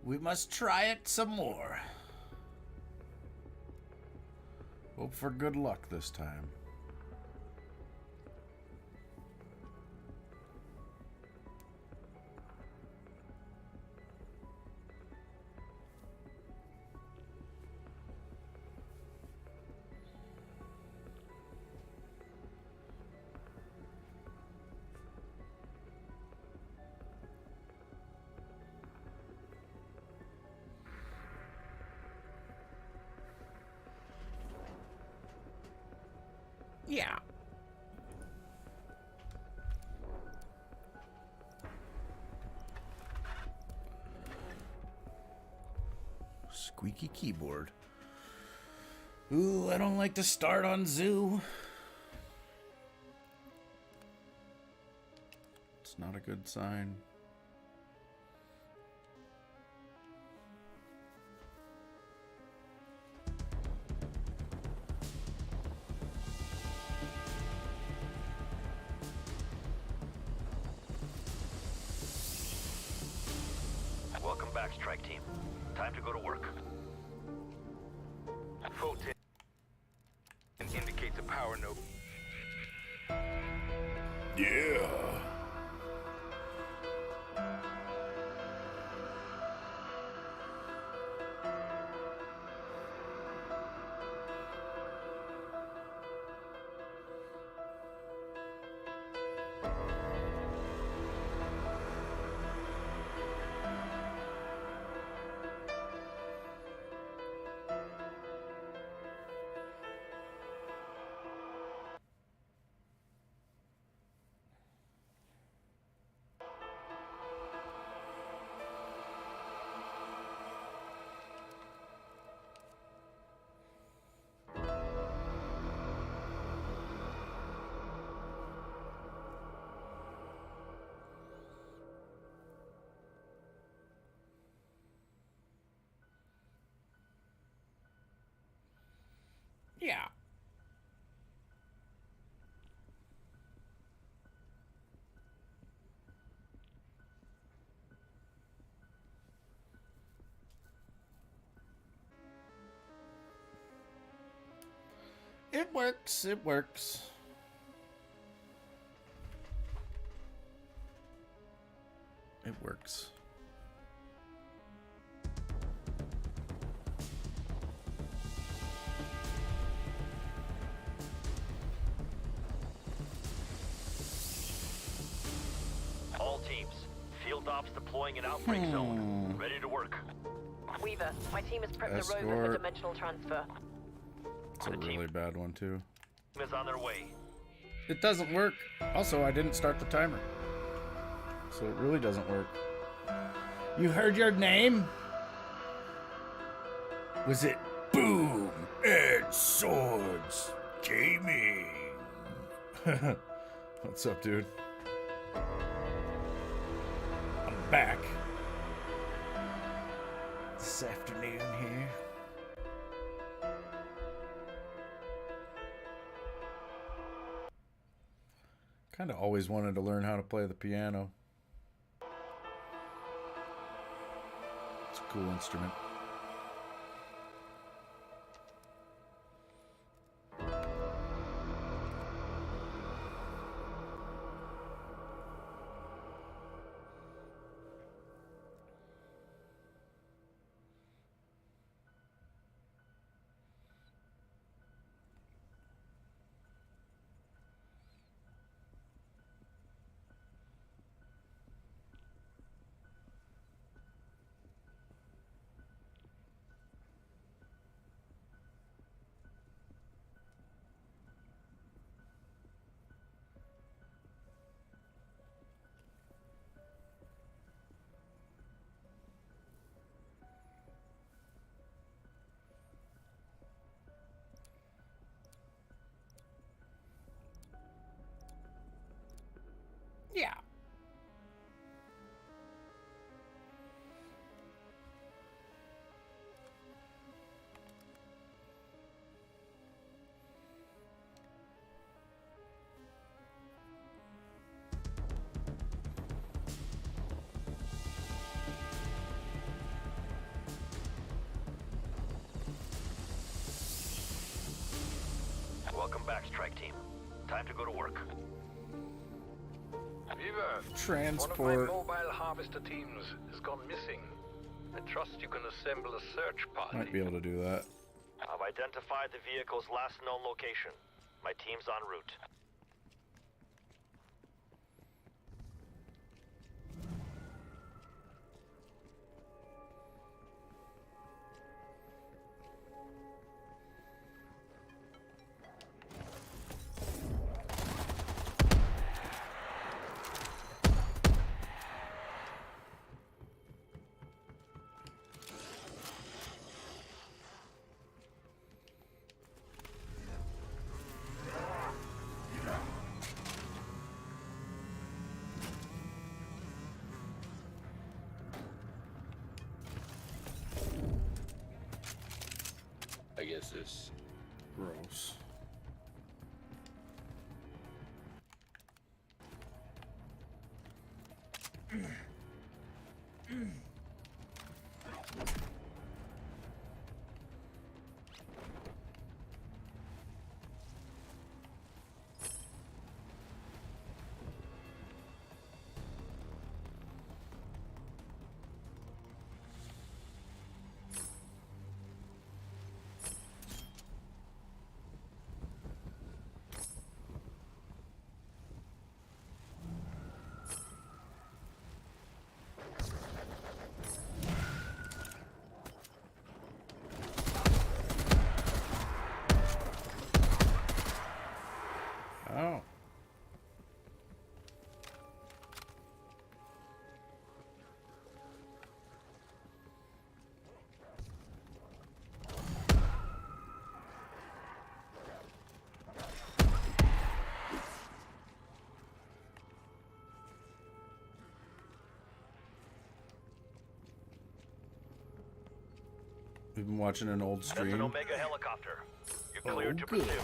We must try it some more. Hope for good luck this time. Yeah. Squeaky keyboard. Ooh, I don't like to start on Zoo. It's not a good sign. Welcome back, strike team. Time to go to work. Photon indicates a power node. Yeah. Yeah. It works. It works. It works. All teams, field ops deploying an outbreak zone. Ready to work. Weaver, my team has prepped the rover for Escort. dimensional transfer. It's a really bad one, too. Team is on their way. It doesn't work. Also, I didn't start the timer. So it really doesn't work. You heard your name? Was it Boom and Swords Gaming? What's up, dude? I'm back. This afternoon here. Kind of always wanted to learn how to play the piano. It's a cool instrument. strike team. Time to go to work. Weaver, Transport. one of my mobile harvester teams has gone missing. I trust you can assemble a search party. Might be able to do that. I've identified the vehicle's last known location. My team's en route. I guess this. Gross. Oh. We've been watching an old That's an stream. Omega helicopter. You're Oh, cleared to good. pursue.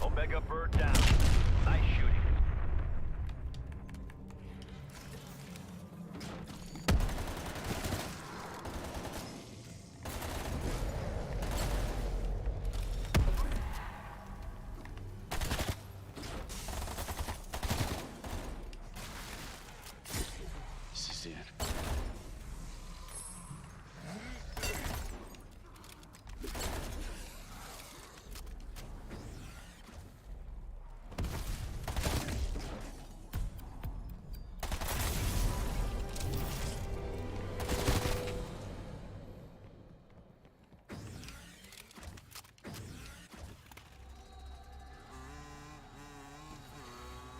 Omega bird down. Nice shooting. This is it.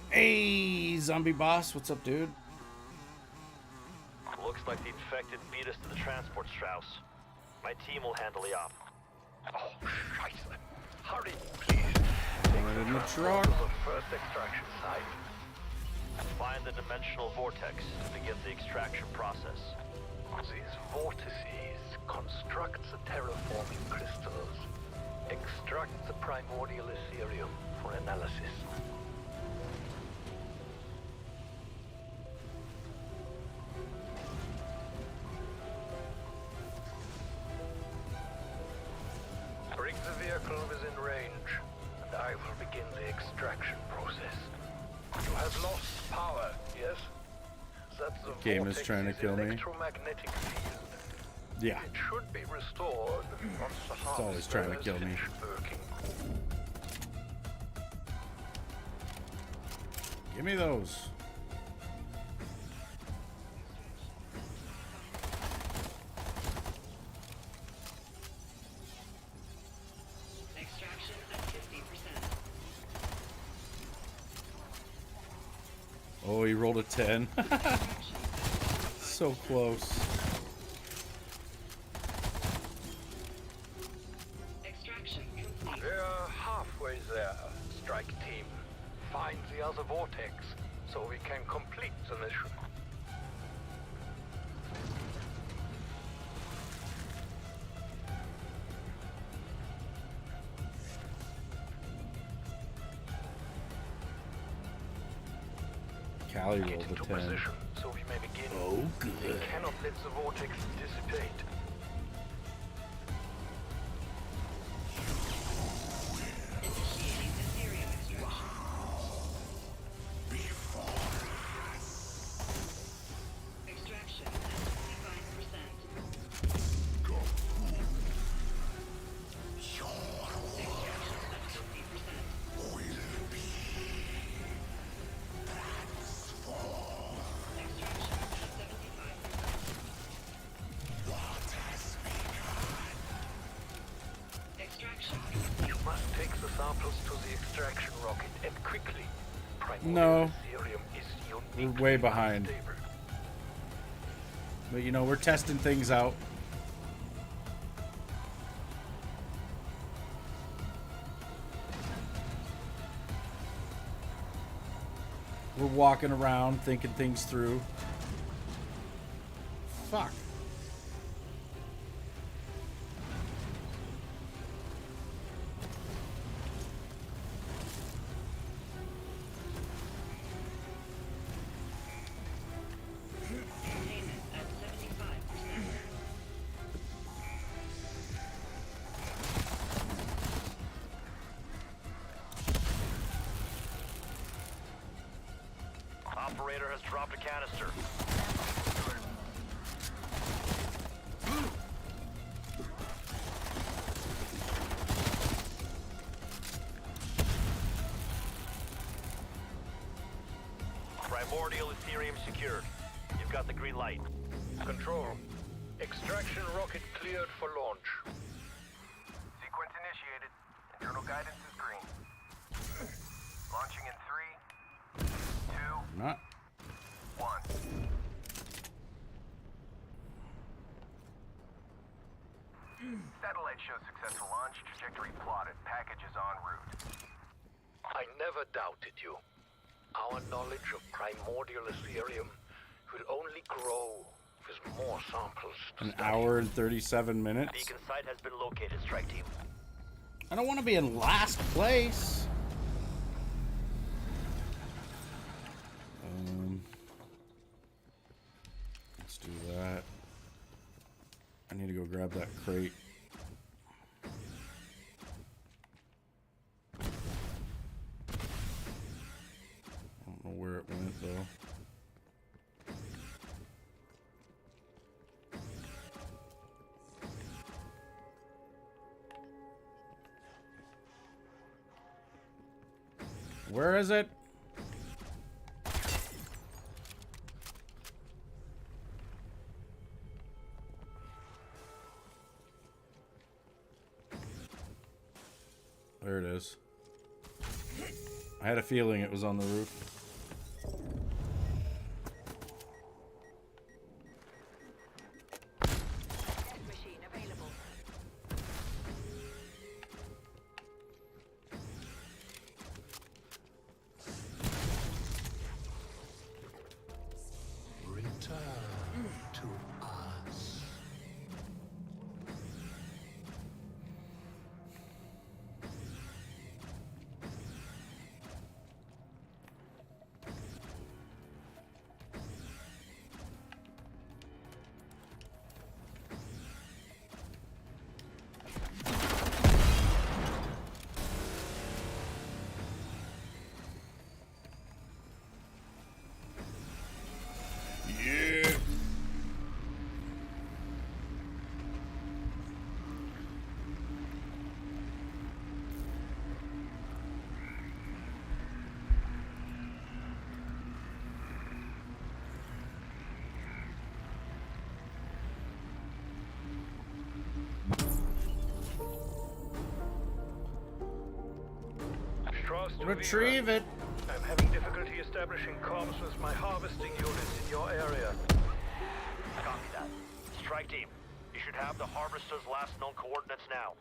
Hey, zombie boss, what's up, dude? Looks like the infected beat us to the transport Strauss. My team will handle the op. Oh, Scheiße. Hurry, please. Right in the truck. To the first extraction site. Find the dimensional vortex to begin the extraction process. These vortices construct the terraforming crystals. Extract the primordial Ethereum for analysis. Bring the vehicle within range, and I will begin the extraction process. You have lost power, yes? That's the Game is trying to vortex's kill me. electromagnetic field. Yeah. It should be restored once the harvester always trying to has kill me. finished working. Give me those. Extraction at 50%. Oh, he rolled a 10. So close. Extraction complete. We're halfway there, strike team. Find the other vortex, so we can complete the mission. Cali Get rolled into a 10. position so we may begin. Oh, We good. cannot let the vortex dissipate. Initiating Ethereum extraction. Extraction at 65%. Extraction at 50%. Extraction at 75%. Extraction complete. You must take the samples to the extraction rocket and quickly. No. Ethereum is We're uniquely way behind. unstable. But you know, we're testing things out. We're walking around thinking things through. Fuck. Containment at 75%. Operator has dropped a canister. Primordial Ethereum secured. You've got the green light. Control. Extraction rocket cleared for launch. Sequence initiated. Internal guidance is green. Launching in 3, 2, Not. 1. Satellite shows successful launch. Trajectory plotted. Package is en route. I never doubted you. Our knowledge of primordial Ethereum will only grow with more samples to An study. hour and 37 minutes. Beacon site has been located, strike team. I don't want to be in last place. Let's do that. I need to go grab that crate. I don't know where it went though. Where is it? There it is. I had a feeling it was on the roof. Test machine available. Return to us. Yeah. Strauss to Retrieve it. I'm having difficulty establishing comms with my harvesting units in your area. Copy that. Strike team, you should have the harvester's last known coordinates now.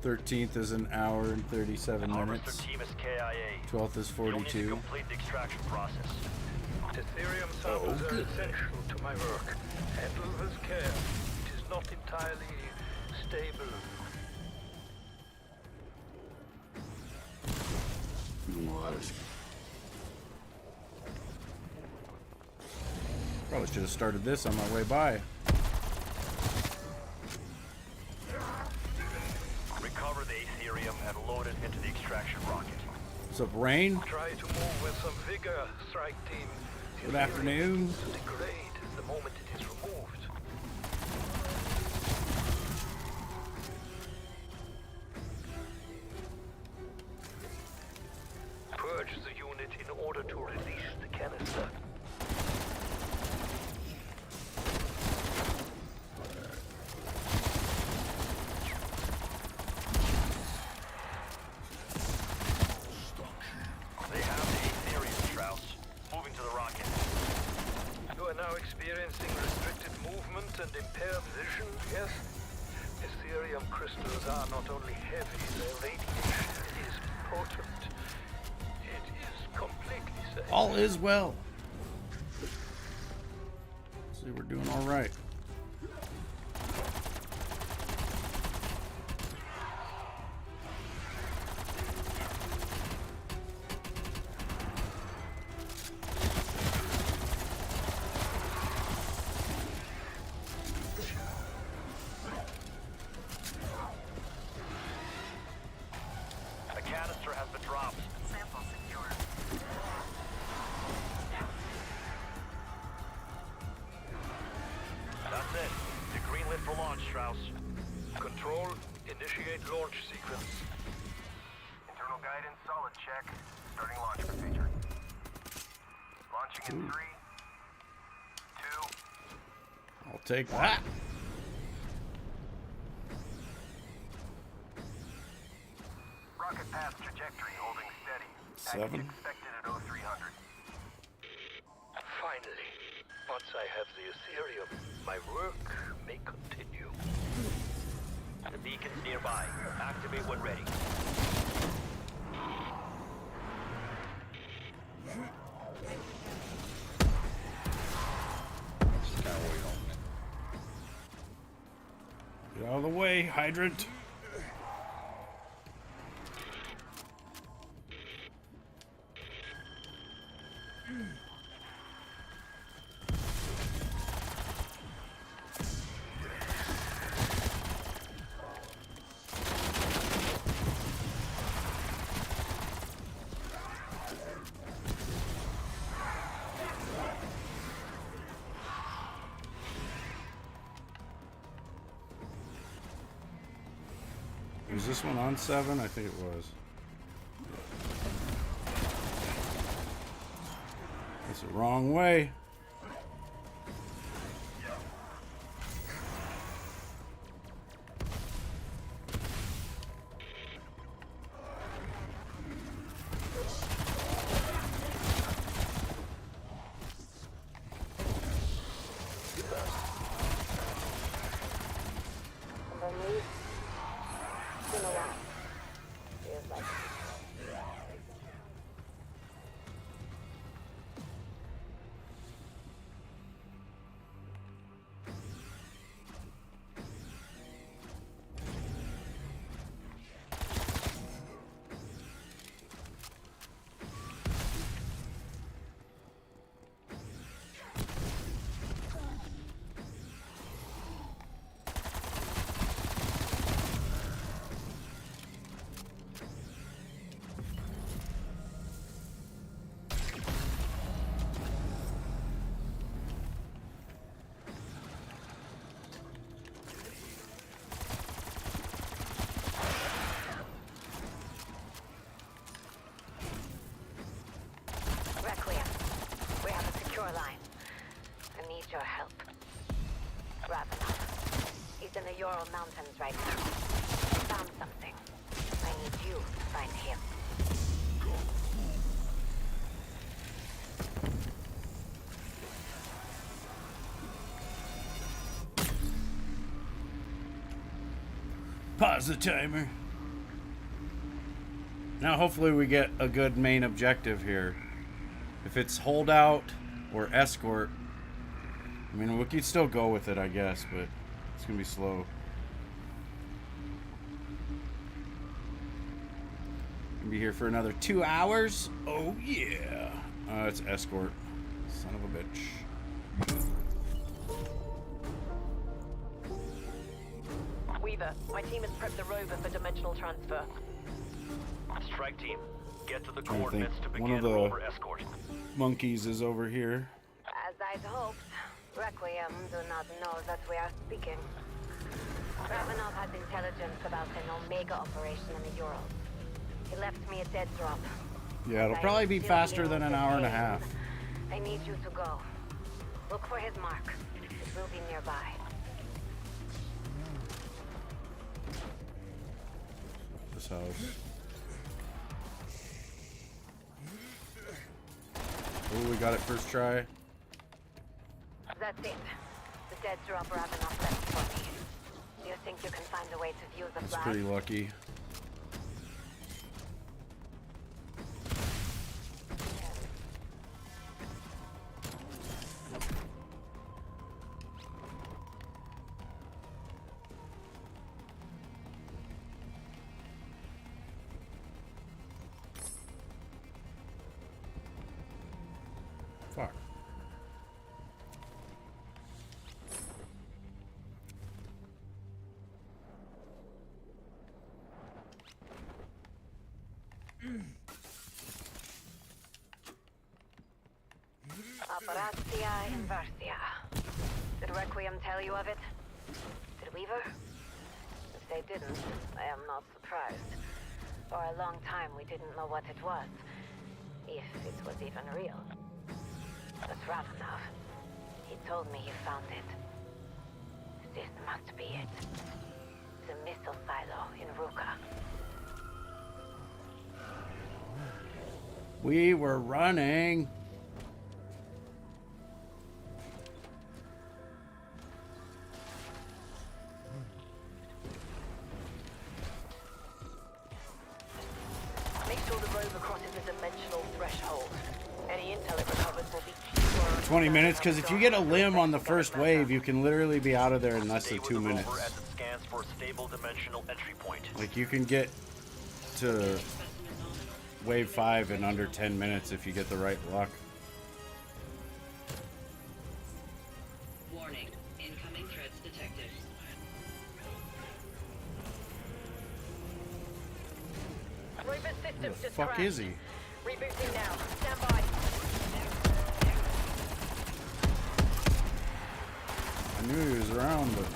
13th is an hour and 37 Harvester minutes. team is KIA. 12th is You'll need to 42. complete the extraction process. Ethereum samples are essential to my work. Handle with care. It is not entirely stable. Probably should have started this on my way by. Recover the Ethereum and load it into the extraction rocket. What's up, Rain? Try to move with some vigor, strike team. Good afternoon. To degrade the moment it is removed. Purge the unit in order to release the canister. They have the Ethereum, Strauss. Moving to the rocket. You are now experiencing restricted movement and impaired vision, yes? Ethereum crystals are not only heavy, their radiation is potent. It is completely safe. All is well. See, we're doing all right. A canister has been dropped. Sample secure. That's it. The green lit for launch, Strauss. Control, initiate launch sequence. Internal guidance, solid check. Starting launch procedure. Launching in 3, 2, I'll take that. rocket path trajectory holding steady. 7. Package expected at 0300. Finally, once I have the Ethereum, my work may continue. The beacon's nearby. Activate when ready. Just gotta wait on it. Get out of the way, hydrant. Was this one on 7? I think it was. That's the wrong way. Requiem. We have a secure line. I need your help. Ravenov. He's in the Ural Mountains right now. He found something. I need you to find him. Pause the timer. Now hopefully we get a good main objective here. If it's holdout or escort, I mean, we could still go with it, I guess, but it's gonna be slow. Gonna be here for another 2 hours. Oh yeah. It's escort. Son of a bitch. Weaver, my team has prepped the rover for dimensional transfer. Strike team, get to the Trying to think. coordinates to One begin of the rover escort. monkeys is over here. As I'd hoped, Requiem do not know that we are speaking. Ravenov has intelligence about an Omega operation in the Urals. He left me a dead drop. Yeah, it'll I probably be still faster feel than an the hour and a pain. half. I need you to go. Look for his mark. It will be nearby. This house. Oh, we got it first try. That's it. The dead drop Ravenov left for me. Do you think you can find a way to view the That's flag? pretty lucky. Fuck. Operatia Inversia. Did Requiem tell you of it? Did Weaver? If they didn't, I am not surprised. For a long time we didn't know what it was. If it was even real. But Ravenov, he told me he found it. This must be it. The missile silo in Ruka. We were running. Make sure the rover crosses the dimensional threshold. Any intel it recovers will be key to our 20 minutes, because if you get a limb on the Get first it wave, you can literally be out of there in less Stay than with 2 the rover minutes. as it scans for a stable dimensional entry point. Like, you can get to wave 5 in under 10 minutes if you get the right luck. Warning. Incoming threats detected. rover Where systems the just fuck crashed. is he? Rebooting now. Stand by. I knew he was around, but...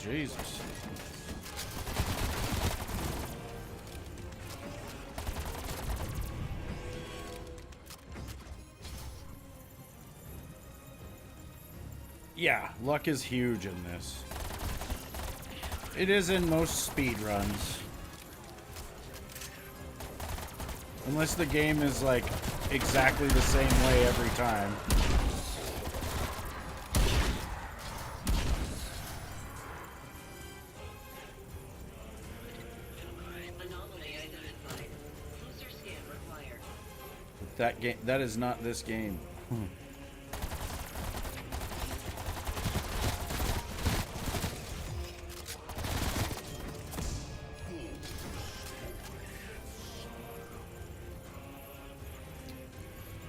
Jesus. Yeah, luck is huge in this. It is in most speed runs. Unless the game is like exactly the same way every time. Anomaly identified. Closer scan required. That game, that is not this game.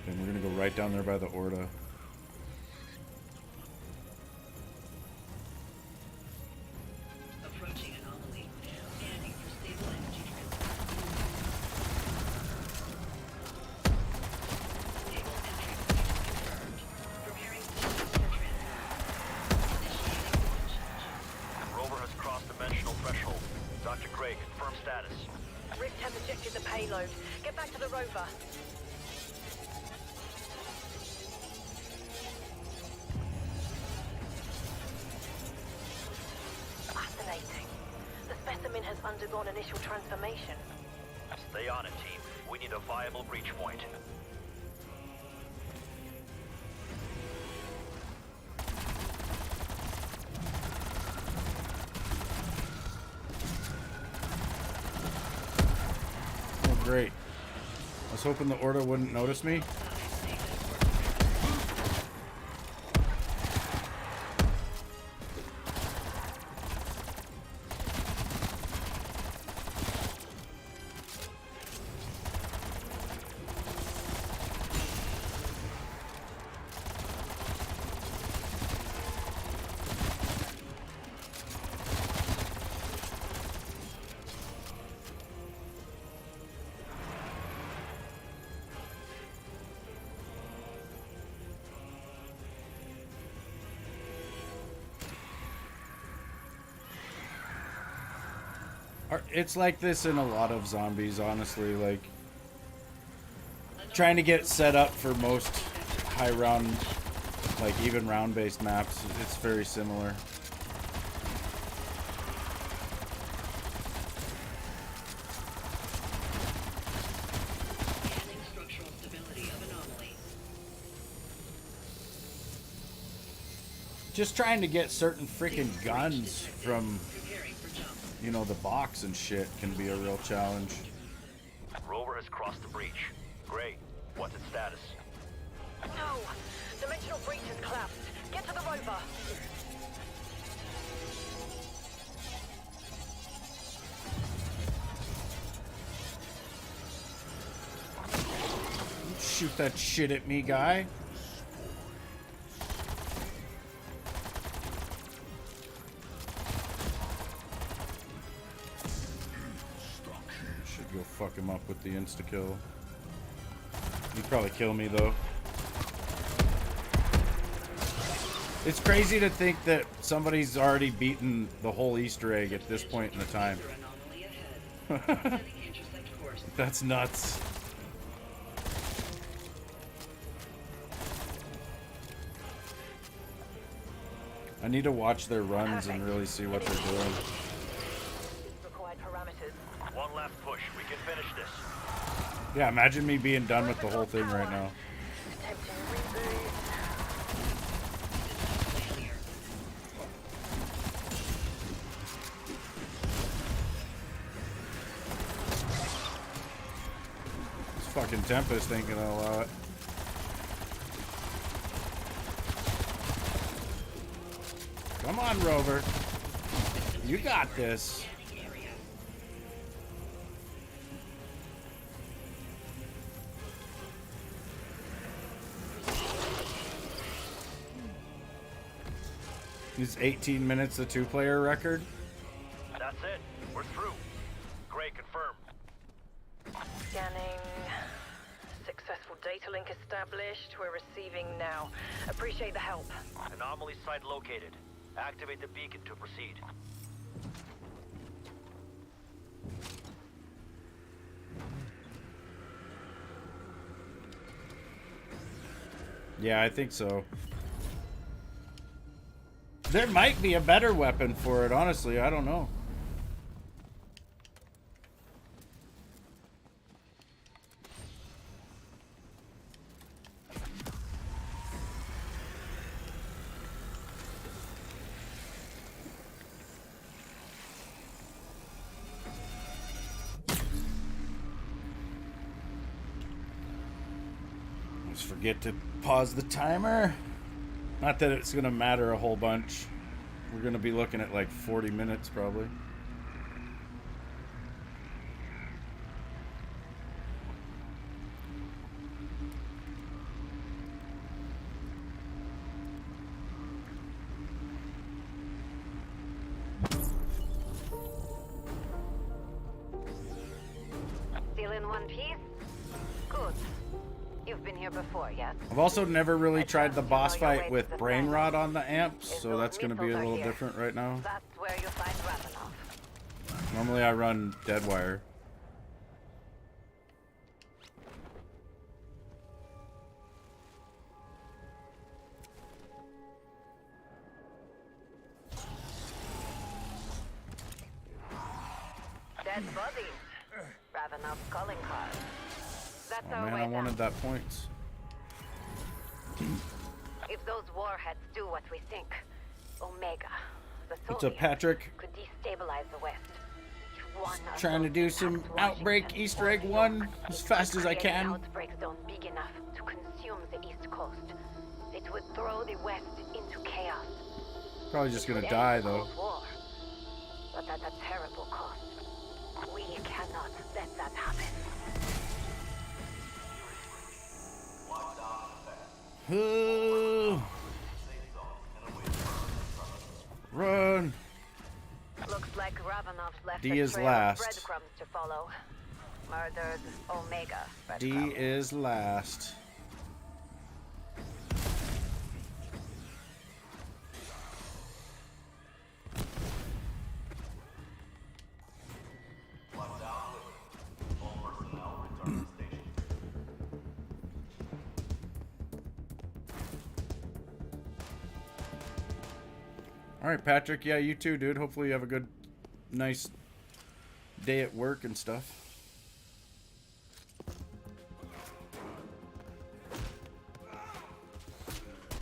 And we're gonna go right down there by the Orda. Approaching anomaly. Scanning for stable energy transfer. Stable entry point confirmed. Preparing systems for transfer. Initiating launch. Rover has crossed dimensional threshold. Dr. Gray, confirm status. Rift has ejected the payload. Get back to the rover. Fascinating. The specimen has undergone initial transformation. Stay on it, team. We need a viable breach point. great. I was hoping the Order wouldn't notice me. It's like this in a lot of zombies, honestly. Like, trying to get set up for most high round, like even round based maps, it's very similar. Scanning structural stability of anomaly. Just trying to get certain freaking guns from, Preparing for jump. you know, the box and shit can be a real challenge. Rover has crossed the breach. Great. What's its status? No! Dimensional breach has collapsed. Get to the rover. Shoot that shit at me, guy. Should go fuck him up with the insta-kill. He'd probably kill me, though. It's crazy to think that somebody's already beaten the whole Easter egg at this point in the time. Anomaly ahead. Setting intersect course. That's nuts. I need to watch their runs and really see what they're doing. Required parameters. One last push. We can finish this. Yeah, imagine me being done with the whole thing right now. Attempting reboot. Failure. This fucking Tempest ain't gonna allow it. Come on, Rover. You got this. Is 18 minutes the two-player record? That's it. We're through. Great. Confirmed. Scanning. Successful data link established. We're receiving now. Appreciate the help. Anomaly site located. Activate the beacon to proceed. Yeah, I think so. There might be a better weapon for it, honestly. I don't know. Let's forget to pause the timer. Not that it's gonna matter a whole bunch. We're gonna be looking at like 40 minutes probably. Still in one piece? Good. You've been here before, yes? I've also never really tried the boss fight with Brain Rod on the amps, so that's gonna be a little different right now. That's where you'll find Ravenov. Normally I run Deadwire. Dead bodies. Ravenov's calling card. That's Oh our man, way I wanted down. that points. If those warheads do what we think, Omega, the What's Soviets, up, Patrick? could destabilize the West. If one Trying to do some Outbreak Easter egg 1 as fast as I Create an can. outbreak zone big enough to consume the East Coast. It would throw the West into chaos. Probably just gonna It would die end the though. Cold War, but at a terrible cost. We cannot let that happen. Run. Looks like Ravanov's left D a is trail last. of breadcrumbs to follow. Murdered Omega D breadcrumbs. is last. All right, Patrick. Yeah, you too, dude. Hopefully you have a good, nice day at work and stuff.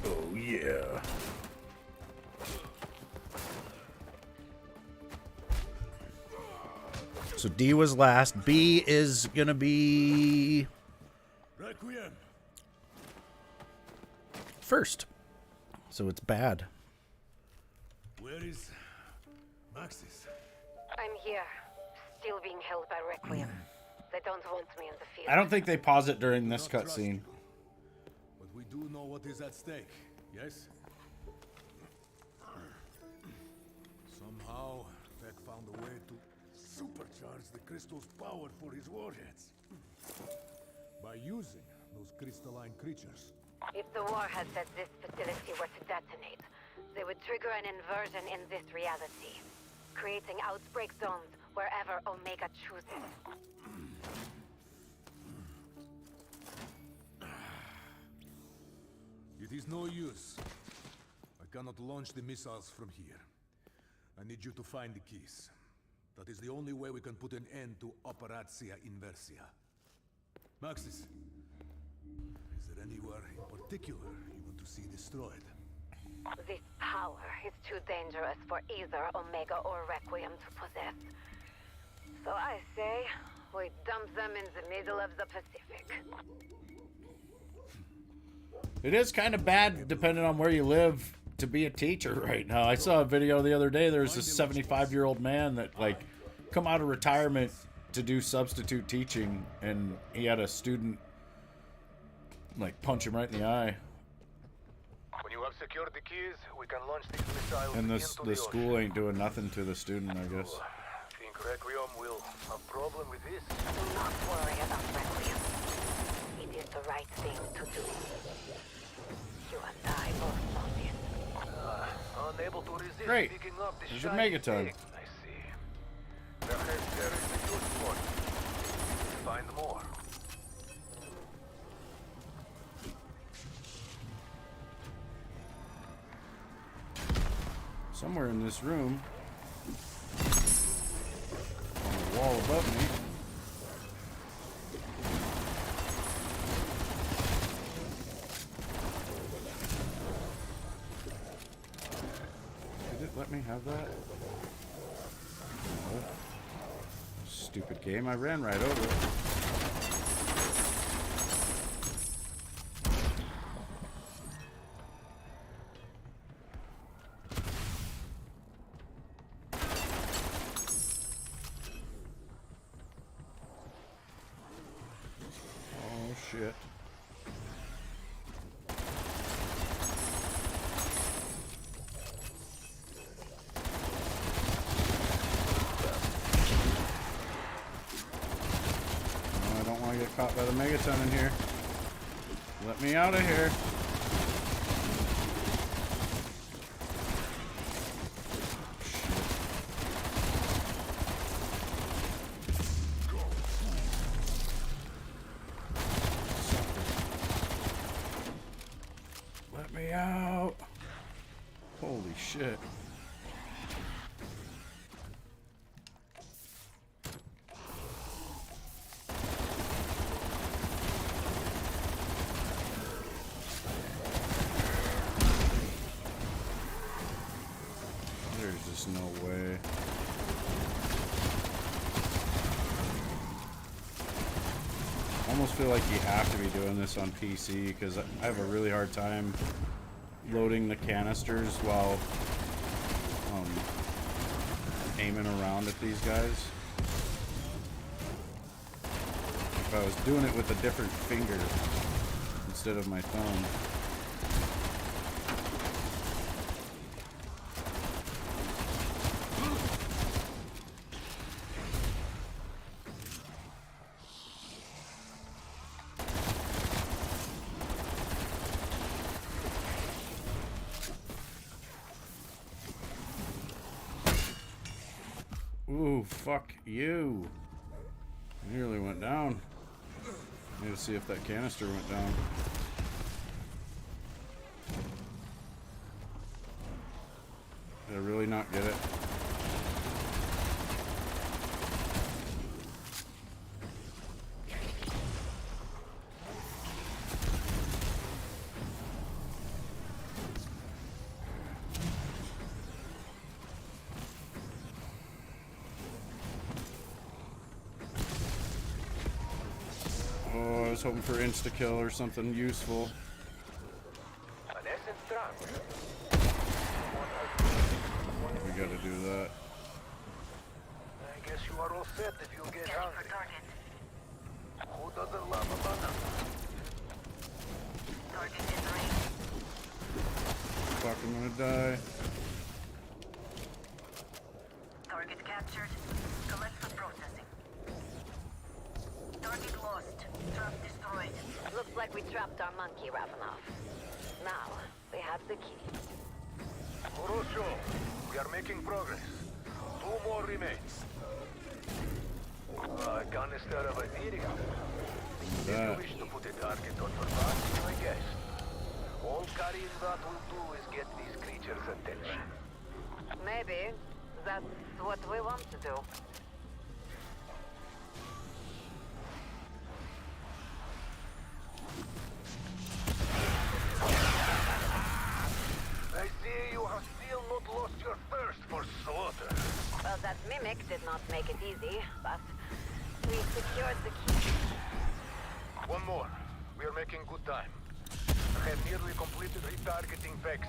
Oh, yeah. So D was last. B is gonna be Requiem. first. So it's bad. Where is Maxis? I'm here, still being held by Requiem. They don't want me in the field. I don't think they pause it during this Not trust cutscene. you, but we do know what is at stake, yes? Somehow, Tech found a way to supercharge the crystal's power for his warheads. By using those crystalline creatures. If the war had said this facility were to detonate, they would trigger an inversion in this reality, creating outbreak zones wherever Omega chooses. It is no use. I cannot launch the missiles from here. I need you to find the keys. That is the only way we can put an end to Operatia Inversia. Maxis, is there anywhere in particular you want to see destroyed? This power is too dangerous for either Omega or Requiem to possess. So I say, we dump them in the middle of the Pacific. It is kind of bad, depending on where you live, to be a teacher right now. I saw a video the other day. There was this 75-year-old man that, like, come out of retirement to do substitute teaching, and he had a student, like, punch him right in the eye. When you have secured the keys, we can launch these missiles And into the school ain't doing nothing to the student, I guess. Think Requiem will have problem with this? Do not worry about Requiem. It is the right thing to do. You and I both know this. Unable to resist Great. picking up the There's a shiny megaton. thing. I see. Perhaps there is a good spot. Find more. Somewhere in this room, on the wall above me, did it let me have that? No. Stupid game, I ran right over it. Oh shit. No, I don't want to get caught by the megaton in here. Let me out of here. Let me out. Holy shit. There's just no way. almost feel like you have to be doing this on PC because I have a really hard time loading the canisters while aiming around at these guys. If I was doing it with a different finger instead of my thumb. Ooh, fuck you. Nearly went down. Need to see if that canister went down. Did I really not get it? Oh, I was hoping for insta-kill or something useful. We gotta do that. I guess you are all set if you get hungry. Who doesn't love a banana? Target in range. Fuck, I'm gonna die. Target captured. Collect for processing. Target lost. Trap destroyed. Looks like we trapped our monkey, Ravenov. Now, we have the key. Orocho, we are making progress. 2 more remains. Canister of Ethereum. If That. you wish to put a target on your back, I guess. All carrying that will do is get these creatures' attention. Maybe that's what we want to do. I see you have still not lost your thirst for slaughter. Well, that mimic did not make it easy, but we secured the key. 1 more. We are making good time. I have nearly completed retargeting Vex.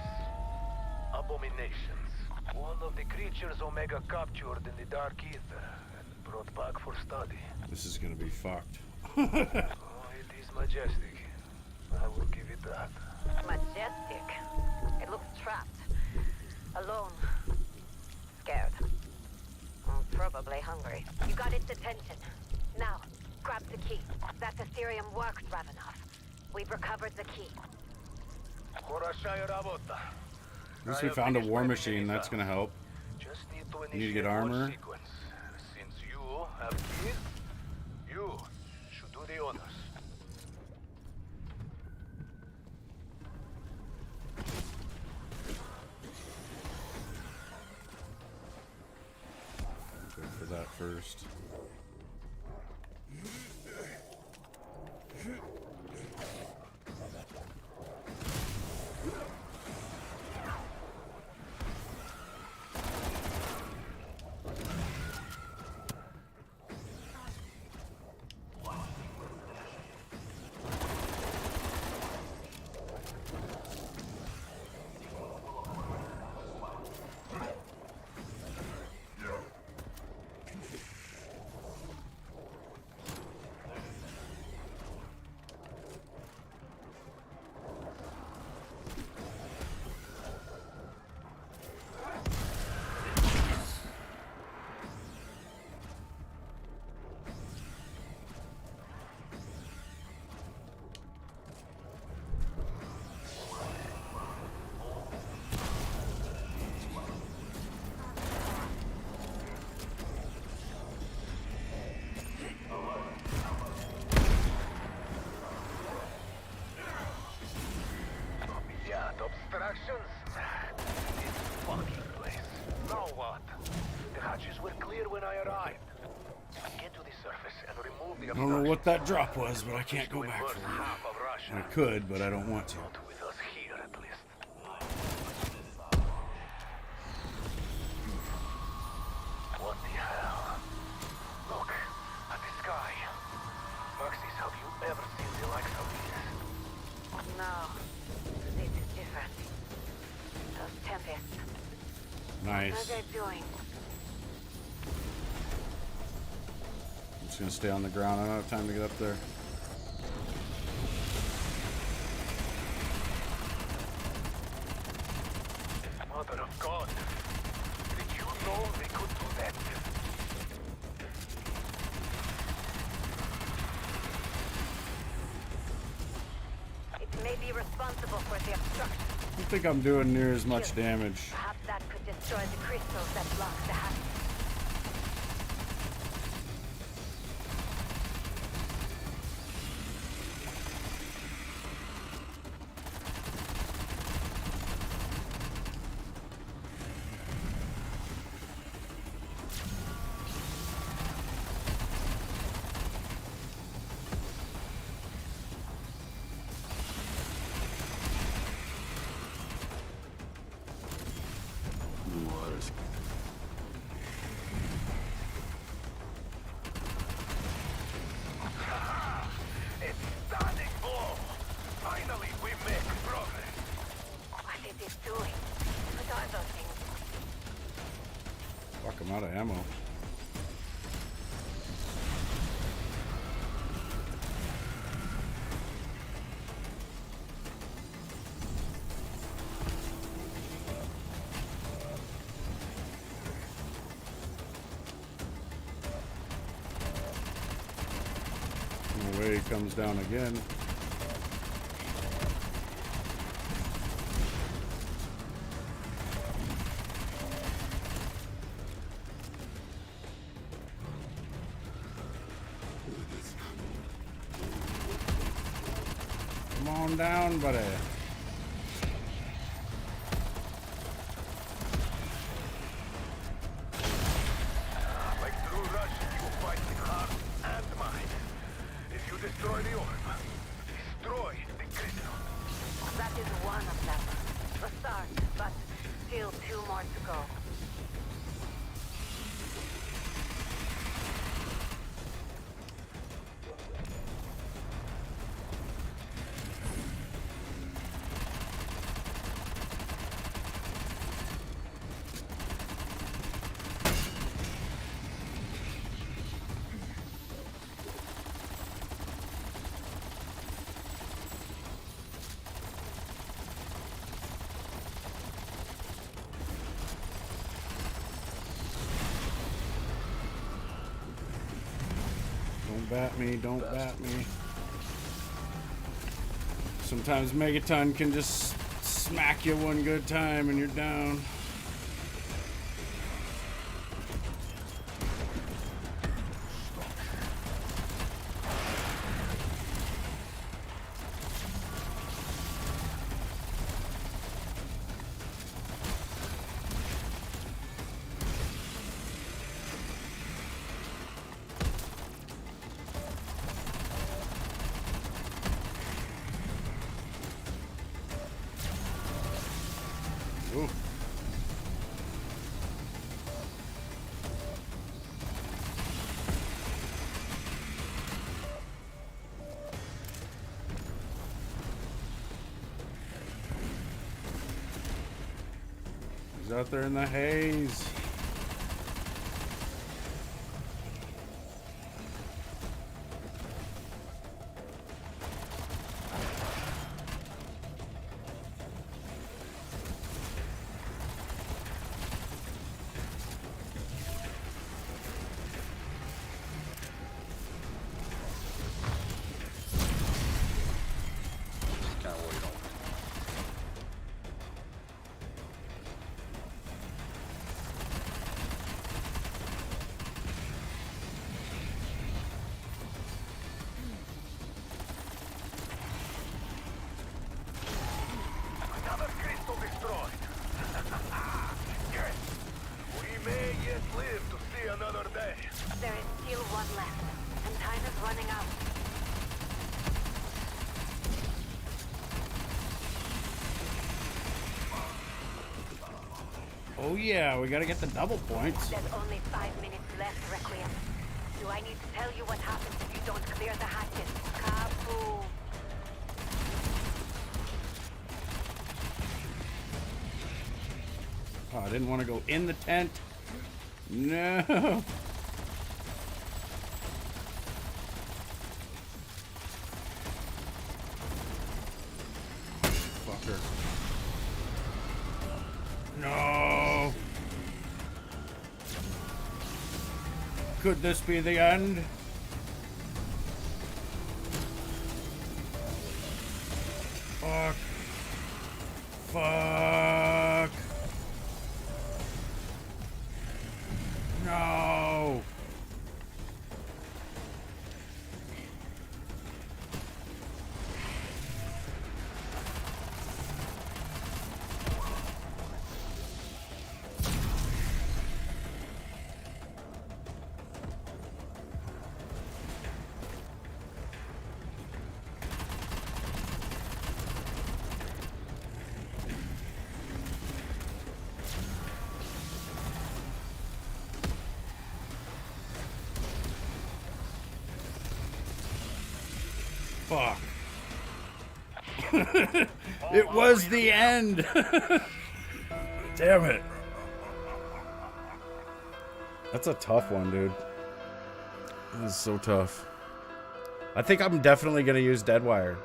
Abominations. One of the creatures Omega captured in the Dark Ether and brought back for study. This is gonna be fucked. Oh, it is majestic. I will give it that. Majestic. It looks trapped. Alone. Scared. Probably hungry. You got its attention. Now, grab the key. That Ethereum works, Ravenov. We've recovered the key. At least we found a war machine, that's gonna help. Just need You to need to get initiate war armor. sequence. Since you have keys, you should do the honors. Go for that first. Abstractions? This fucking place. Now what? The hatches were clear when I arrived. Get to the surface and remove the I don't know what that drop was, but I can't go back First for half of it. Russia. I could, but I don't want to. Not with us here, at least. What the hell? Look at the sky. Maxis, have you they doing? I'm just gonna stay on the ground. I don't have time to get up there. Mother of God. Did you know they could do that? It may be responsible for the obstruction. I don't think I'm doing near as much damage. Perhaps that could destroy the crystals that block the hatch. Water's It's stunning blow. Finally, we make progress. What is it doing? What are those things? Fuck, I'm out of ammo. No way he comes down again. Come on down, buddy. Like true Russian, you fight with heart and mind. If you destroy the orb, destroy the crystal. That is one of them. A start, but still 2 more to go. Don't bat me, don't bat me. Sometimes Megaton can just smack you one good time and you're down. Ooh. He's out there in the haze. kind of what you don't want. Another crystal destroyed. Yes. We may yet live to see another day. There is still one left, and time is running out. Oh yeah, we gotta get the double points. There's only 5 minutes left, Requiem. Do I need to tell you what happens if you don't clear the hatches? Kaboom! Oh, I didn't want to go in the tent. No. Fucker. No. Could this be the end? Fuck. Fuck. No. Fuck. It was the end. Damn it. That's a tough one, dude. This is so tough. I think I'm definitely going to use Deadwire.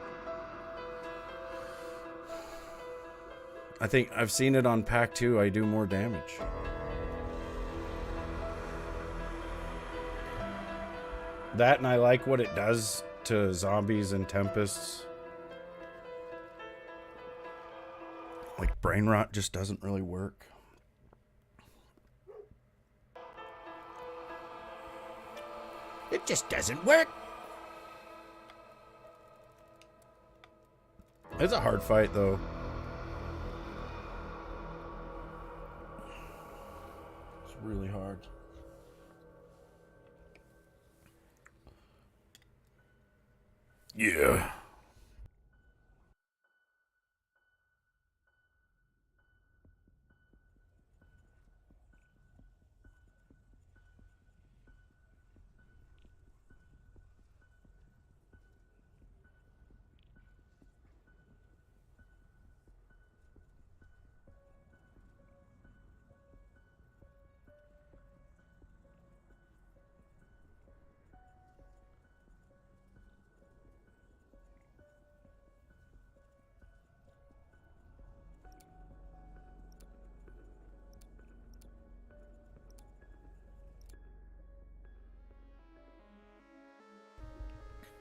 I think I've seen it on Pack 2. I do more damage. That, and I like what it does to zombies and tempests. Like brain rot just doesn't really work. It just doesn't work. It's a hard fight though. It's really hard. Yeah.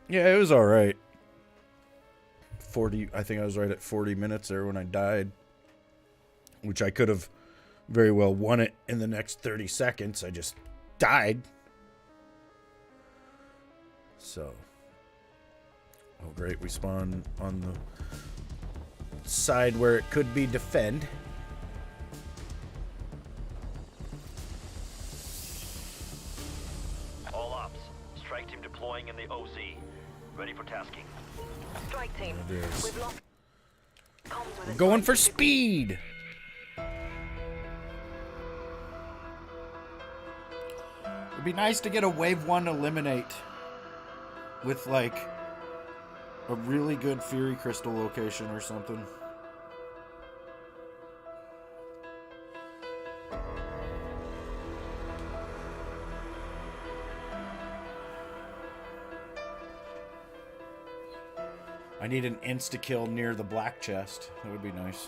Yeah, it was all right. 40, I think I was right at 40 minutes there when I died, which I could have very well won it in the next 30 seconds. I just died. So, oh great, we spawn on the side where it could be defend. All ops. Strike team deploying in the OZ. Ready for tasking. Strike team. It is. We've lost comms with I'm a going for strike speed. It'd be nice to get a wave 1 eliminate with like a really good Fury Crystal location or something. I need an insta-kill near the black chest. That would be nice.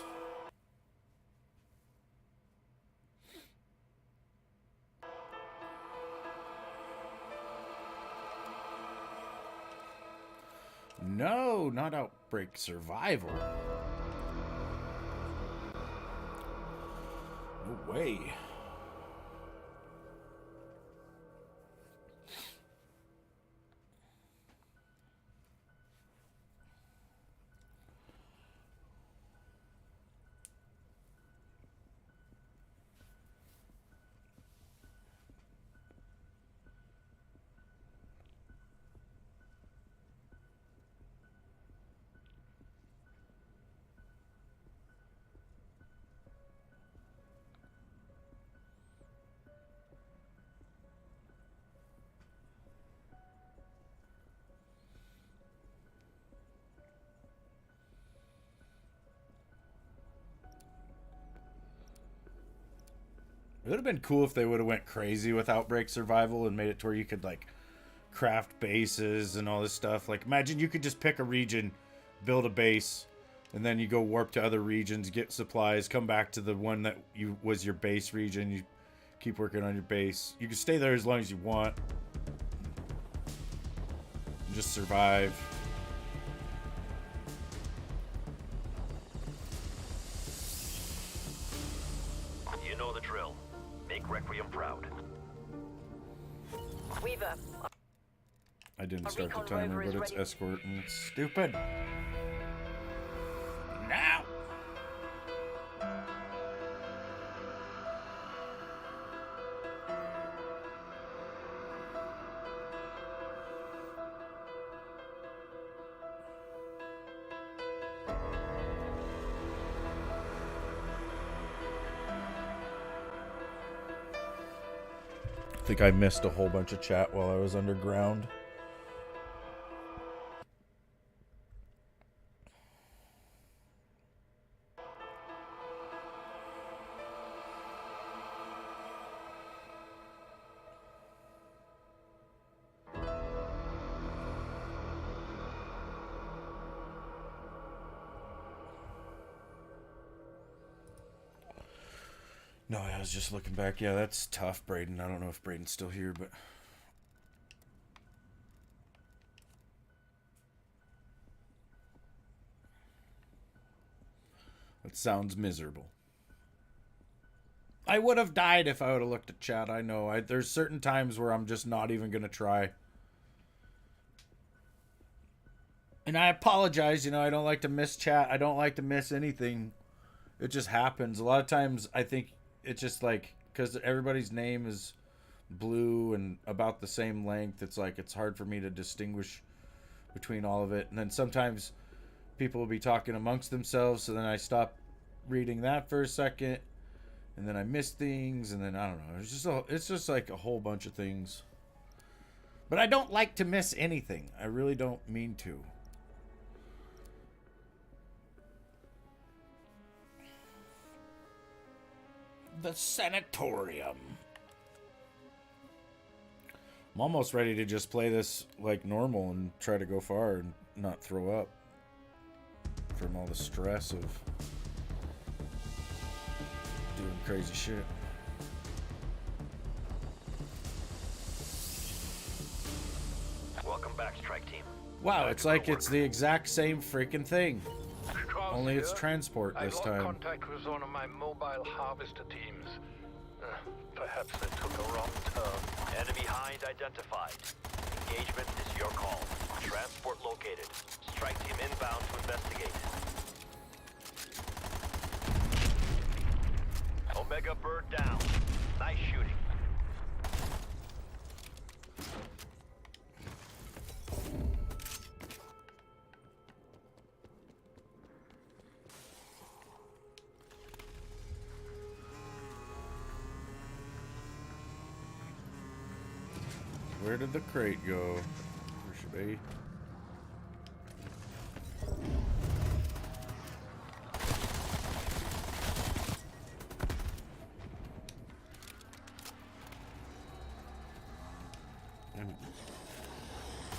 No, not Outbreak Survival. No way. It would have been cool if they would have went crazy with Outbreak Survival and made it to where you could like craft bases and all this stuff. Like imagine you could just pick a region, build a base, and then you go warp to other regions, get supplies, come back to the one that was your base region. You keep working on your base. You can stay there as long as you want. And just survive. You know the drill. Make Requiem proud. Weaver, I didn't Our start the recon timer, rover is but it's ready. escort and it's stupid. Now. I think I missed a whole bunch of chat while I was underground. No, I was just looking back. Yeah, that's tough, Braden. I don't know if Braden's still here, but... That sounds miserable. I would have died if I would have looked at chat. I know. There's certain times where I'm just not even going to try. And I apologize. You know, I don't like to miss chat. I don't like to miss anything. It just happens. A lot of times I think it's just like, because everybody's name is blue and about the same length, it's like it's hard for me to distinguish between all of it. And then sometimes people will be talking amongst themselves, so then I stop reading that for a second, and then I miss things, and then I don't know. It's just like a whole bunch of things. But I don't like to miss anything. I really don't mean to. The sanatorium. I'm almost ready to just play this like normal and try to go far and not throw up from all the stress of doing crazy shit. Welcome back, Strike Team. Wow, it's like it's the exact same freaking thing. Charles Only it's here. transport I this lost time. contact with one of my mobile harvester teams. Perhaps they took a wrong turn. Enemy hind identified. Engagement is your call. Transport located. Strike Team inbound to investigate. Omega Bird down. Nice shooting. Where did the crate go? Where should they?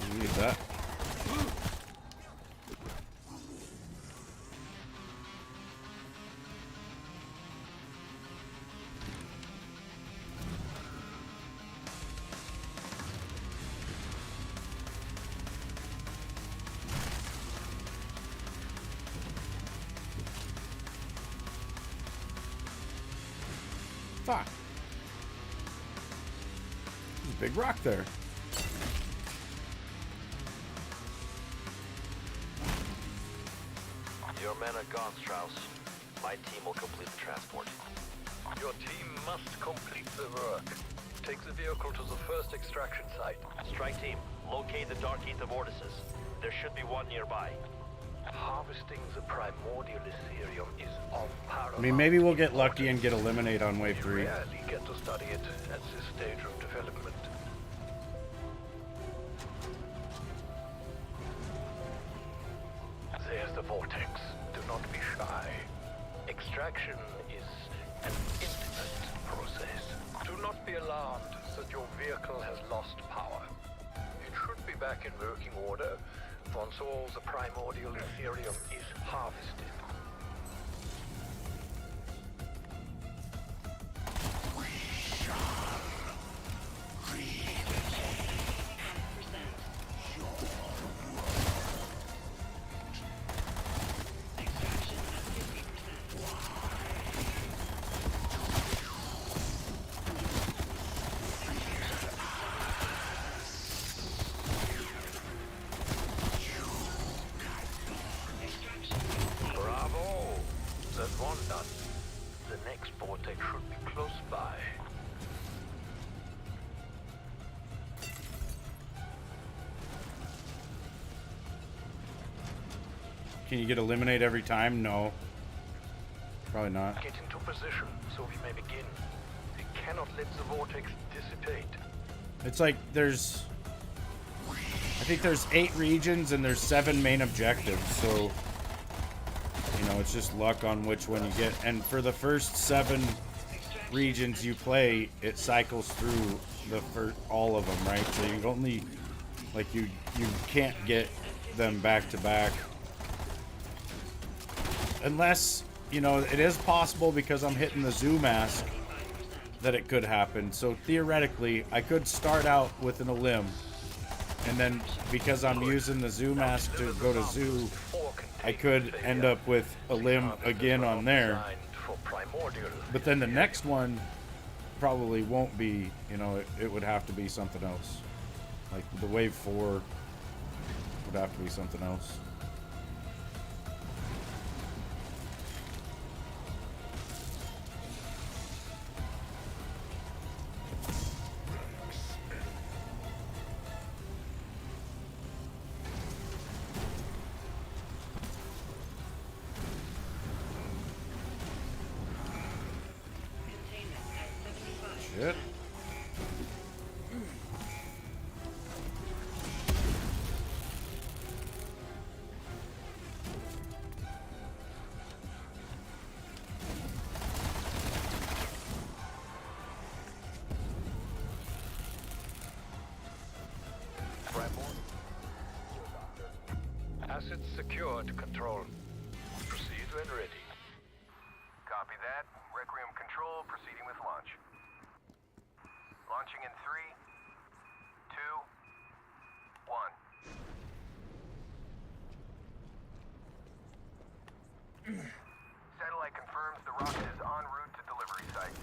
You need that. Fuck. There's a big rock there. Your men are gone, Strauss. My team will complete the transport. Your team must complete the work. Take the vehicle to the first extraction site. Strike Team, locate the Dark Heath of Ortises. There should be one nearby. Harvesting the primordial Ethereum is of paramount. I mean, maybe we'll get lucky and get Eliminate on wave 3. You rarely get to study it at this stage of development. There's the vortex. Do not be shy. Extraction is an intimate process. process. Do not be alarmed that your vehicle has lost power. It should be back in working order once all the primordial Ethereum is harvested. Bravo! That's one done. The next vortex should be close by. Can you get eliminate every time? No. Probably not. Get into position so we may begin. We cannot let the vortex dissipate. It's like I think there's 8 regions and there's 7 main objectives, so you know, it's just luck on which one you get. And for the first 7 regions you play, it cycles through all of them, right? So you only like you can't get them back to back unless, you know, it is possible because I'm hitting the zoo mask that it could happen. So theoretically, I could start out with an elim, and then because I'm using the zoo mask to go to zoo, I could end up with a limb again on there. But then the next one probably won't be, you know, it would have to be something else. Like the wave 4 would have to be something else. Shit. Assets secured, Control. Proceed when ready. Copy that. Requiem Control proceeding with launch. Launching in 3, 2, 1. Satellite confirms the rocket is en route to delivery site.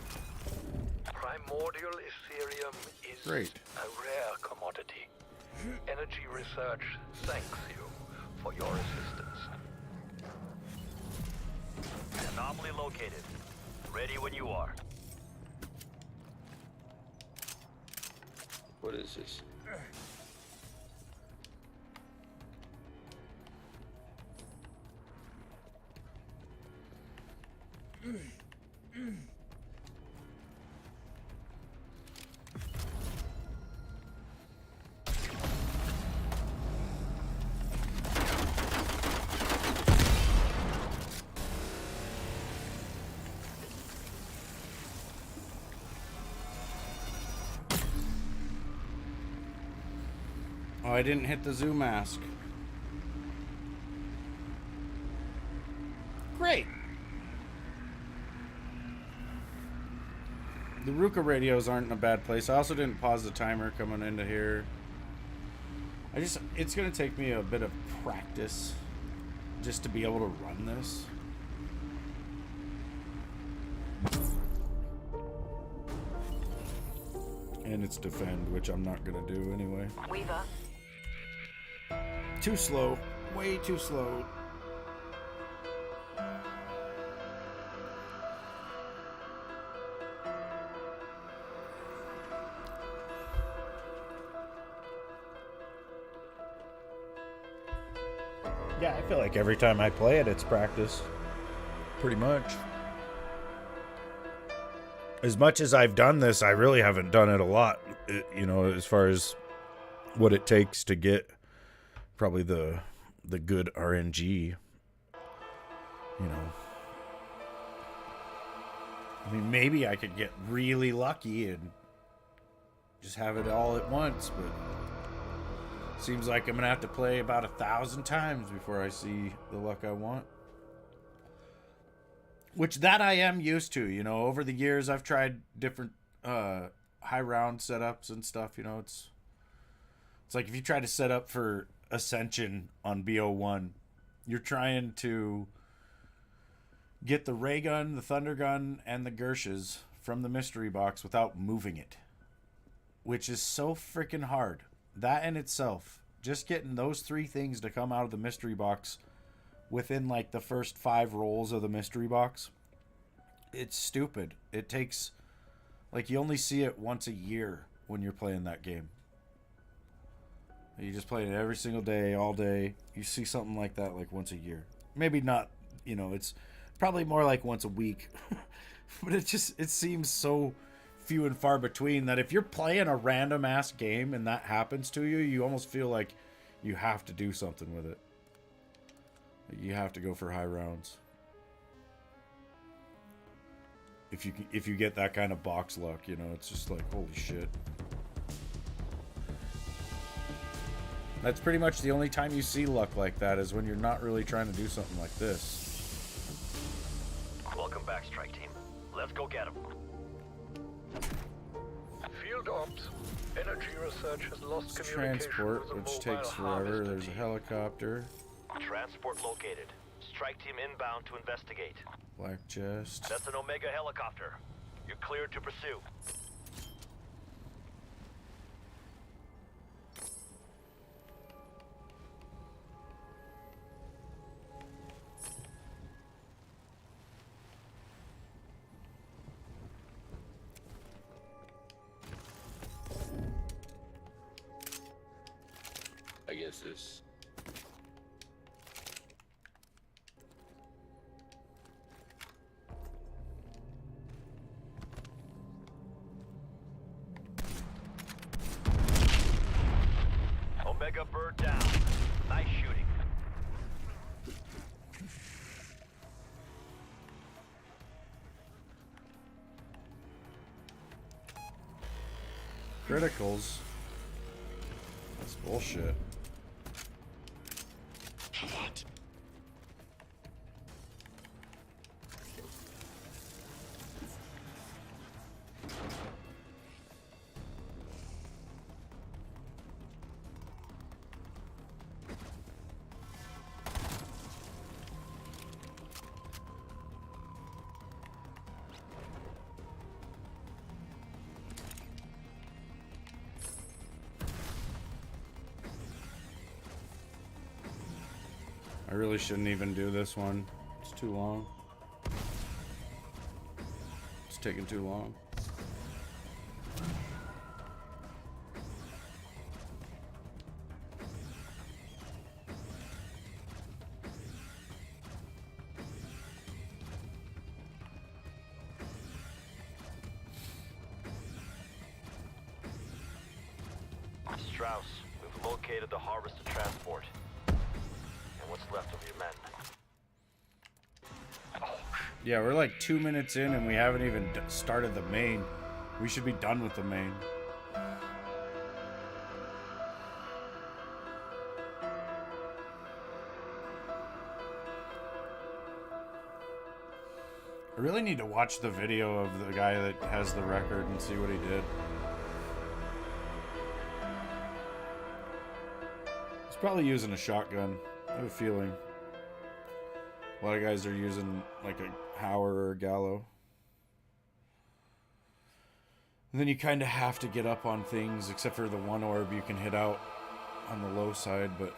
Primordial Ethereum is Great. a rare commodity. Energy Research thanks you for your assistance. Anomaly located. Ready when you are. What is this? Oh, I didn't hit the zoo mask. Great. The Ruka radios aren't in a bad place. I also didn't pause the timer coming into here. It's gonna take me a bit of practice just to be able to run this. And it's defend, which I'm not gonna do anyway. Weaver. Too slow. Way too slow. Yeah, I feel like every time I play it, it's practice. Pretty much. As much as I've done this, I really haven't done it a lot. You know, as far as what it takes to get probably the good RNG. You know. I mean, maybe I could get really lucky and just have it all at once, but seems like I'm gonna have to play about 1,000 times before I see the luck I want. Which that I am used to, you know. Over the years, I've tried different high round setups and stuff. You know, it's like if you try to set up for Ascension on BO1, you're trying to get the ray gun, the thunder gun, and the Gershes from the mystery box without moving it, which is so freaking hard. That in itself, just getting those 3 things to come out of the mystery box within like the first 5 rolls of the mystery box, it's stupid. It takes, like, you only see it once a year when you're playing that game. You just play it every single day, all day. You see something like that like once a year. Maybe not, you know, it's probably more like once a week. But it seems so few and far between that if you're playing a random ass game and that happens to you, you almost feel like you have to do something with it. You have to go for high rounds. If you get that kind of box luck, you know, it's just like, holy shit. That's pretty much the only time you see luck like that, is when you're not really trying to do something like this. Welcome back, strike team. Let's go get them. Field ops. Energy research has lost It's communication transport, with the which mobile takes forever. harvester There's a team. helicopter. Transport located. Strike team inbound to investigate. Black chest. That's an Omega helicopter. You're cleared to pursue. I guess this. Omega bird down. Nice shooting. Criticals. That's bullshit. What? I really shouldn't even do this one. It's too long. It's taking too long. Strauss, we've located the harvester transport. And what's left of your men. Yeah, we're like 2 minutes in and we haven't even started the main. We should be done with the main. I really need to watch the video of the guy that has the record and see what he did. He's probably using a shotgun. I have a feeling. A lot of guys are using like a Hauer or a Gallo. And then you kind of have to get up on things, except for the one orb you can hit out on the low side, but...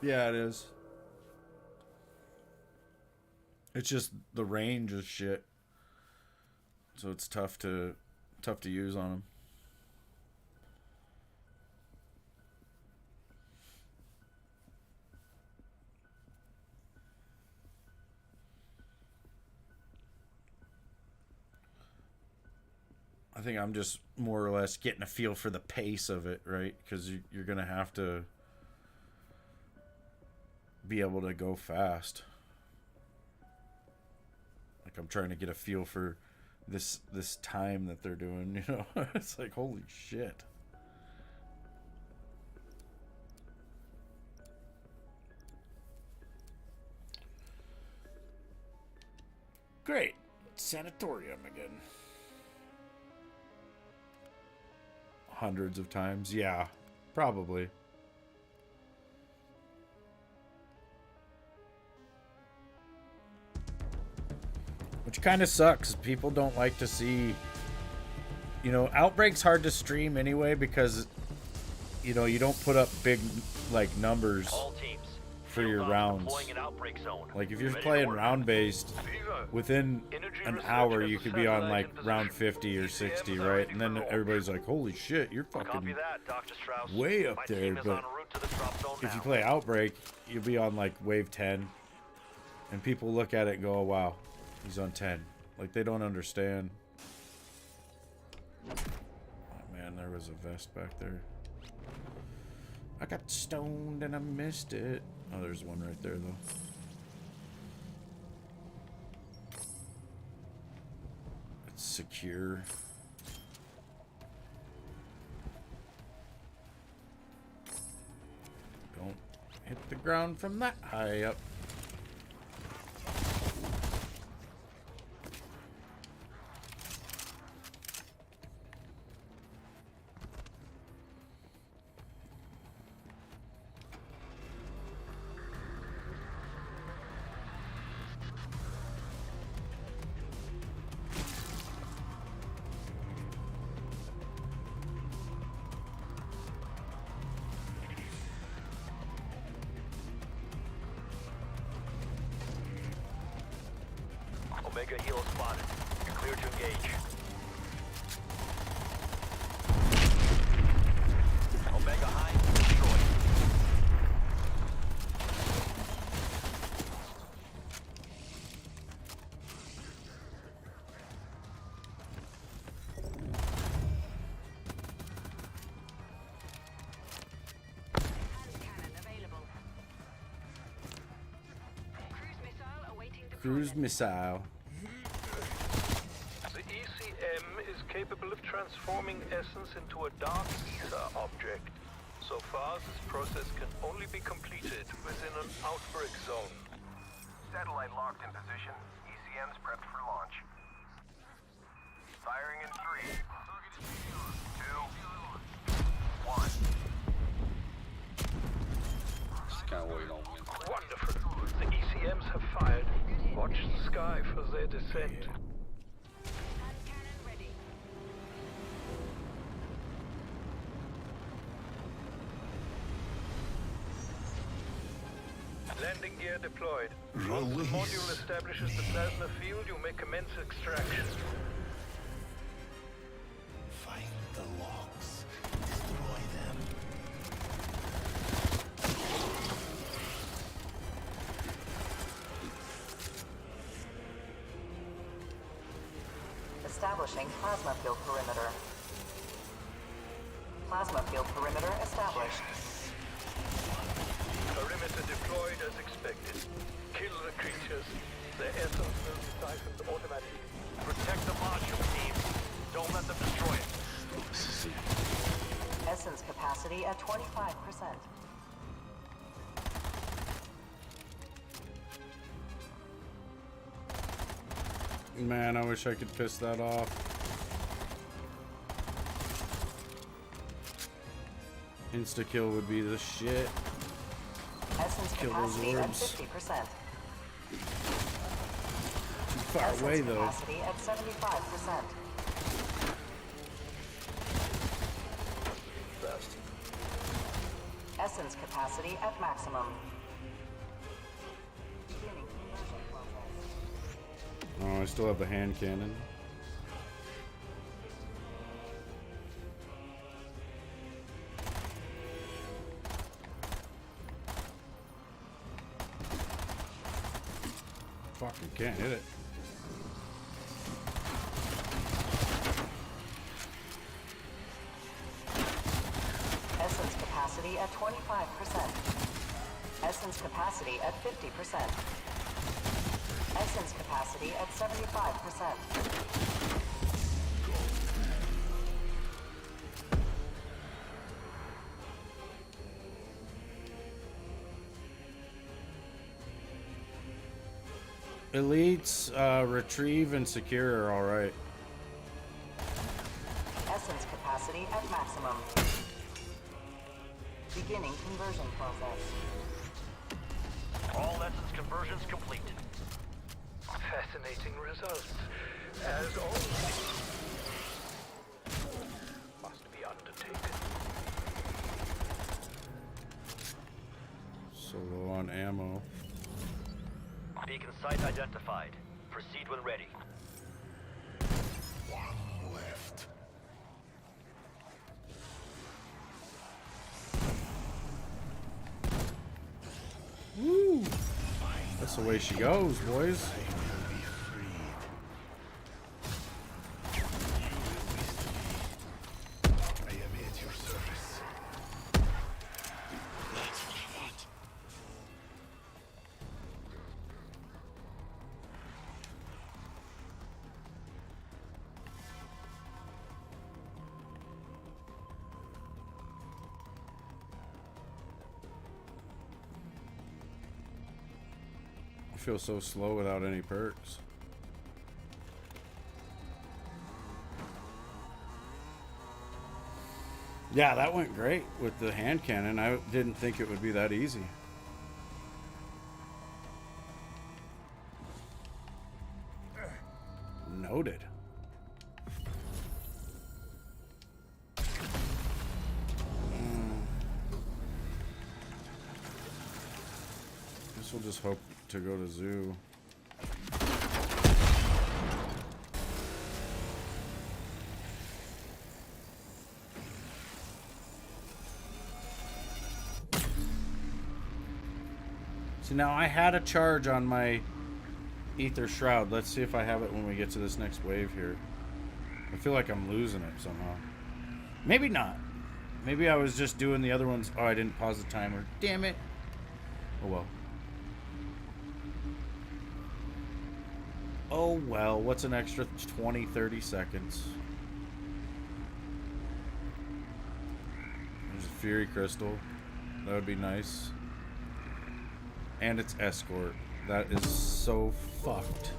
Yeah, it is. It's just the range is shit. So it's tough to use on them. I I think I'm just more or less getting a feel for the pace of it, right? Because you're going to have to be able to go fast. Like, I'm trying to get a feel for this time that they're doing, you know? It's like, holy shit. Great. Sanatorium again. Hundreds of times. Yeah, probably. Which kind of sucks. People don't like to see... You know, Outbreak's hard to stream anyway because, you know, you don't put up big, like, numbers All teams. for your rounds. Deploying an outbreak zone. Like, if you're Ready playing to work. round-based, within Energy an research hour has you a could be on, satellite like, in round position. 50 or 60, ECMs are right? ready And then for launch. everybody's like, holy shit, you're Copy fucking that, Dr. Strauss. way up My there. team is But en route to the drop zone if you now. play Outbreak, you'll be on, like, wave 10. And people look at it and go, oh, wow, he's on 10. Like, they don't understand. Oh, man, there was a vest back there. I got stoned and I missed it. Oh, there's one right there, though. It's secure. Don't hit the ground from that high up. Omega Helo spotted. You're clear to engage. Omega High destroyed. Cannon available. Cruise missile awaiting Cruise missile. The ECM is capable of transforming essence into a dark ether object. So far, this process can only be completed within an outbreak zone. Satellite locked in position. ECM's prepped for launch. Firing in 3, 2, 1. Just kind of wait on me. Wonderful. The ECMs have fired. Watch the sky for their descent. cannon ready. Landing gear deployed. Once the module establishes the plasma field, you may commence extraction. Find the locks. Destroy them. Establishing plasma field perimeter. Plasma field perimeter established. Perimeter deployed as expected. Kill the creatures. Their essence will be siphoned automatically. Protect the module, team. Don't let them destroy it. Essence capacity at 25%. Man, I wish I could piss that off. Insta-kill would be the shit. Essence Kill those capacity at orbs. 50%. Too far Essence away, though. capacity at 75%. Essence capacity at maximum. Oh, I still have the hand cannon. Fucking can't hit it. capacity at 25%. Essence capacity at 50%. Essence capacity at 75%. Elites, retrieve and secure are alright. Essence capacity at maximum. Beginning conversion process. All essence conversions complete. Fascinating results, as always. Must be undertaken. So low on ammo. Beacon site identified. Proceed when ready. One left. Woo! That's the way she goes, boys. I feel so slow without any perks. Yeah, that went great with the hand cannon. I didn't think it would be that easy. Noted. Guess we'll just hope to go to zoo. See, now I had a charge on my ether shroud. Let's see if I have it when we get to this next wave here. I feel like I'm losing it somehow. Maybe not. Maybe I was just doing the other ones. Oh, I didn't pause the timer. Damn it. Oh well. Oh well, what's an extra 20, 30 seconds? There's a Fury Crystal. That would be nice. And it's Escort. That is so fucked.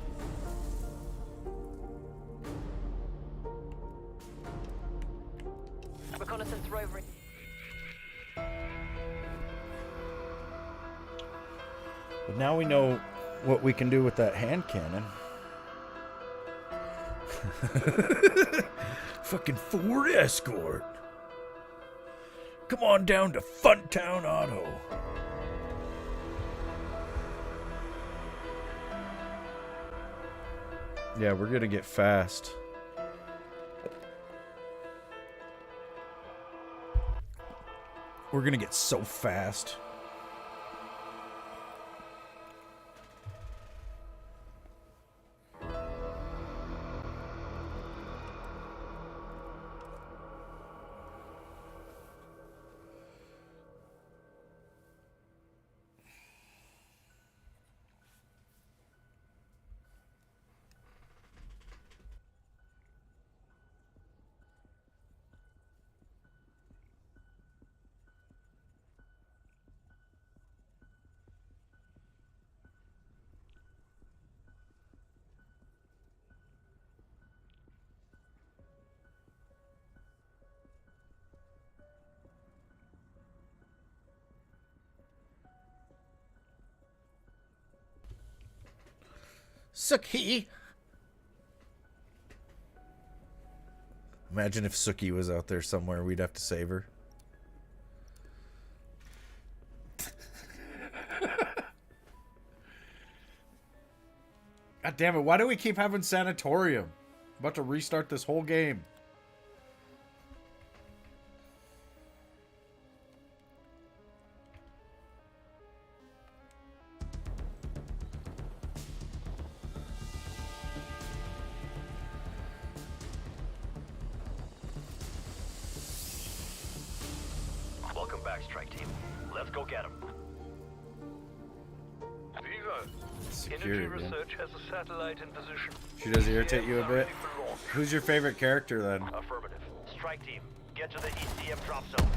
Reconnaissance rover. But now we know what we can do with that hand cannon. Fucking Ford Escort. Come on down to Funtown Auto. Yeah, we're gonna get fast. We're gonna get so fast. Suki. Imagine if Suki was out there somewhere. We'd have to save her. God damn it. Why do we keep having Sanatorium? About to restart this whole game. Welcome back, Strike. strike team. Let's go get him. Viva, Security, Energy man. Research has a satellite in position. She does irritate you a ECMs are bit. ready for launch. Who's your favorite character then? Affirmative. Strike team, get to the ECM drop zone.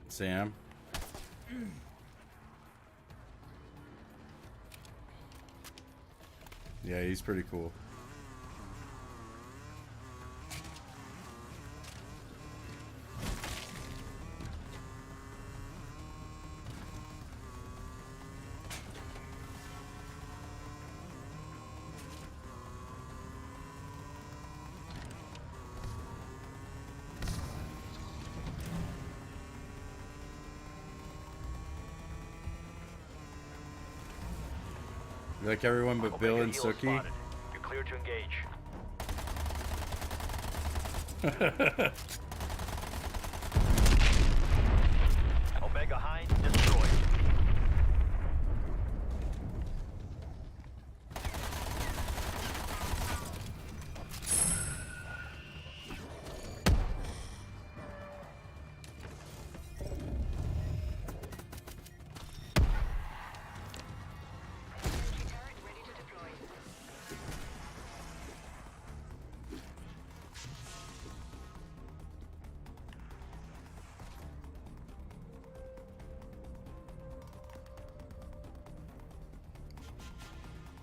Sam. Yeah, he's pretty cool. You like everyone but Bill Omega and Heel Sookie? spotted. You're clear to engage. Omega Hind destroyed.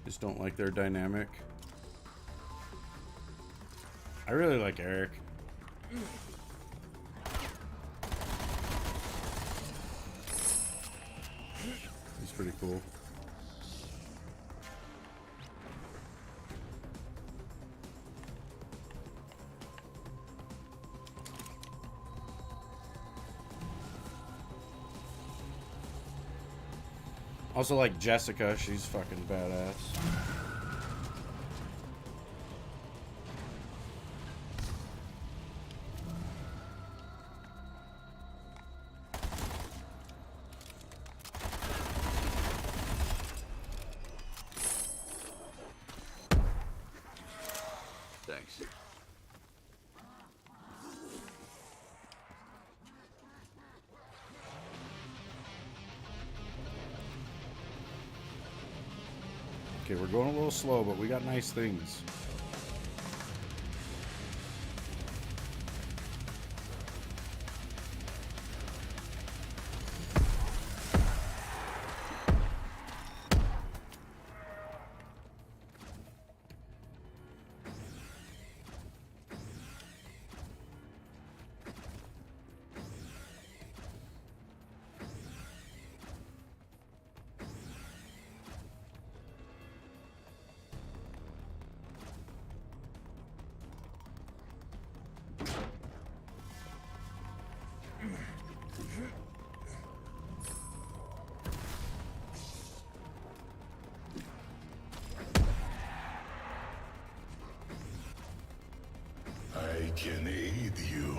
Just don't like their dynamic. I really like Eric. He's pretty cool. Also like Jessica, she's fucking badass. Thanks. Okay, we're going a little slow, but we got nice things. I can aid you.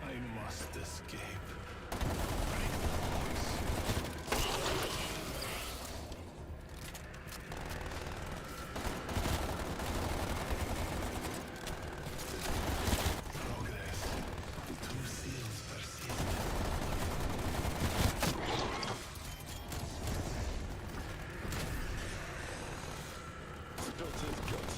I must escape. Progress. Two seals persist. Filtered cut.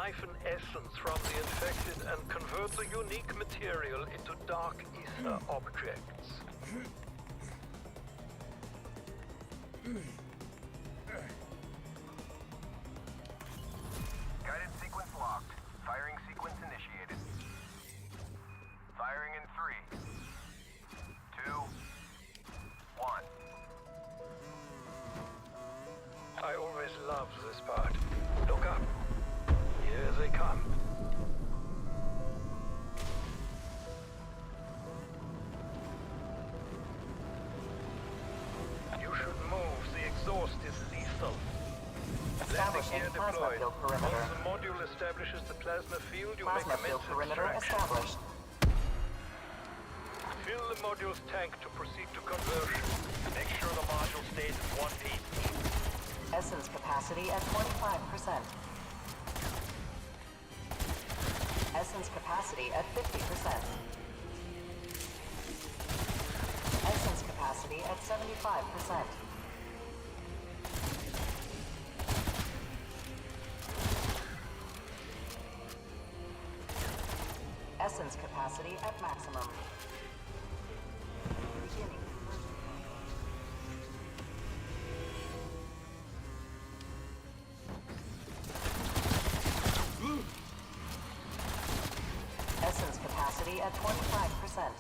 siphon essence from the infected and convert the unique material into dark ether objects. Guided sequence locked. Firing sequence initiated. Firing in 3, 2, 1. I always loved this part. Look up. Here they come. You should move. The exhaust is lethal. Landing Establishing gear plasma deployed. field perimeter. Once the module establishes the plasma field, you Plasma may field commence perimeter extraction. established. Fill the module's tank to proceed to conversion. Make sure the module stays in one piece. Essence capacity at 25%. Essence capacity at 50%. Essence capacity at 75%. Essence capacity at maximum. Beginning. Essence capacity at 25%.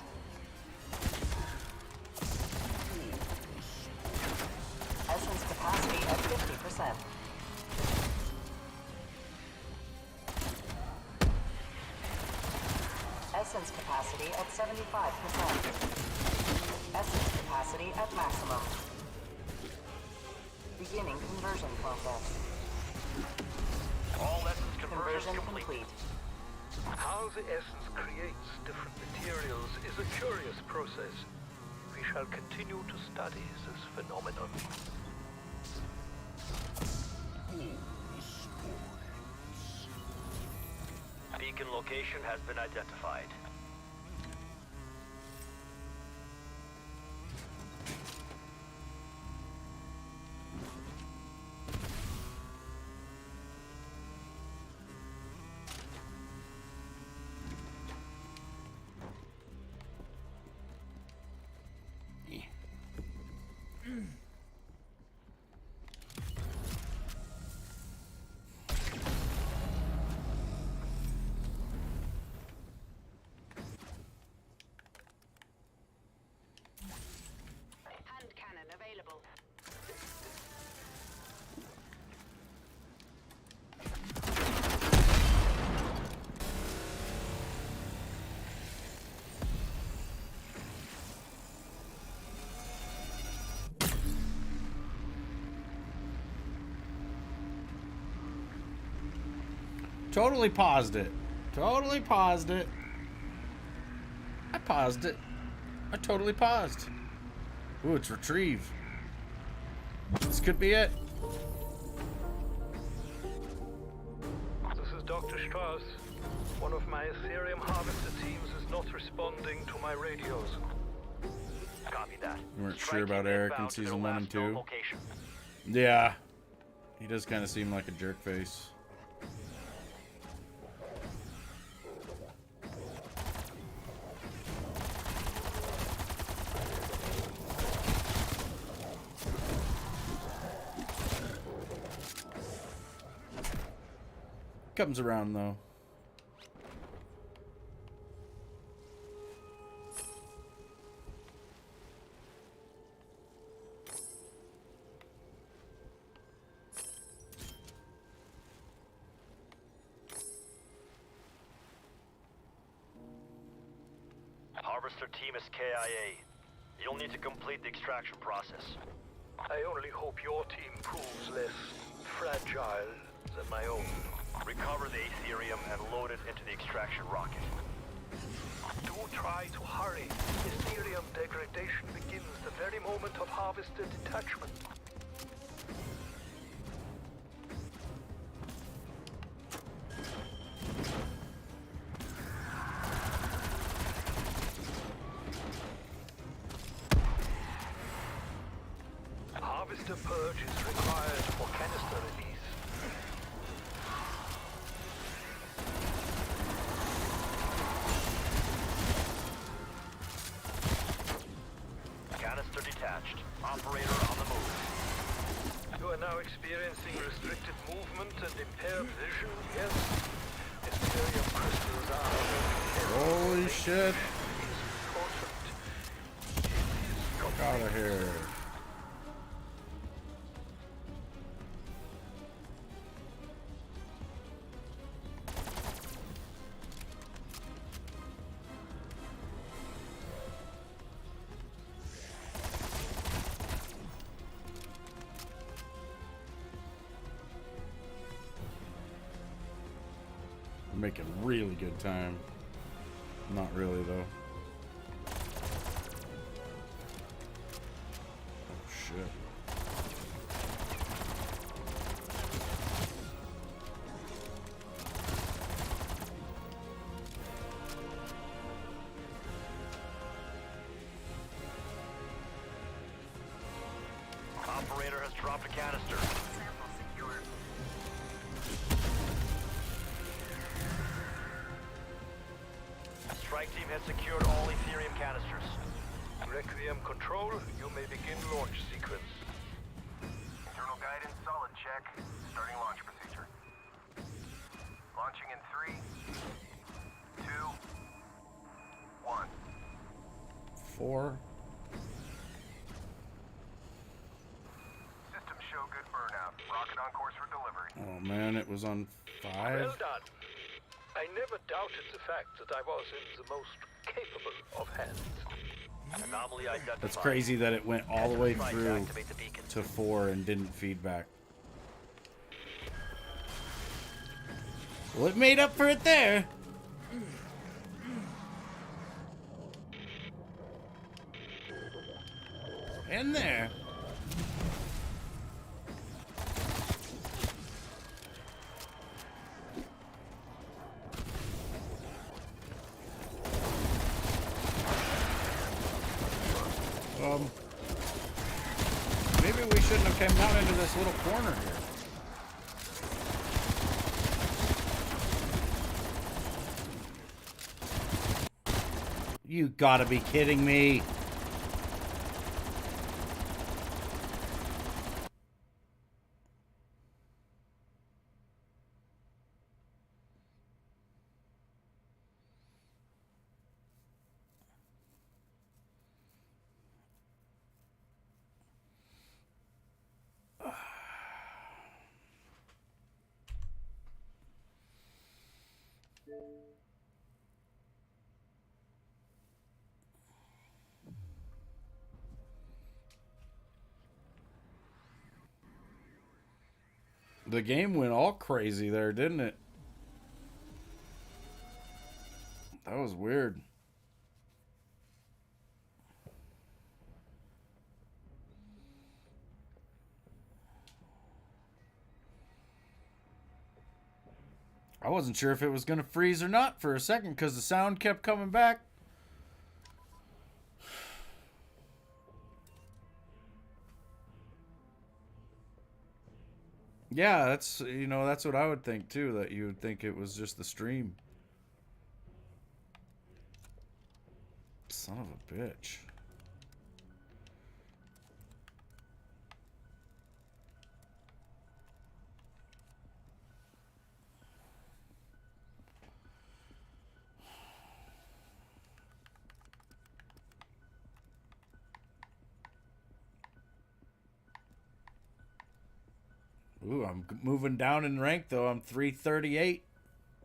Essence capacity at 50%. Essence capacity at 75%. Essence capacity at maximum. Beginning conversion process. All essence Conversion conversions complete. complete. How the essence creates different materials is a curious process. We shall continue to study this phenomenon. Beacon location has been identified. Hand cannon available. Totally paused it. Totally paused it. I paused it. I totally paused. Ooh, it's retrieve. This could be it. This is Dr. Strauss. One of my Ethereum harvester teams is not responding to my radios. Copy that. You weren't Strike sure about team Eric in inbound to their season 1 and last known 2. location. Yeah. He does kind of seem like a jerk face. Comes around though. Harvester team is KIA. You'll need to complete the extraction process. I only hope your team proves less fragile than my own. Recover the Ethereum and load it into the extraction rocket. Do try to hurry. Ethereum degradation begins the very moment of harvester detachment. Harvester purge is required for canister release. Operator on the move. You are now experiencing restricted movement and impaired vision, yes? Ethereum crystals are Holy shit. important. Fuck out of here. We're making really good time. Not really though. Oh shit. Operator has dropped a canister. Strike team has secured all Ethereum canisters. Requiem control, you may begin launch sequence. Internal guidance, solid check. Starting launch procedure. Launching in 3, 2, 1. 4. Systems show good burnout. Rocket on course for delivery. Oh man, it was on 5. Well done. I never doubted the fact that I was in the most capable of hands. Anomaly identified. That's crazy that it went all the way Try to through activate the beacon. to 4 and didn't feedback. Well, it made up for it there. And there. Maybe we shouldn't have come down into this little corner here. You gotta be kidding me. The game went all crazy there, didn't it? That was weird. I wasn't sure if it was going to freeze or not for a second because the sound kept coming back. Yeah, that's, you know, that's what I would think too, that you would think it was just the stream. Son of a bitch. Ooh, I'm moving down in rank, though. I'm 338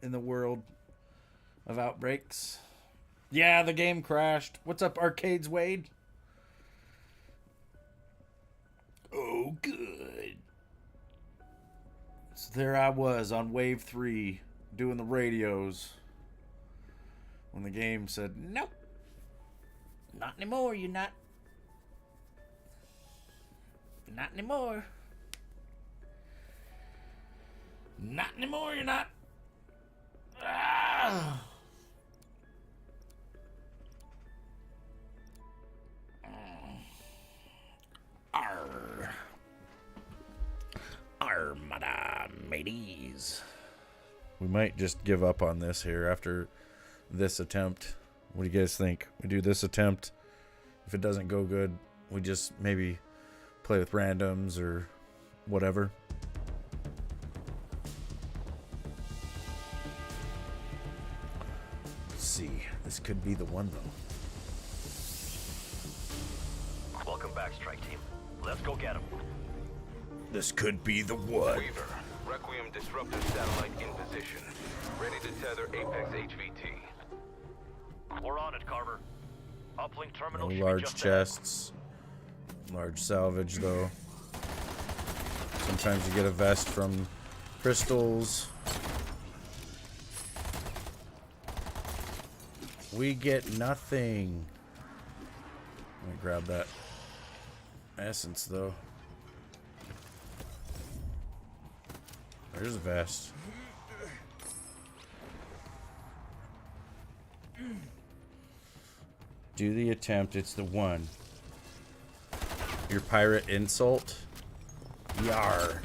in the world of Outbreaks. Yeah, the game crashed. What's up, Arcades Wade? Oh, good. So there I was on wave 3 doing the radios when the game said, nope. Not anymore, you're not. Not anymore. Not anymore, you're not. Ah. Arr. Armada, mateys. We might just give up on this here after this attempt. What do you guys think? We do this attempt. If it doesn't go good, we just maybe play with randoms or whatever. Let's see. This could be the one, though. Welcome back, strike team. Let's go get him. This could be the one. Weaver, Requiem disruptor satellite in position. Ready to tether Apex HVT. We're on it, Carver. Uplink No terminal should be large just ahead. chests. Large salvage, though. Sometimes you get a vest from crystals. We get nothing. Let me grab that essence, though. There's a vest. Do the attempt. It's the one. Your pirate insult? Yar.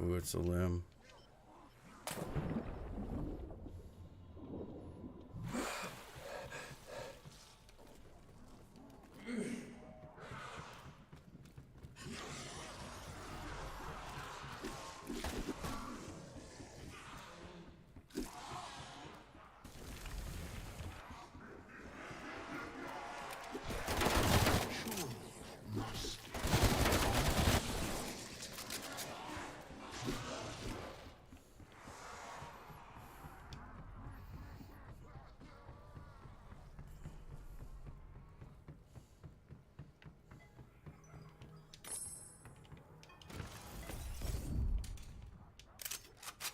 Ooh, it's a limb.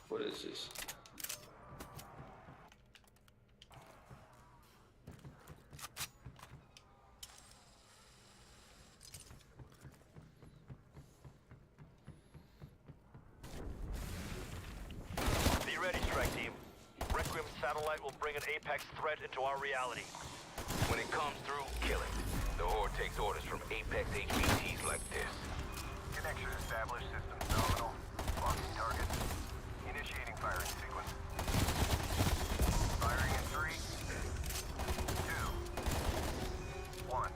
What is this? Be ready, strike team. Requiem satellite will bring an Apex threat into our reality. When it comes through, kill it. The Horde takes orders from Apex HVTs like this. Connection established, system nominal. Locking target. Initiating firing sequence. Firing in 3, 2, 1.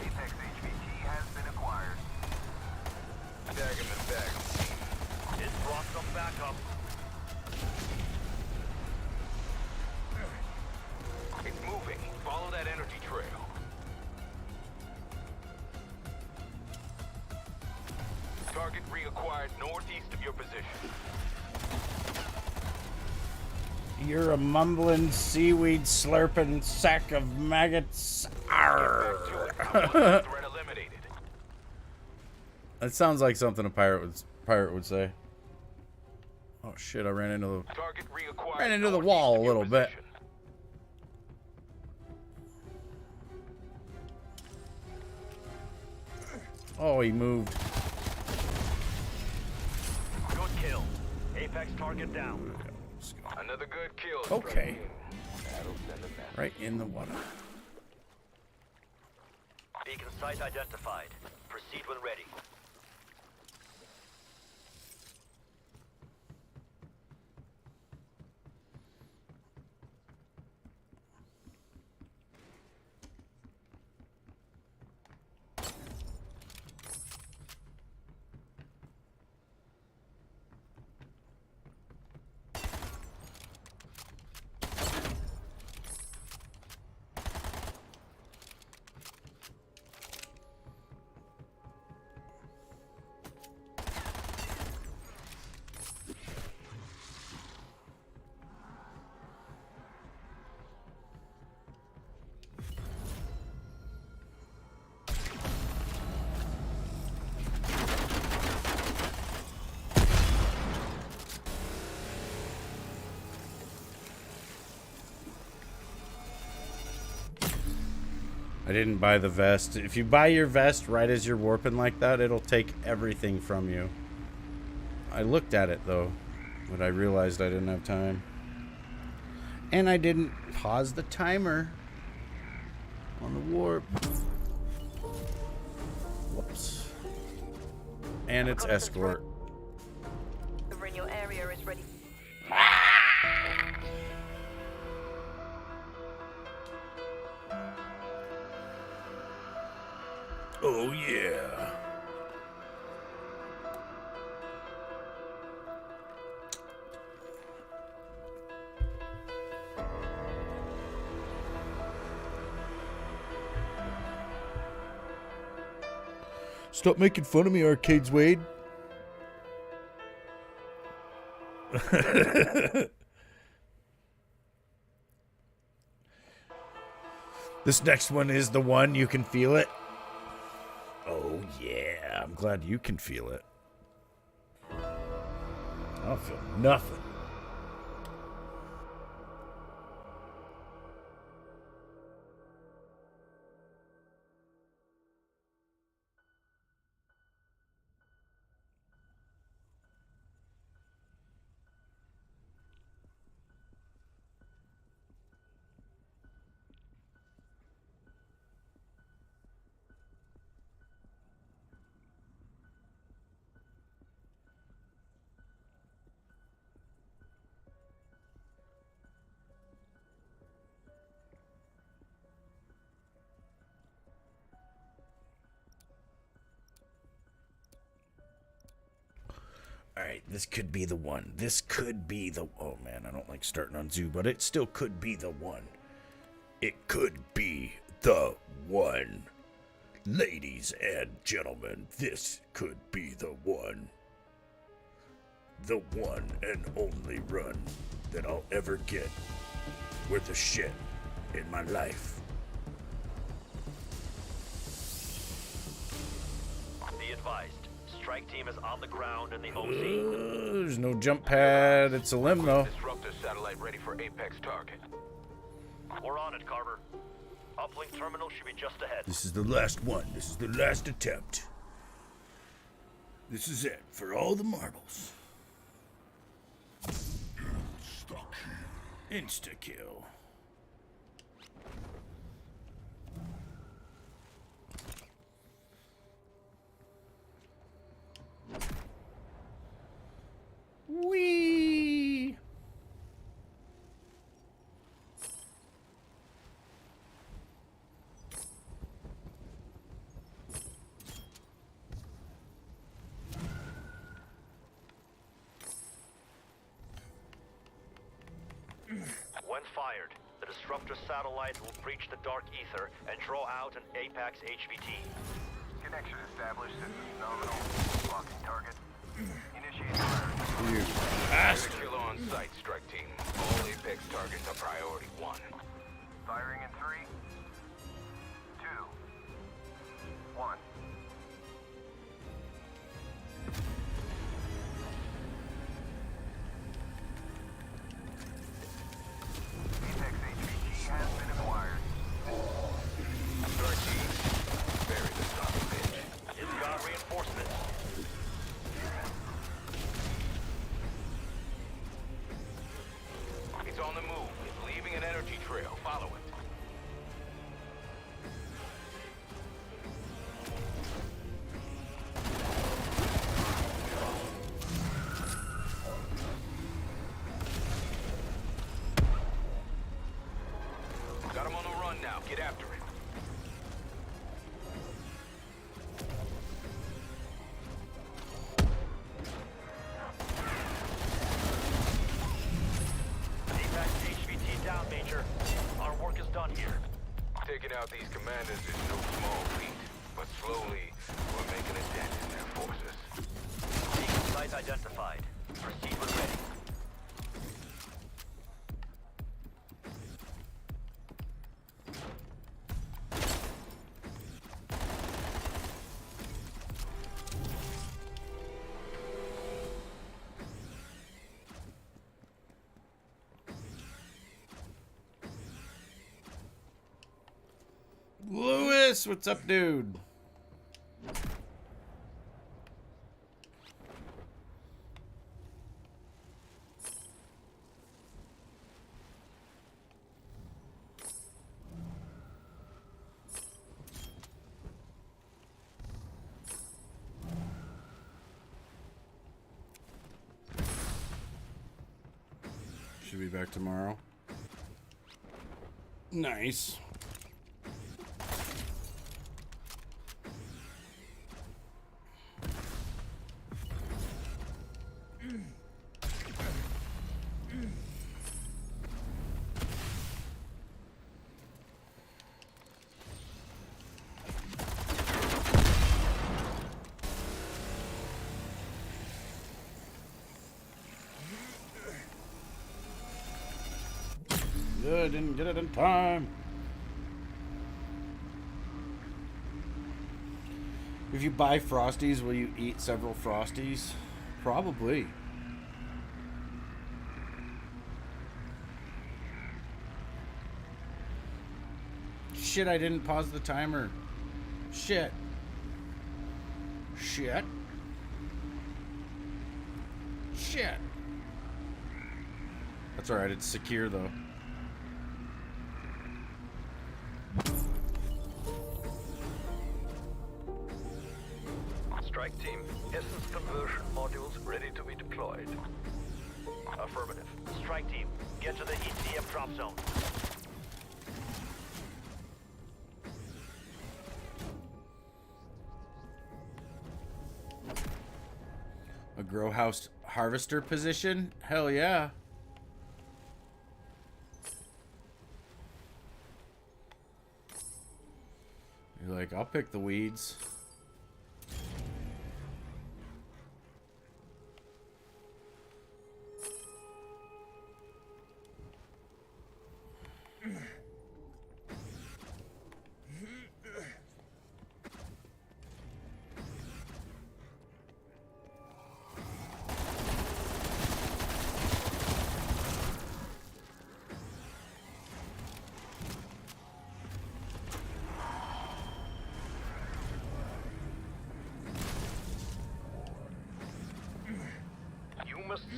Apex HVT has been acquired. Tag him and bag him. It brought some backup. It's moving. Follow that energy trail. Target reacquired northeast of your position. You're a mumbling, seaweed slurping sack of maggots. Arr. Threat eliminated. That sounds like something a pirate would say. Oh shit! I ran into Target reacquired the northeast wall a of your little bit. position. Oh, he moved. Good kill. Apex target down. Another good kill. Okay. That'll send a message. Right in the water. Beacon site identified. Proceed when ready. didn't buy the vest. If you buy your vest right as you're warping like that, it'll take everything from you. I looked at it though, but I realized I didn't have time. And I didn't pause the timer on the warp. Whoops. And it's escort. Over in your area is ready. Oh yeah. Stop making fun of me, Arcades Wade. This next one is the one you can feel it. Oh yeah, I'm glad you can feel it. I don't feel nothing. Alright, this could be the one. This could be the... Oh man, I don't like starting on Zoo, but it still could be the one. It could be the one. Ladies and gentlemen, this could be the one. The one and only run that I'll ever get worth a shit in my life. Be advised. Strike team is on the ground in the OC. There's no jump pad. It's a limb, though. Disruptor satellite ready for apex target. We're on it, Carver. Uplink terminal should be just ahead. This is the last one. This is the last attempt. This is it for all the marbles. Insta-kill. Whee! When fired, the disruptor satellite will breach the dark ether and draw out an Apex HVT. Connection established. Systems nominal. Locking target. Initiating fire. You bastard. Kill on site, strike team. All apex targets are priority 1. Firing in 3, 2, 1. Apex HVT has been acquired. Strike team. Bury the son of a bitch. It's got reinforcements. It's on the move. It's leaving an energy trail. Follow it. Got him on the run now. Get after him. Apex HVT down, Major. Our work is done here. Taking out these commanders is no small feat, but slowly we're making a dent in their forces. Beacon site identified. Proceed when ready. Blew Chris, what's up, dude? Should be back tomorrow. Nice. Good, didn't get it in time. If you buy Frosties, will you eat several Frosties? Probably. Shit, I didn't pause the timer. Shit. Shit. Shit. That's alright, it's secure though. Strike team, essence conversion modules ready to be deployed. Affirmative. Strike team, get to the ECM drop zone. A grow house harvester position? Hell yeah. You're like, I'll pick the weeds.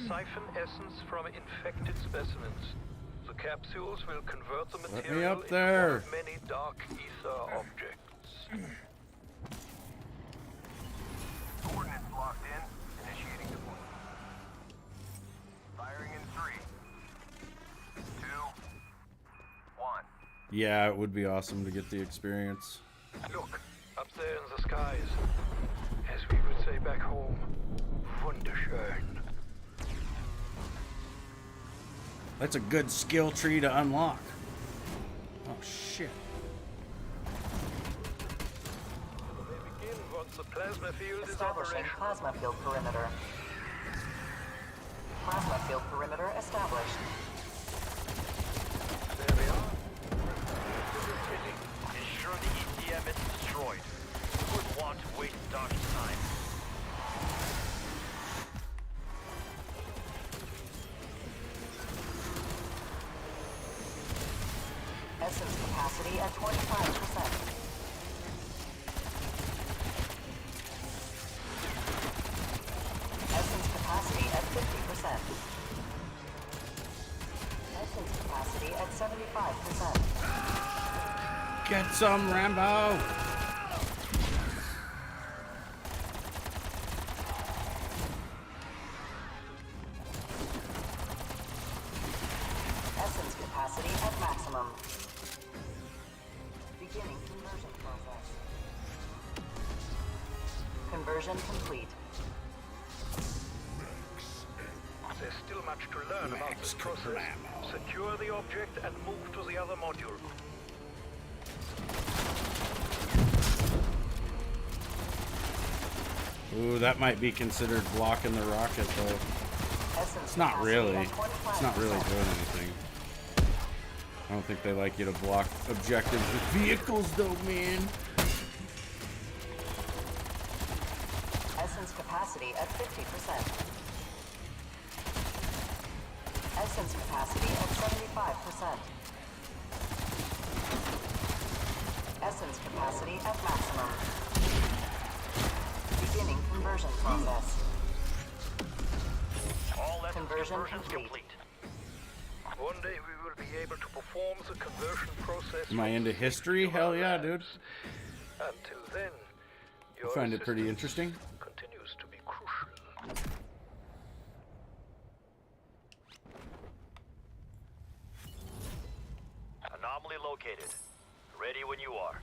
Siphon essence from infected specimens. The capsules will convert the Let me material up there. into one of many dark ether objects. Coordinates locked in. Initiating deployment. Firing in 3, 2, 1. Yeah, it would be awesome to get the experience. Look, up there in the skies. As we would say back home, wunderschön. That's a good skill tree to unlock. Oh shit. They begin once the plasma field is Establishing operational. plasma field perimeter. Plasma field perimeter established. There we are. Ensure the ECM is destroyed. You wouldn't want to waste Doc's time. Essence capacity at 25%. Essence capacity at 50%. Essence capacity at 75%. Get some, Rambo! Essence capacity at maximum. Beginning conversion process. Conversion complete. There's still much to learn about this process. Secure the object and move to the other module. Ooh, that might be considered blocking the rocket, though. Essence It's not capacity really. at It's not really 25%. doing anything. I don't think they like you to block objectives with vehicles, though, man. Essence capacity at 50%. Essence capacity at 75%. essence capacity at maximum. Beginning conversion process. All essence Conversion conversions complete. One day we will be able to perform the conversion process. Am I into history? Hell yeah, dude. Until then, I find it pretty interesting. Continues to be crucial. Anomaly located. Ready when you are.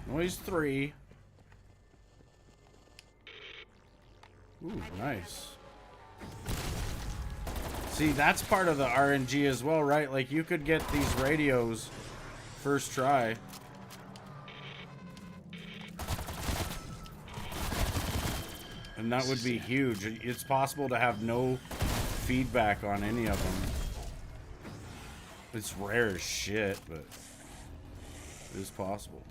Noise 3. Ooh, nice. See, that's part of the RNG as well, right? Like, you could get these radios first try. And that would be huge. It's possible to have no feedback on any of them. It's rare as shit, but it is possible.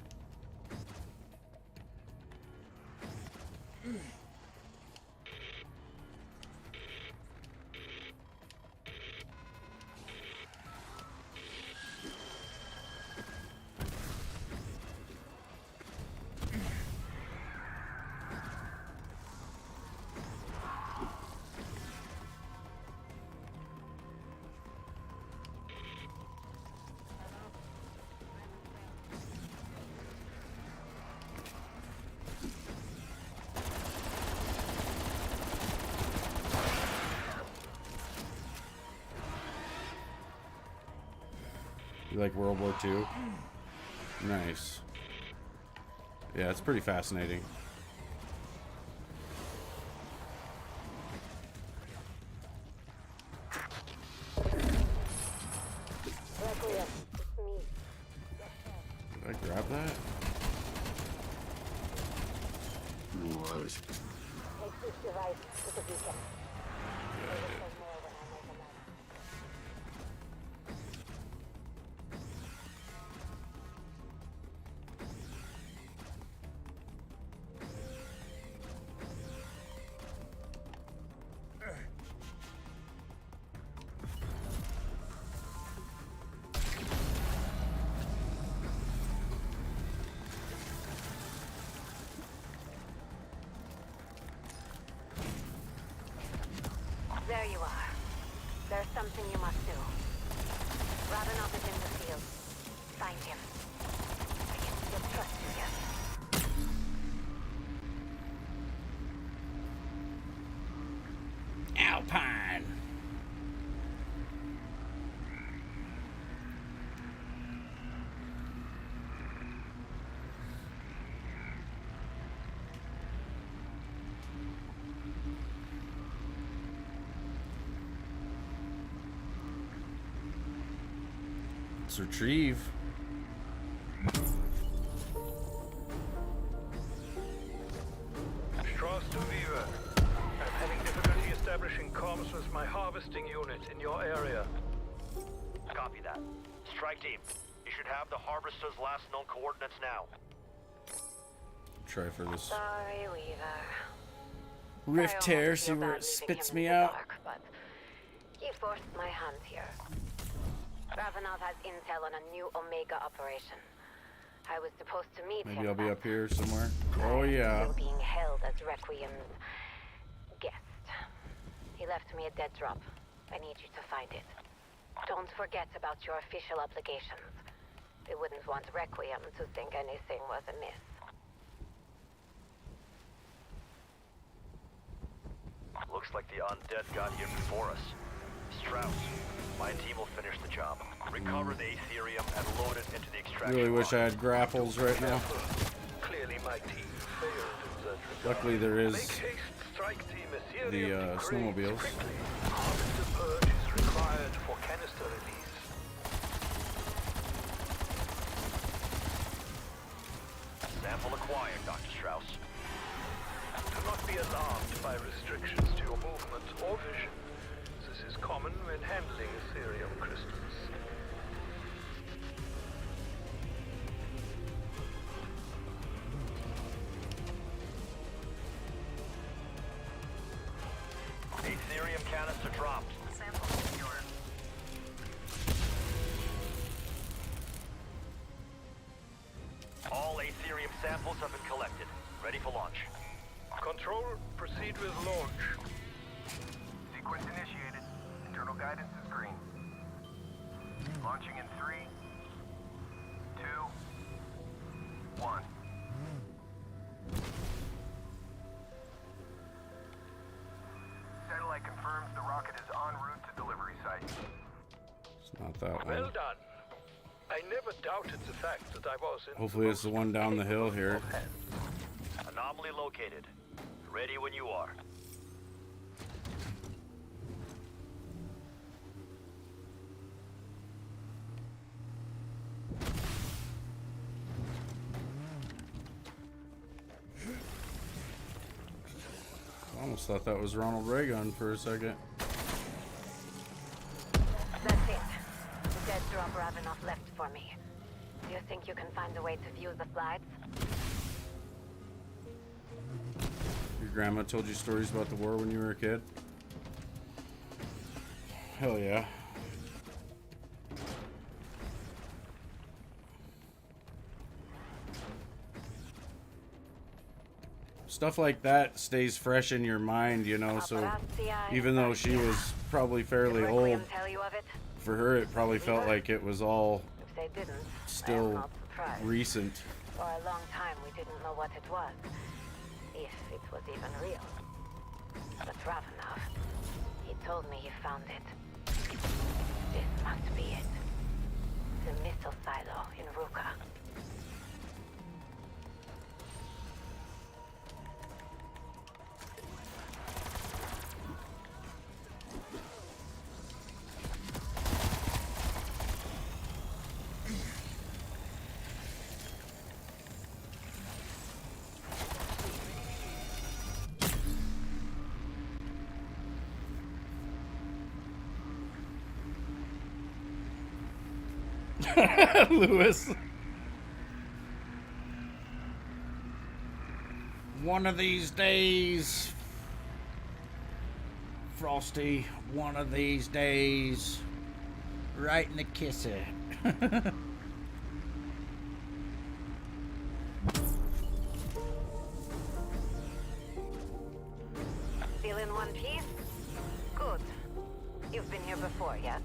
You like World War II? Nice. Yeah, it's pretty fascinating. Did I grab that? There you are. There's something you must do. Ravenov is in the field. Find him. I can still trust you yet. Alpine. Let's retrieve. Strauss to Viva. I'm having difficulty establishing comms with my harvesting unit in your area. Copy that. Strike team, you should have the harvester's last known coordinates now. Try for this Sorry, Weaver. rift I tear, almost see feel where bad it leaving spits him me in the out. dark, but he forced my hand here. Ravenov has intel on a new Omega operation. I was supposed to meet him. Maybe I'll be but up here somewhere. Oh I'm yeah. still being held as Requiem's guest. He left me a dead drop. I need you to find it. Don't forget about your official obligations. We wouldn't want Requiem to think anything was amiss. Looks like the undead got here before us. Strauss, my team will finish the job. Recover the Aetherium and load it into the extraction Really wish I pod. had grapples right now. Clearly my team failed in that regard. Luckily there Make is haste, strike team Aetherium the degrades snowmobiles. quickly. Harvester purge is required for canister release. Sample acquired, Dr. Strauss. Do not be alarmed by restrictions to your movement or vision. This is common when handling Aetherium crystals. Guidance is green. Launching in 3, 2, 1. Satellite confirms the rocket is en route to delivery site. It's not that Well one. done. I never doubted the fact that I was in Hopefully it's the one down the hill here. Anomaly located. Ready when you are. I almost thought that was Ronald Reagan for a second. That's it. The dead drop Ravenoff left for me. Do you think you can find a way to view the slides? Your grandma told you stories about the war when you were a kid? Hell yeah. Stuff like that stays fresh in your mind, you know, so even though she was probably fairly old, Tell you of it? for her it probably felt like it was all If they didn't, I am still not surprised. recent. For a long time, we didn't know what it was. If it was even real. But Ravenov, he told me he found it. This must be it. The missile silo in Ruka. Lewis. One of these days, Frosty, one of these days, right in the kisser. Still in one piece? Good. You've been here before, yes?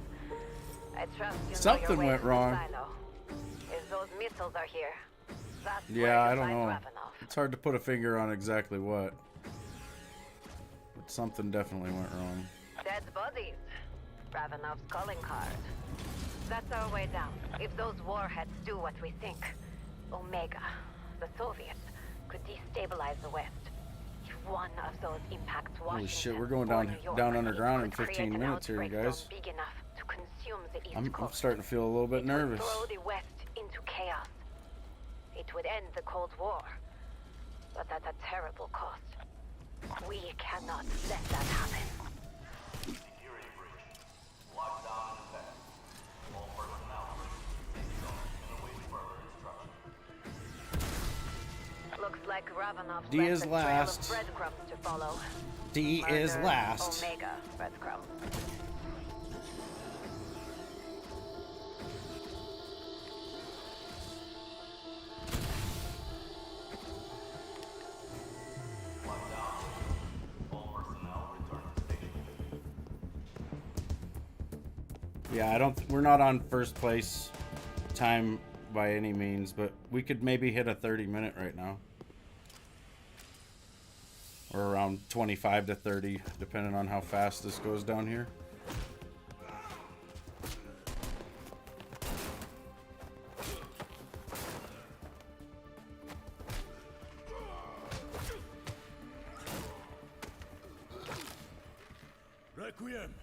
I trust you know Something your way went to the wrong. silo. If those missiles are here, that's Yeah, where I you don't find know. Ravenov. It's hard to put a finger on exactly what. But something definitely went wrong. Dead bodies. Ravenov's calling card. That's our way down. If those warheads do what we think, Omega, the Soviets, could destabilize the West. If one of those impacts Washington Holy shit, we're going or down New York, down underground in it could 15 create an minutes here, outbreak guys. zone big enough to consume the East I'm Coast. starting to feel a little bit It would nervous. throw the West into chaos. It would end the Cold War, but at a terrible cost. We cannot let that happen. Security breach. Lockdown in effect. All personnel please zone and await further instructions. Looks like Ravenov D left is a trail last. of breadcrumbs to follow. D is Murder, last. Omega breadcrumbs. Yeah, we're not on first place time by any means, but we could maybe hit a 30-minute right now. Or around 25 to 30, depending on how fast this goes down here. Requiem!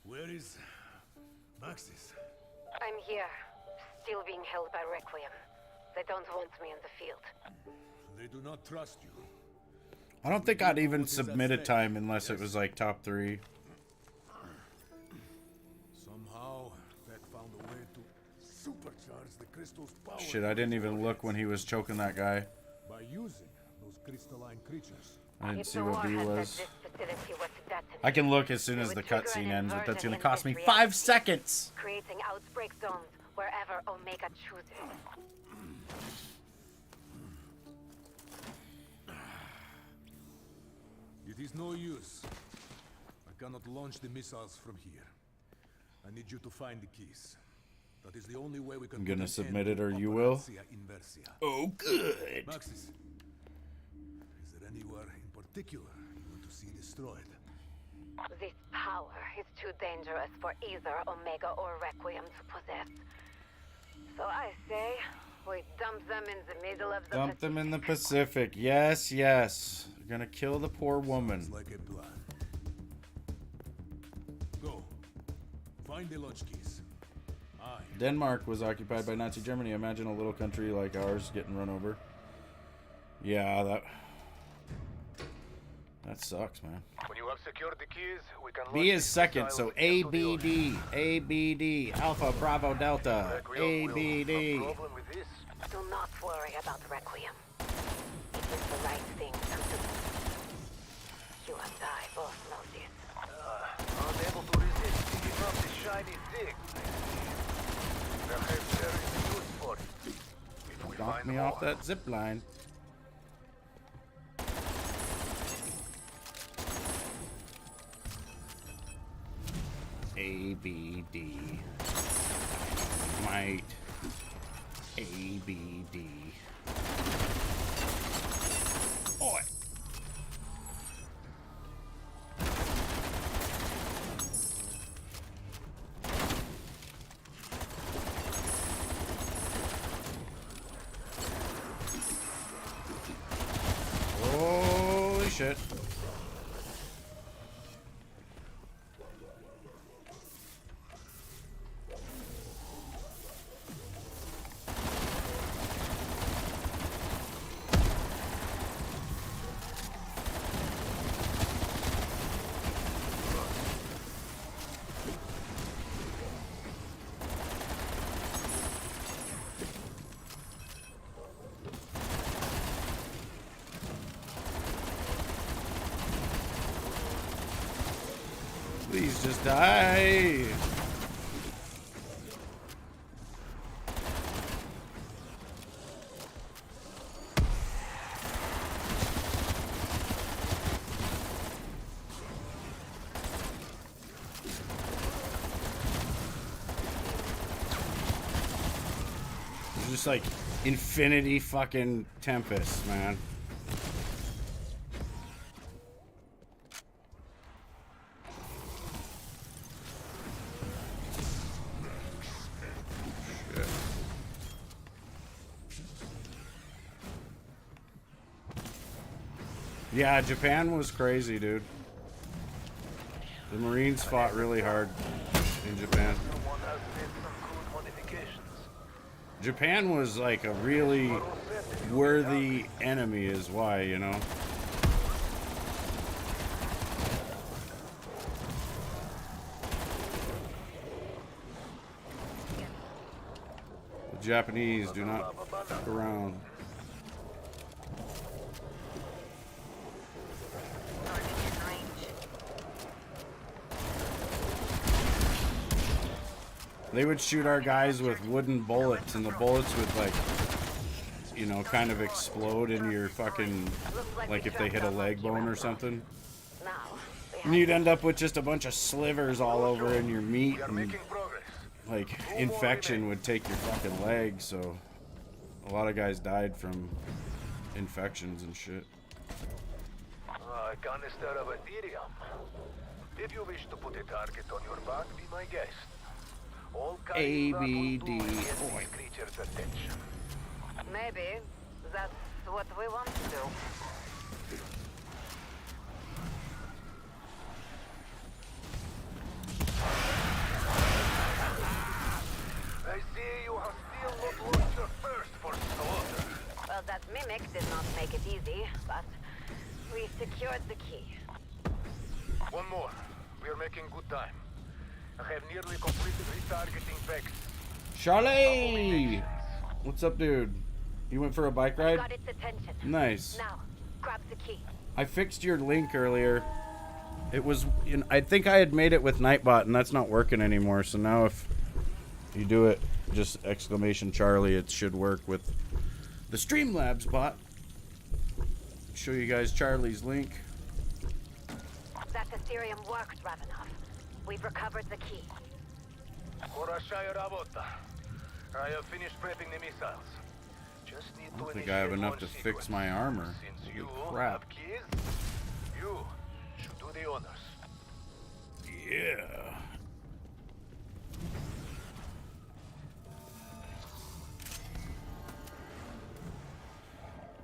Where is Maxis? I'm here, still being held by Requiem. They don't want me in the field. They do not trust you. I don't think I'd even submit a time unless it was like top 3. Somehow, Tech found a way to supercharge the crystal's power. Shit, I didn't even look when he was choking that guy. By using those crystalline creatures. I didn't If see the what B warhead that was. this facility was detonated, I can look as soon it as would the trigger cutscene an ends, but that's inversion gonna in cost this me reality, 5 seconds! creating outbreak zones wherever Omega chooses. It is no use. I cannot launch the missiles from here. I need you to find the keys. That is the only way we can. I'm gonna submit it, or you will. Oh, good. Maxis, is there anywhere in particular you want to see destroyed? This power is too dangerous for either Omega or Requiem to possess. So I say, we dump them in the middle of the Dump them in the Pacific. Yes, yes. You're gonna kill the poor woman. Sounds like a plan. Go. Find the launch keys. Denmark was occupied by Nazi Germany. Imagine a little country like ours getting run over. Yeah, that sucks, man. When you have secured the keys, we can B is second, so ABD, ABD, Alpha, Bravo, Delta, ABD. Do not worry about Requiem. It is the right thing to do. You and I both know this. Unable to resist picking up the shiny thing. Perhaps there is use for it. If we Knock find me more. off that zip line. ABD. Might. ABD. Oi. Holy shit. Please just die. It's just like infinity fucking tempest, man. Yeah, Japan was crazy, dude. The Marines fought really hard in Japan. Someone has made some good modifications. Japan was like a really worthy enemy is why, you know. The Japanese do not fuck around. They would shoot our guys with wooden bullets, and the bullets would, like, you know, kind of explode in your fucking, like if they hit a leg bone or something. And you'd end up with just a bunch of slivers all over in your meat, and, like, infection would take your fucking leg, so a lot of guys died from infections and shit. A canister of Ethereum. If you wish to put a target on your back, be my guest. All ABD. boy. Creature's attention. Maybe that's what we want to do. I see you have still not lost your thirst for slaughter. Well, that mimic did not make it easy, but we secured the key. One more. We are making good time. I have nearly completed retargeting Vex. Charlie! What's up, dude? You went for a bike ride? Got its attention. Nice. Now, grab the key. I fixed your link earlier. It was, I think I had made it with Nightbot, and that's not working anymore. So now if you do it, just exclamation Charlie, it should work with the Streamlabs bot. Show you guys Charlie's link. That Ethereum works, Ravenov. We've recovered the key. Хорошая работа. I have finished prepping the missiles. Just need I to don't think I have initiate enough to launch fix sequence. my armor. Since Holy you crap. have keys, you should do the honors. Yeah.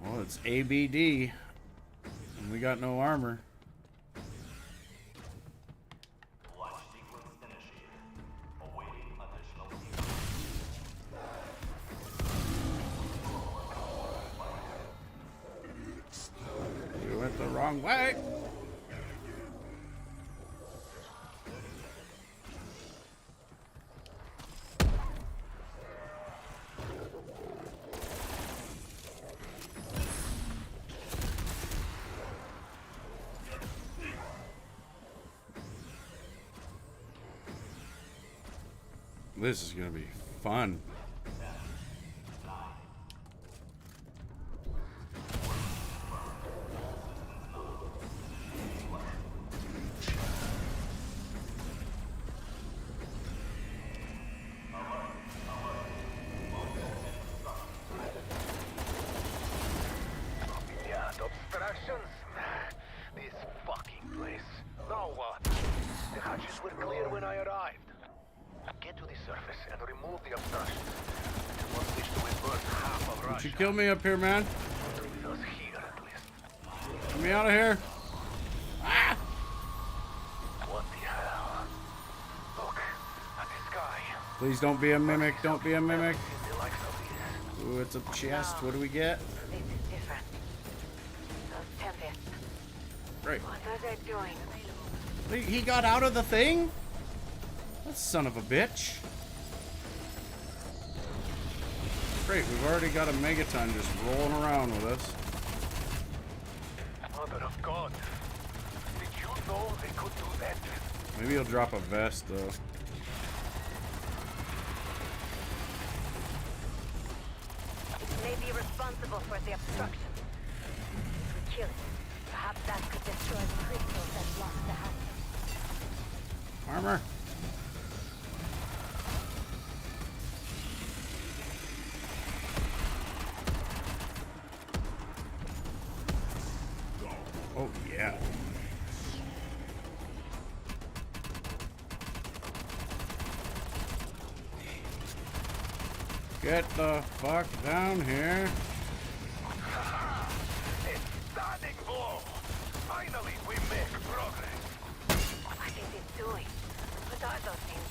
Well, it's ABD. And we got no armor. We went the wrong way. This is gonna be fun. Yeah, obstructions. This fucking place. Now what? The hatches were clear when I arrived. Get to the surface and remove the obstructions. I won't wish to invert half of Don't Russia. you kill me up here, man. With us here, at least. Get me out of here. Ah! What the hell? Look at the sky. Please don't be a mimic. Don't be a mimic. The likes of these. Ooh, it's a chest. What do we get? This is different. Those tempests. Great. What are they doing? He got out of the thing? That son of a bitch. Great, we've already got a megaton just rolling around with us. Mother of God. Did you know they could do that? Maybe he'll drop a vest, though. It may be responsible for the obstruction. If we kill it, perhaps that could destroy the crystals that block the hatch. Armor. Oh, yeah. Get the fuck down here. A stunning blow. Finally, we make progress. What is it doing? What are those things?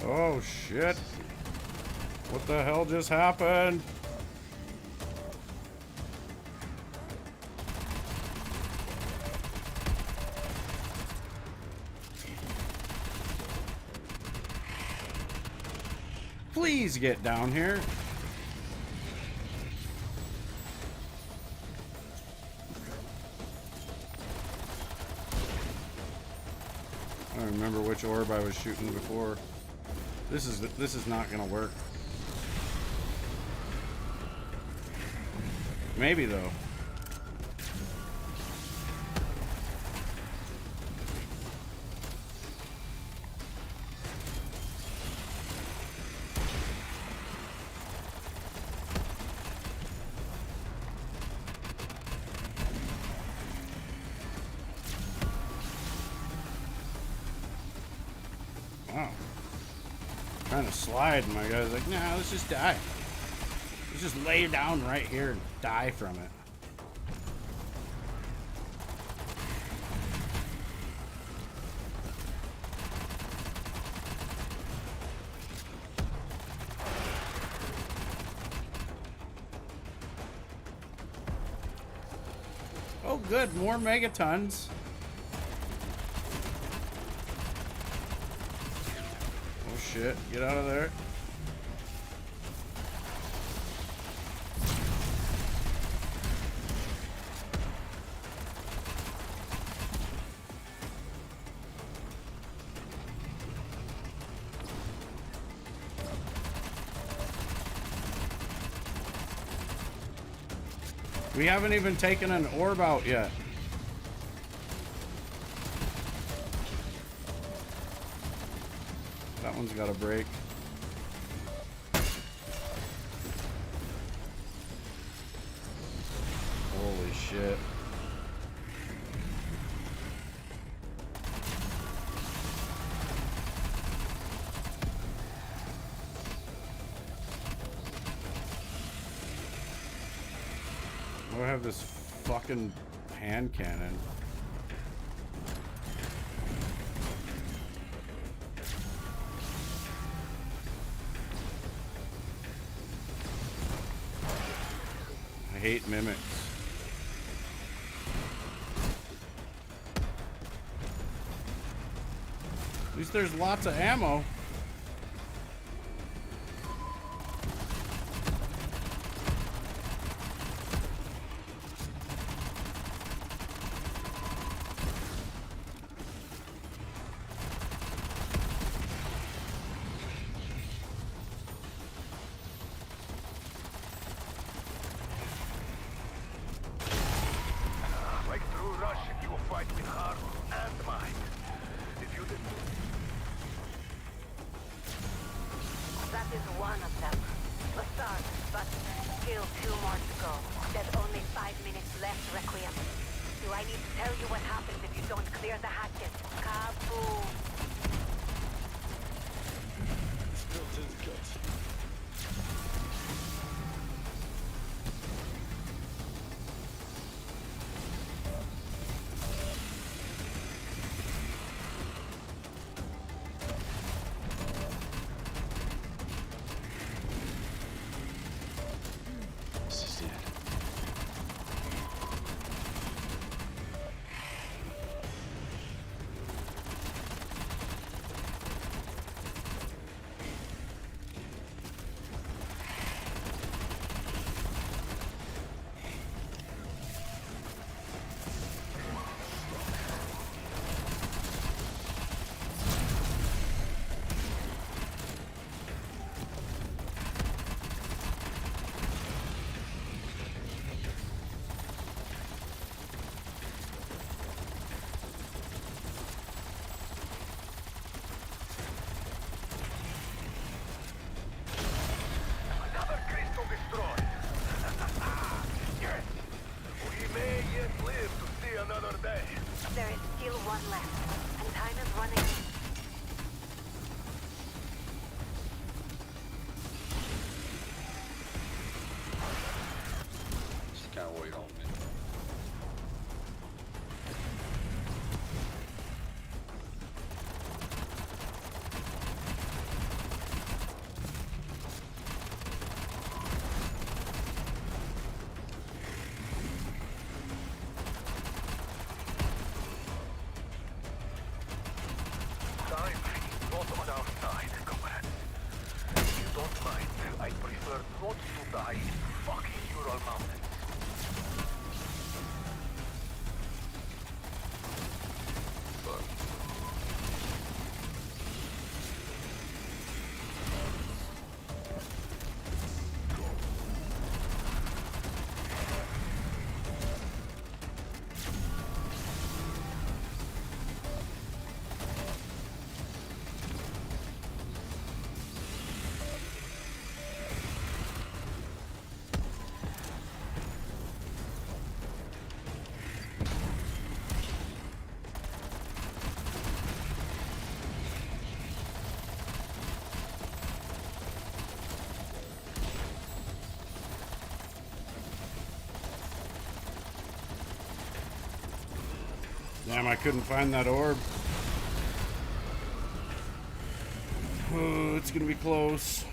Oh, shit. What the hell just happened? Please get down here. I don't remember which orb I was shooting before. This is not gonna work. Maybe though. Wow. Trying to slide, and my guy's like, nah, let's just die. Let's just lay down right here and die from it. Oh good, more megatons. shit. Get out of there. We haven't even taken an orb out yet. That one's got a break. Holy shit. I have this fucking hand cannon. I hate mimics. At least there's lots of ammo. Like through Russia, you will fight with heart and mind. If you didn't... That is one of them. A start, but still 2 more to go. There's only 5 minutes left, Requiem. Do I need to tell you what happens if you don't clear the hatches? Kaboom! Skeleton's guts. This is it. Another crystal destroyed. Yes. We may yet live to see another day. There is still one left, and time is running. Just gotta wait on me. Time is not on our side, comrades. If you don't mind, I'd prefer not to die in fucking Ural Mountains. But Damn, I couldn't find that orb. Oh, it's gonna be close.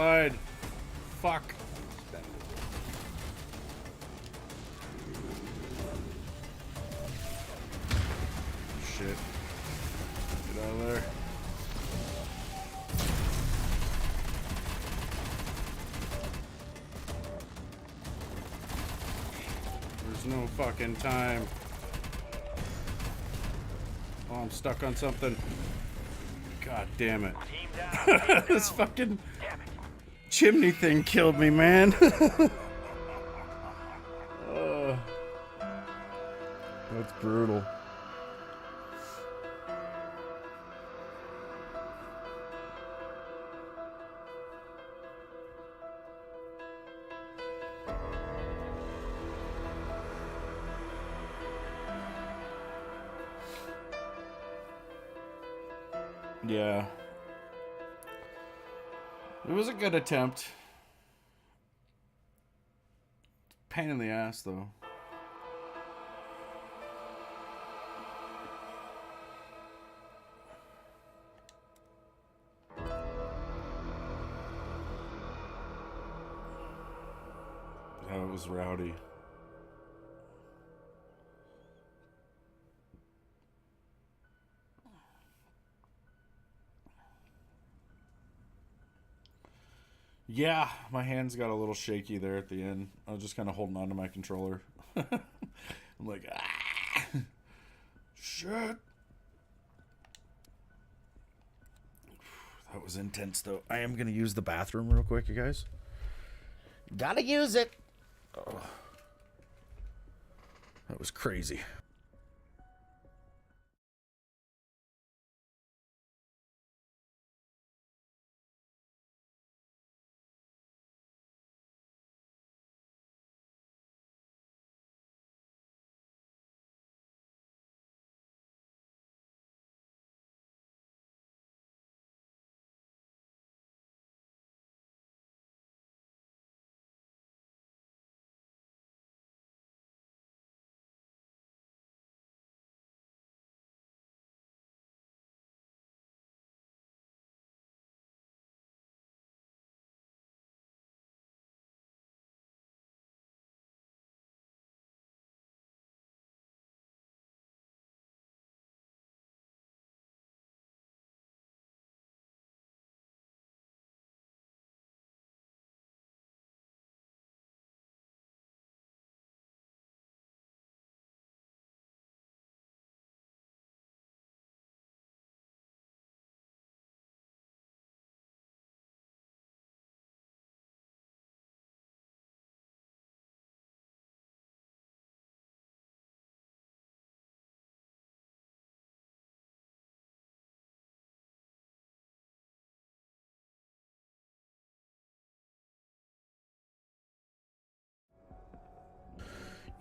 Slide. Fuck. Shit. Get out of there. There's no fucking time. Oh, I'm stuck on something. God damn it. This fucking chimney thing killed me, man. That's brutal. Yeah. It was a good attempt. Pain in the ass, though. Yeah, it was rowdy. Yeah, my hands got a little shaky there at the end. I was just kind of holding on to my controller. I'm like, ah, shit. That was intense, though. I am going to use the bathroom real quick, you guys. Gotta use it. Oh. That was crazy.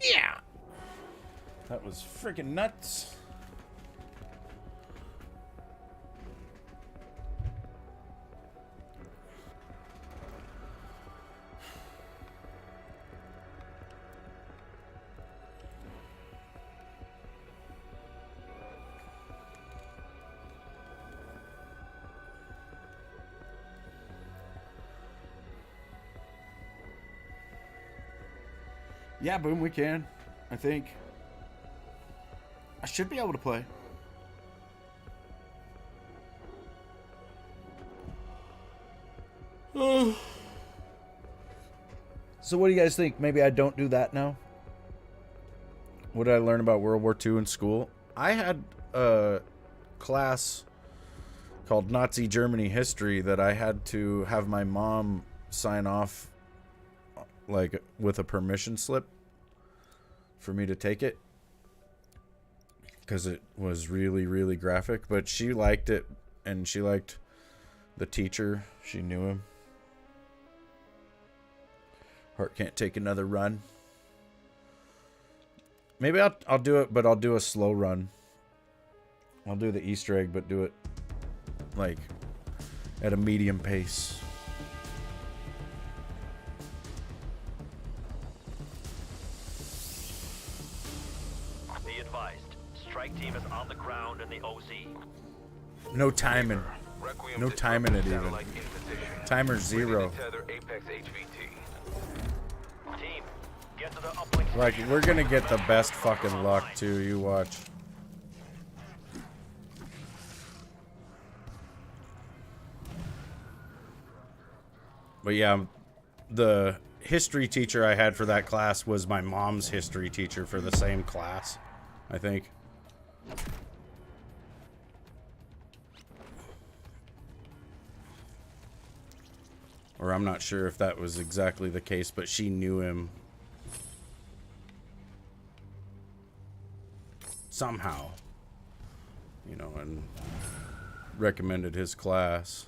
Yeah. That was freaking nuts. Yeah, boom, we can. I think. I should be able to play. So what do you guys think? Maybe I don't do that now? What did I learn about World War II in school? I had a class called Nazi Germany History that I had to have my mom sign off like with a permission slip for me to take it because it was really, really graphic, but she liked it and she liked the teacher. She knew him. Heart can't take another run. Maybe I'll do it, but I'll do a slow run. I'll do the Easter egg, but do it like at a medium pace. Be advised, strike team is on the ground in the OZ. No timing. Requiem No time in it even. satellite in position. Timer Ready to 0. tether Apex HVT. Team, get to the uplink Like, station. we're gonna get the best fucking luck too, you watch. But yeah, the history teacher I had for that class was my mom's history teacher for the same class, I think. Or I'm not sure if that was exactly the case, but she knew him somehow, you know, and recommended his class.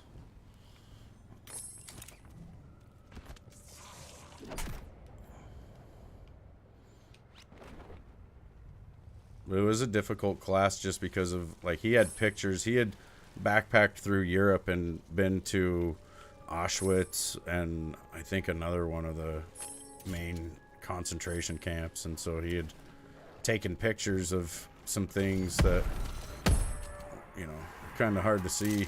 But it was a difficult class just because of, like, he had pictures. He had backpacked through Europe and been to Auschwitz and I think another one of the main concentration camps, and so he had taken pictures of some things that, you know, kind of hard to see.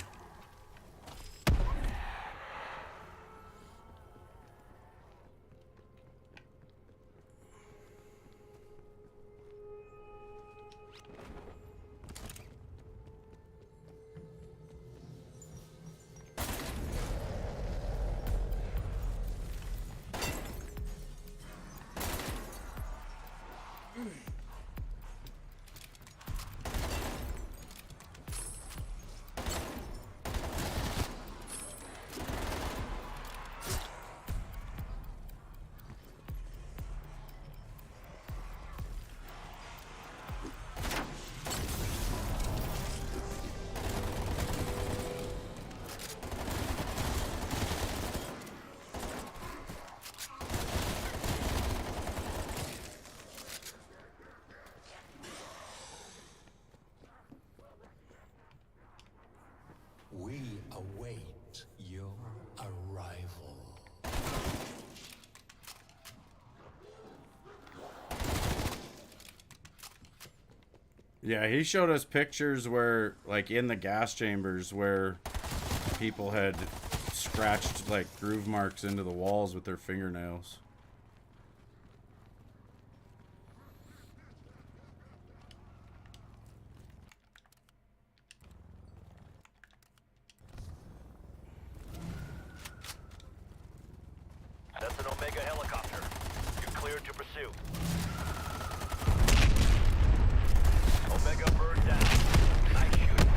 We await your arrival. Yeah, he showed us pictures where, like, in the gas chambers where people had scratched, like, groove marks into the walls with their fingernails. That's an Omega helicopter. You're cleared to pursue. Omega bird down. Nice shooting.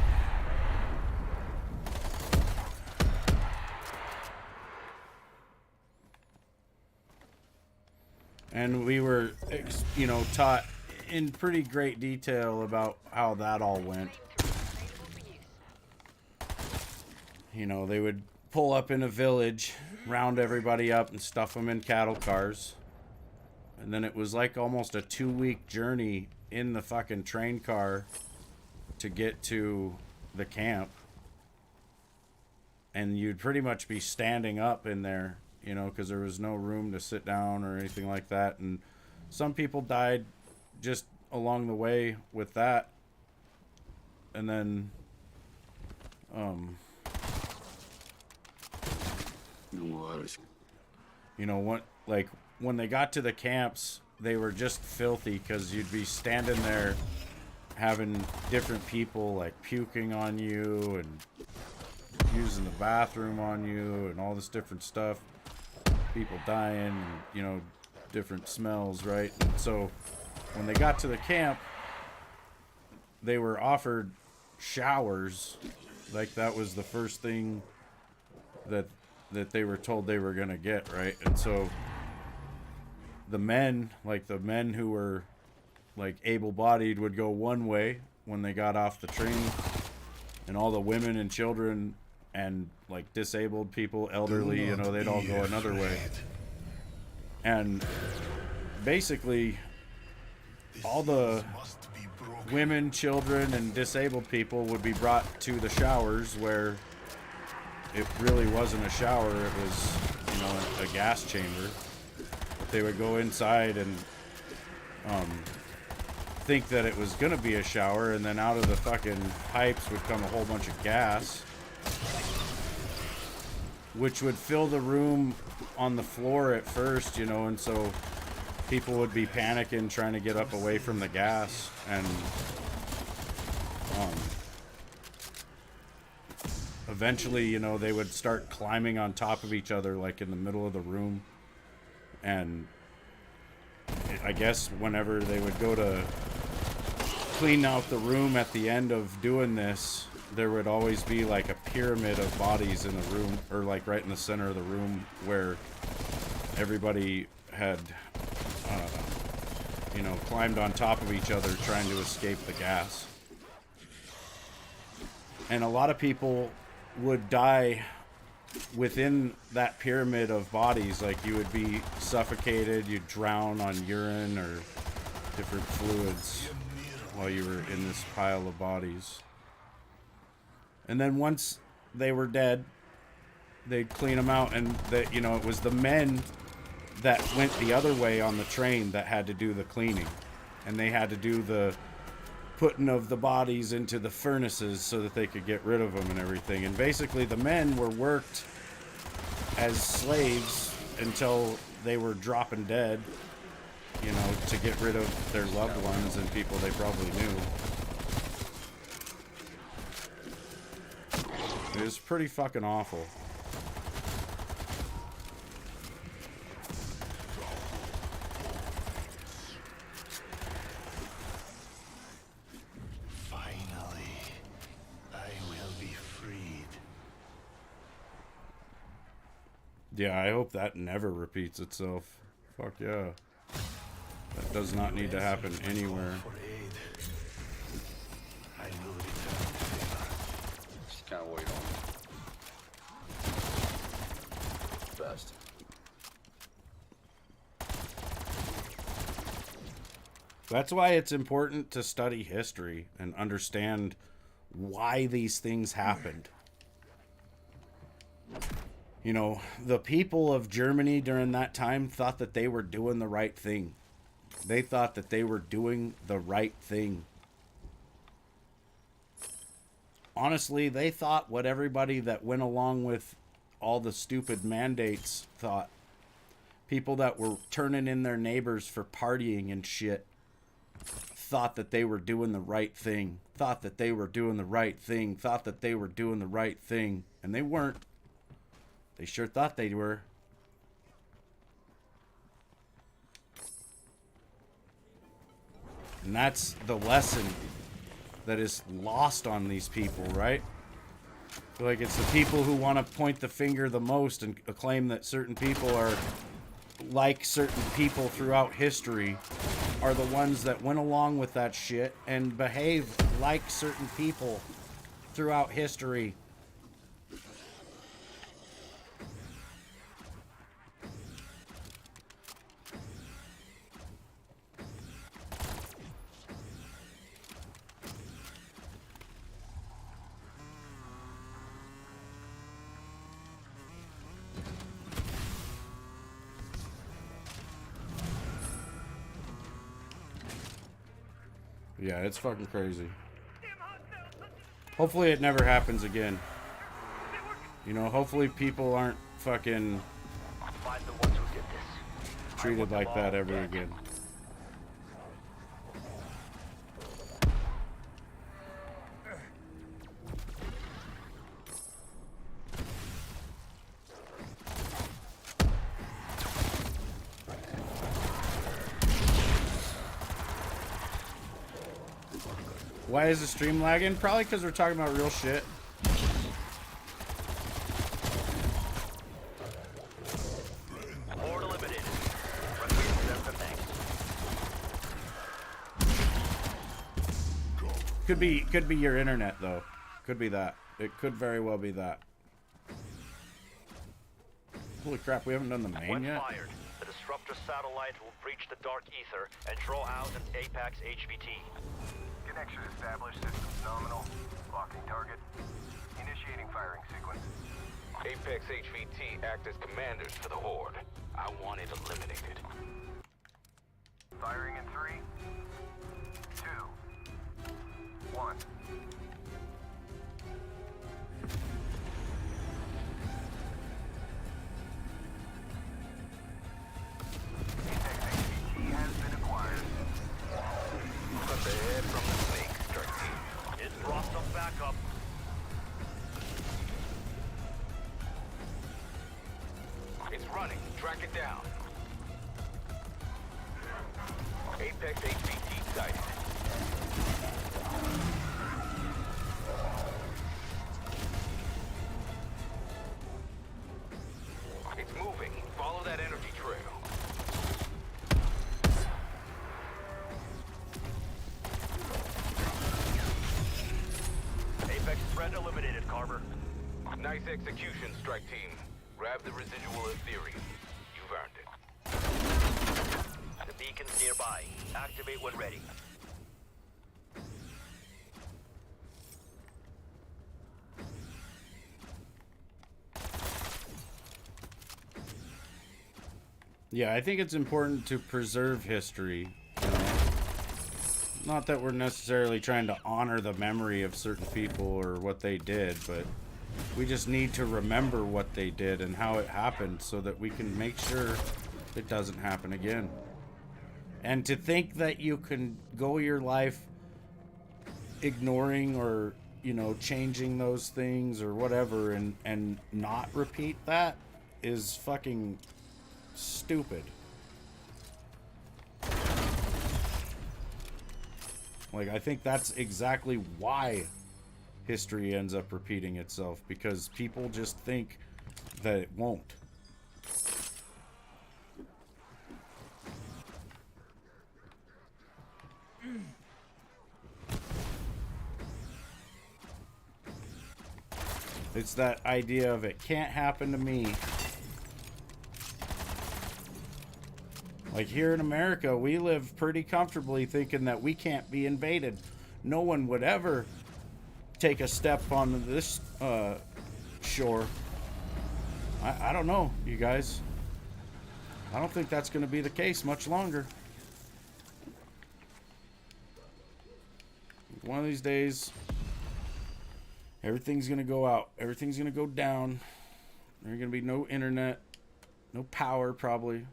And we were, you know, taught in pretty great detail about how that all went. You know, they would pull up in a village, round everybody up and stuff them in cattle cars. And then it was like almost a 2-week journey in the fucking train car to get to the camp. And you'd pretty much be standing up in there, you know, because there was no room to sit down or anything like that. And some people died just along the way with that. And then, you know, what, like, when they got to the camps, they were just filthy because you'd be standing there having different people, like, puking on you and using the bathroom on you and all this different stuff. People dying and, you know, different smells, right? And so when they got to the camp, they were offered showers. Like, that was the first thing that they were told they were going to get, right? And so the men, like the men who were, like, able-bodied would go one way when they got off the train, and all the women and children and, like, disabled people, elderly, you know, they'd all go another way. And basically all the women, children, and disabled people would be brought to the showers, where it really wasn't a shower, it was, you know, a gas chamber. But they would go inside and think that it was gonna be a shower, and then out of the fucking pipes would come a whole bunch of gas, which would fill the room on the floor at first, you know, and so people would be panicking trying to get up away from the gas, and eventually, you know, they would start climbing on top of each other, like in the middle of the room. And I guess whenever they would go to clean out the room at the end of doing this, there would always be like a pyramid of bodies in the room, or like right in the center of the room where everybody had, you know, climbed on top of each other trying to escape the gas. And a lot of people would die within that pyramid of bodies. Like, you would be suffocated, you'd drown on urine or different fluids while you were in this pile of bodies. And then once they were dead, they'd clean them out, and that, you know, it was the men that went the other way on the train that had to do the cleaning, and they had to do the putting of the bodies into the furnaces so that they could get rid of them and everything. And basically the men were worked as slaves until they were dropping dead, you know, to get rid of their loved ones and people they probably knew. It was pretty fucking awful. Yeah, I hope that never repeats itself. Fuck yeah. That does not need to happen anywhere. Just kind of wait on it. Best. That's why it's important to study history and understand why these things happened. You know, the people of Germany during that time thought that they were doing the right thing. They thought that they were doing the right thing. Honestly, they thought what everybody that went along with all the stupid mandates thought. People that were turning in their neighbors for partying and shit thought that they were doing the right thing. Thought that they were doing the right thing. Thought that they were doing the right thing. And they weren't. They sure thought they were. And that's the lesson that is lost on these people, right? Like, it's the people who want to point the finger the most and claim that certain people are like certain people throughout history are the ones that went along with that shit and behaved like certain people throughout history. Yeah, it's fucking crazy. Hopefully it never happens again. You know, hopefully people aren't fucking treated like that ever again. Why is the stream lagging? Probably because we're talking about real shit. Could be your internet though. Could be that. It could very well be that. Holy crap, we haven't done the main yet. Fired, the disruptor satellite will breach the dark ether and draw out an Apex HVT. Connection established. Systems nominal. Locking target. Initiating firing sequence. Apex HVT act as commanders for the Horde. I want it eliminated. Firing in 3, 2, 1. backup. It's running. Track it down. Apex HVT sighted. It's moving. Follow that energy trail. Apex threat eliminated, Carver. Nice execution, strike team. Grab the residual Ethereum. You've earned it. The beacon's nearby. Activate when ready. Yeah, I think it's important to preserve history. You know? Not that we're necessarily trying to honor the memory of certain people or what they did, but we just need to remember what they did and how it happened so that we can make sure it doesn't happen again. And to think that you can go your life ignoring or, you know, changing those things or whatever and not repeat that is fucking stupid. Like, I think that's exactly why history ends up repeating itself, because people just think that it won't. It's that idea of it can't happen to me. Like here in America, we live pretty comfortably thinking that we can't be invaded. No one would ever take a step on this shore. I don't know, you guys. I don't think that's going to be the case much longer. One of these days, everything's going to go out. Everything's going to go down. There's going to be no internet, no power probably.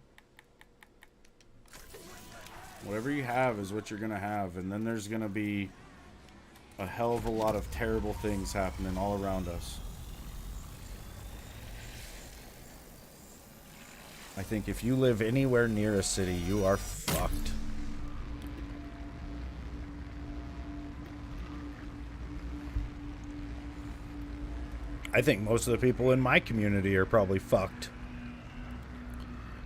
Whatever you have is what you're going to have. And then there's going to be a hell of a lot of terrible things happening all around us. I think if you live anywhere near a city, you are fucked. I think most of the people in my community are probably fucked.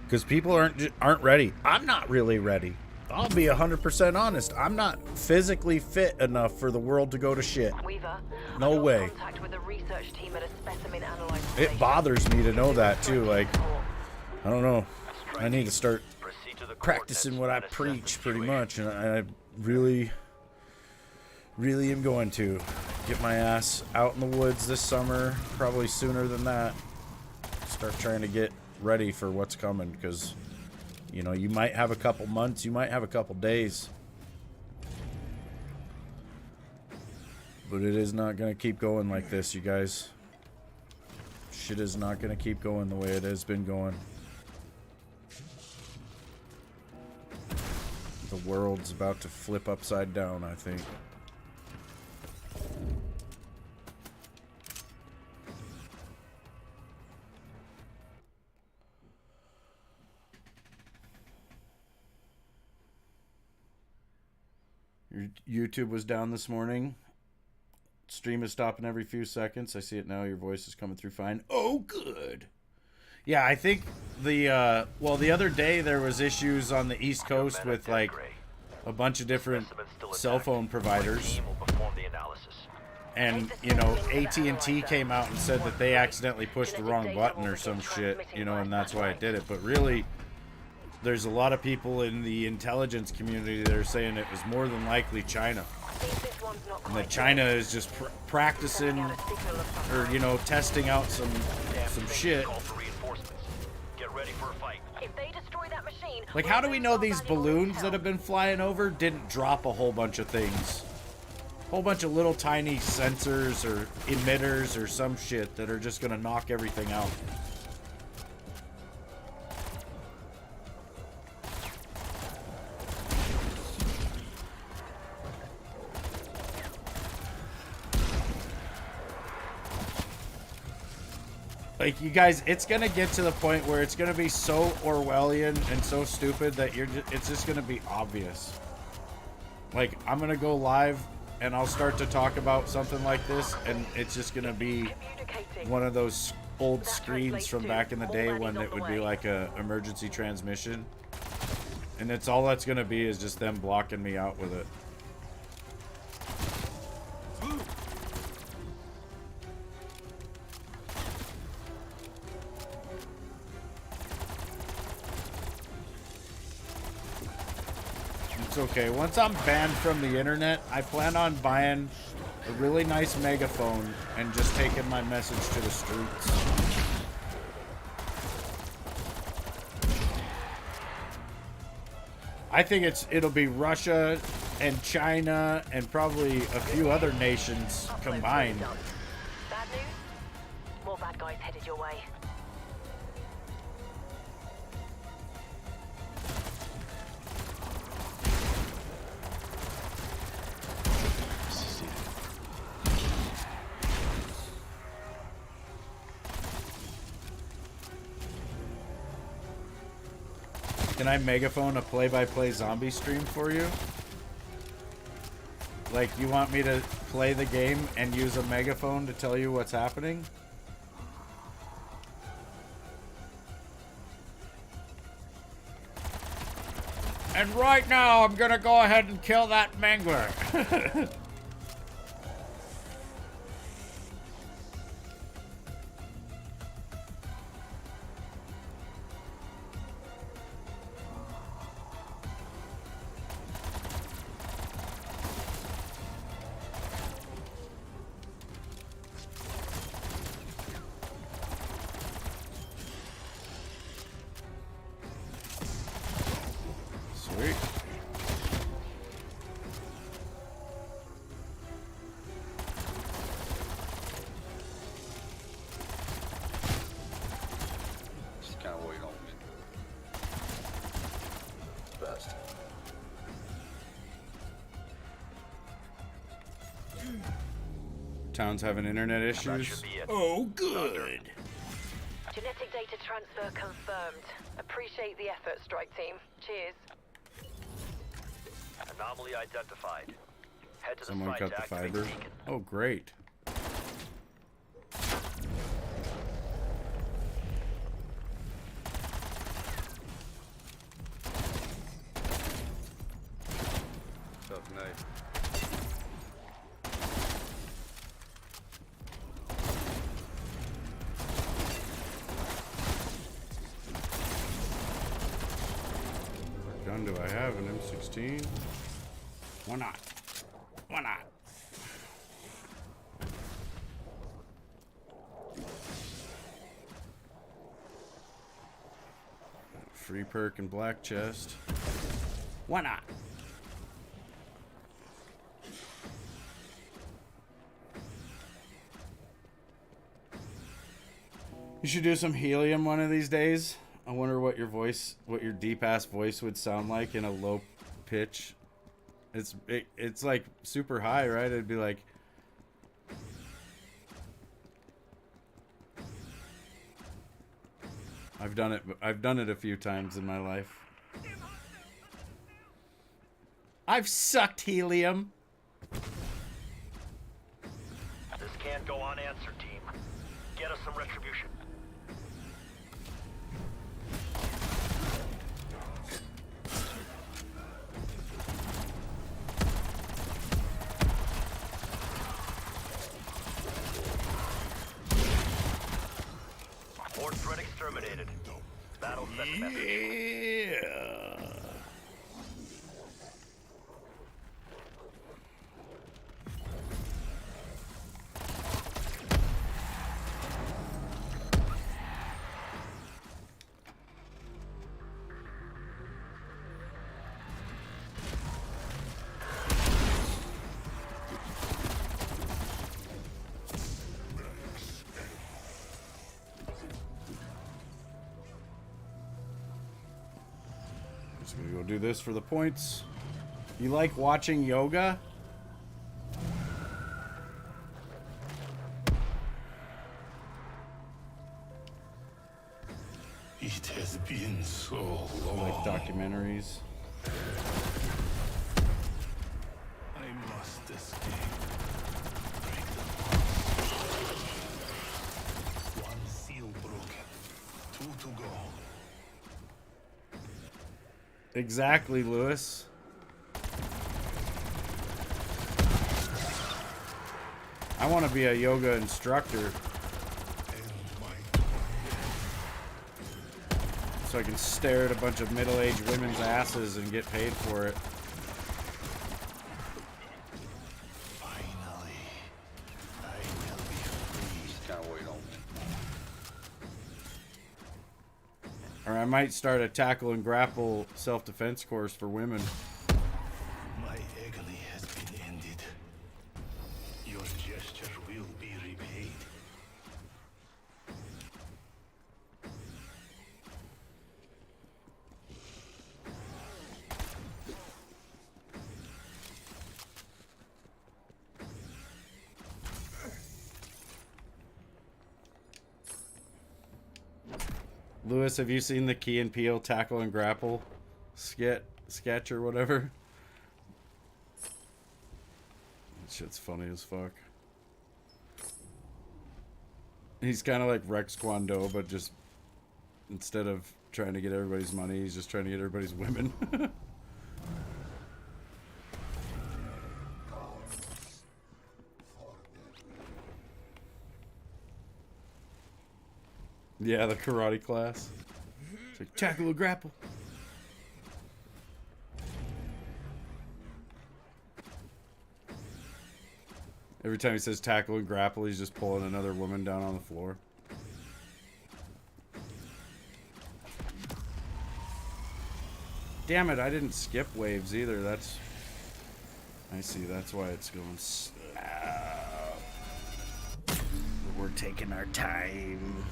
Because people aren't ready. I'm not really ready. I'll be 100% honest. I'm not physically fit enough for the world to go to shit. Weaver, no way. Contact with the research team at a specimen analyzer It station. bothers me to know that too. Like, I don't know. I need to start practicing what I preach pretty much. And I really am going to get my ass out in the woods this summer. Probably sooner than that. Start trying to get ready for what's coming. Because, you know, you might have a couple months. You might have a couple days. But it is not going to keep going like this, you guys. Shit is not going to keep going the way it has been going. The world's about to flip upside down, I think. Your YouTube was down this morning. Stream is stopping every few seconds. I see it now. Your voice is coming through fine. Oh, good. Yeah, I think the the other day there was issues on the East Coast with like a bunch of different cell phone providers. And, you know, AT&T came out and said that they accidentally pushed the wrong button or some shit, you know, and that's why it did it. But really, there's a lot of people in the intelligence community that are saying it was more than likely China. And that China is just practicing or, you know, testing out some shit. Like, how do we know these balloons that have been flying over didn't drop a whole bunch of things? A whole bunch of little tiny sensors or emitters or some shit that are just gonna knock everything out. Like, you guys, it's gonna get to the point where it's gonna be so Orwellian and so stupid that it's just gonna be obvious. Like, I'm gonna go live and I'll start to talk about something like this, and it's just gonna be one of those old screens from back in the day when it would be like a emergency transmission. And it's all that's gonna be is just them blocking me out with it. It's okay. Once I'm banned from the internet, I plan on buying a really nice megaphone and just taking my message to the streets. I think it'll be Russia and China and probably a few other nations combined. Bad news? More bad guys headed your way. Can I megaphone a play-by-play zombie stream for you? Like, you want me to play the game and use a megaphone to tell you what's happening? And right now, I'm gonna go ahead and kill that mangler. Sweet. Just kind of wait on me. Best. Town's having internet issues. Oh, good. Genetic data transfer confirmed. Appreciate the effort, strike team. Cheers. Anomaly identified. Head to Someone the site cut to the activate fiber. the beacon. Oh, great. Tough night. What gun do I have? An M16? Why not? Why not? Free perk and black chest. Why not? You should do some helium one of these days. I wonder what your deep ass voice would sound like in a low pitch. It's like super high, right? It'd be like, I've done it a few times in my life. I've sucked helium. This can't go unanswered, team. Get us some retribution. Horde threat exterminated. Battle set message. Yeah. Just gonna go do this for the points. You like watching yoga? It has been so long. Like documentaries. I must escape. One seal broken. 2 to go. Exactly, Lewis. I want to be a yoga instructor so I can stare at a bunch of middle-aged women's asses and get paid for it. Finally, I will be free. Just kind of wait on me. Or I might start a tackle and grapple self-defense course for women. My agony has been ended. Your gesture will be repaid. Lewis, have you seen the Key and Peele tackle and grapple sketch or whatever? That shit's funny as fuck. He's kind of like Rex Kwon Do, but just instead of trying to get everybody's money, he's just trying to get everybody's women. Yeah, the karate class. It's like tackle or grapple. Every time he says tackle and grapple, he's just pulling another woman down on the floor. Damn it, I didn't skip waves either. That's... I see, that's why it's going slow. We're taking our time.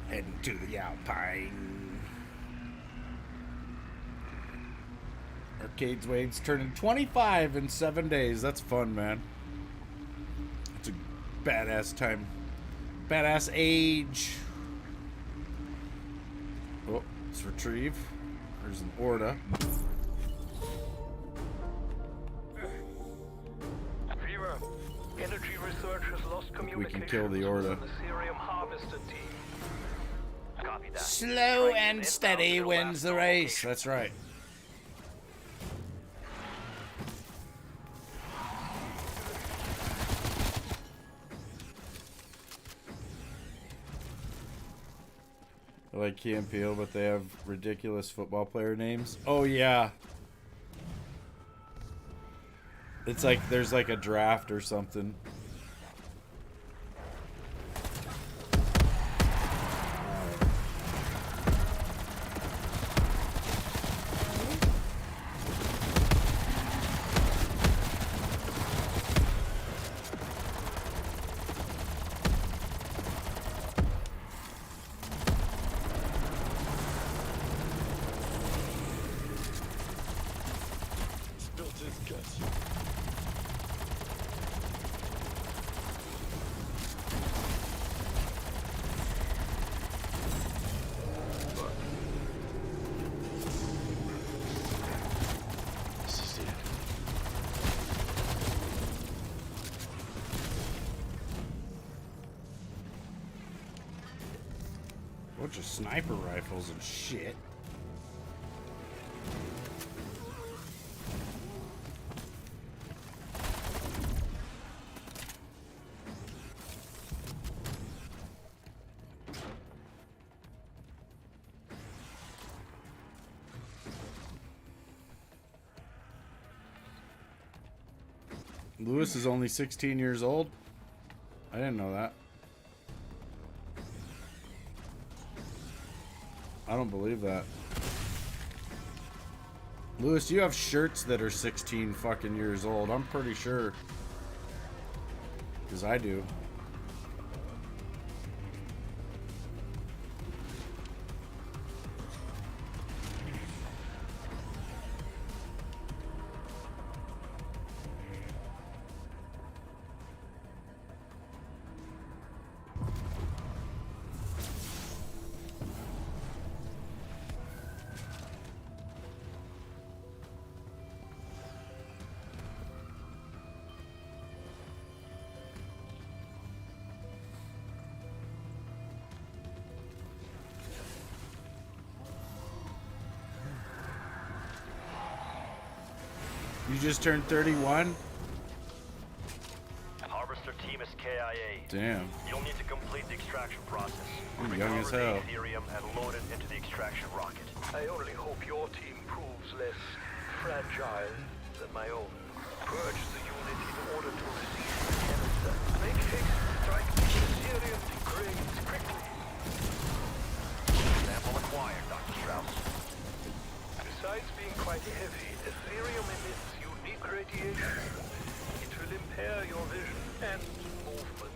Heading to the Alpine. Arcade's Wade's turning 25 in 7 days. That's fun, man. It's a badass time. Badass age. Oh, let's retrieve. There's an Orda. Fever, energy research has lost communication. We can kill the Orda. with the Cerium harvester team. Copy that. Slow and steady wins the race. That's right. I like Key and Peele, but they have ridiculous football player names. Oh, yeah. It's like there's like a draft or something. Bunch of sniper rifles and shit. Lewis is only 16 years old. I didn't know that. I don't believe that. Lewis, you have shirts that are 16 fucking years old. I'm pretty sure. Because I do. You just turned 31? Harvester team is KIA. Damn. You'll need to complete the extraction process. You're young as hell. The Ethereum and load it into the extraction rocket. I only hope your team proves less fragile than my own. Purge the unit in order to receive the canister. Make haste strike the Ethereum degrades quickly. Sample acquired, Dr. Strauss. Besides being quite heavy, Ethereum emits unique radiation. It will impair your vision and movement.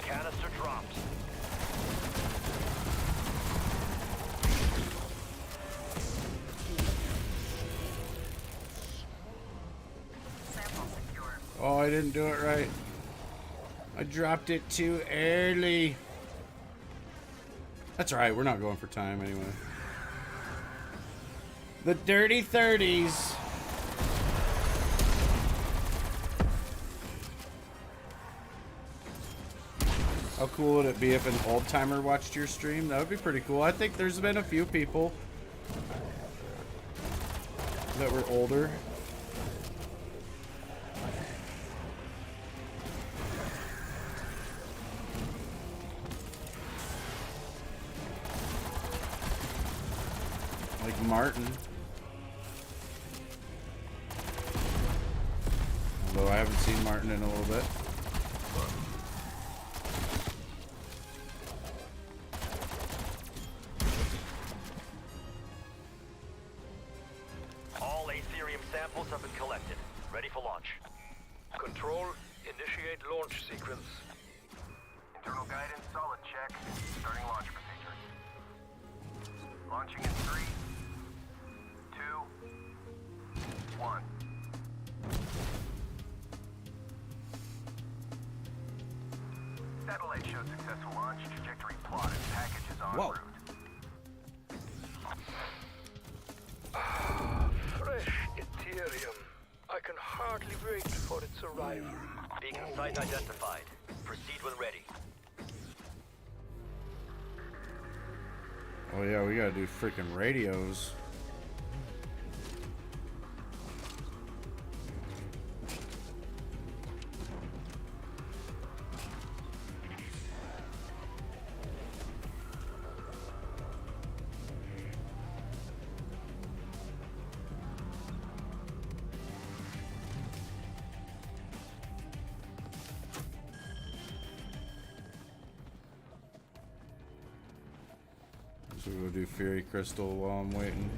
Canister dropped. Oh, I didn't do it right. I dropped it too early. That's right, we're not going for time anyway. The dirty 30s. How cool would it be if an old timer watched your stream? That would be pretty cool. I think there's been a few people that were older. Like Martin. Although I haven't seen Martin in a little bit. All Aetherium samples have been collected. Ready for launch. Control, initiate launch sequence. Internal guidance, solid check. Starting launch procedure. Launching in 3, 2, 1. Satellite showed successful launch. Trajectory plotted. Package is en route. Fresh Ethereum. I can hardly wait for its arrival. Beacon site identified. Proceed when ready. Oh yeah, we gotta do freaking radios. So we'll do Fury Crystal while I'm waiting.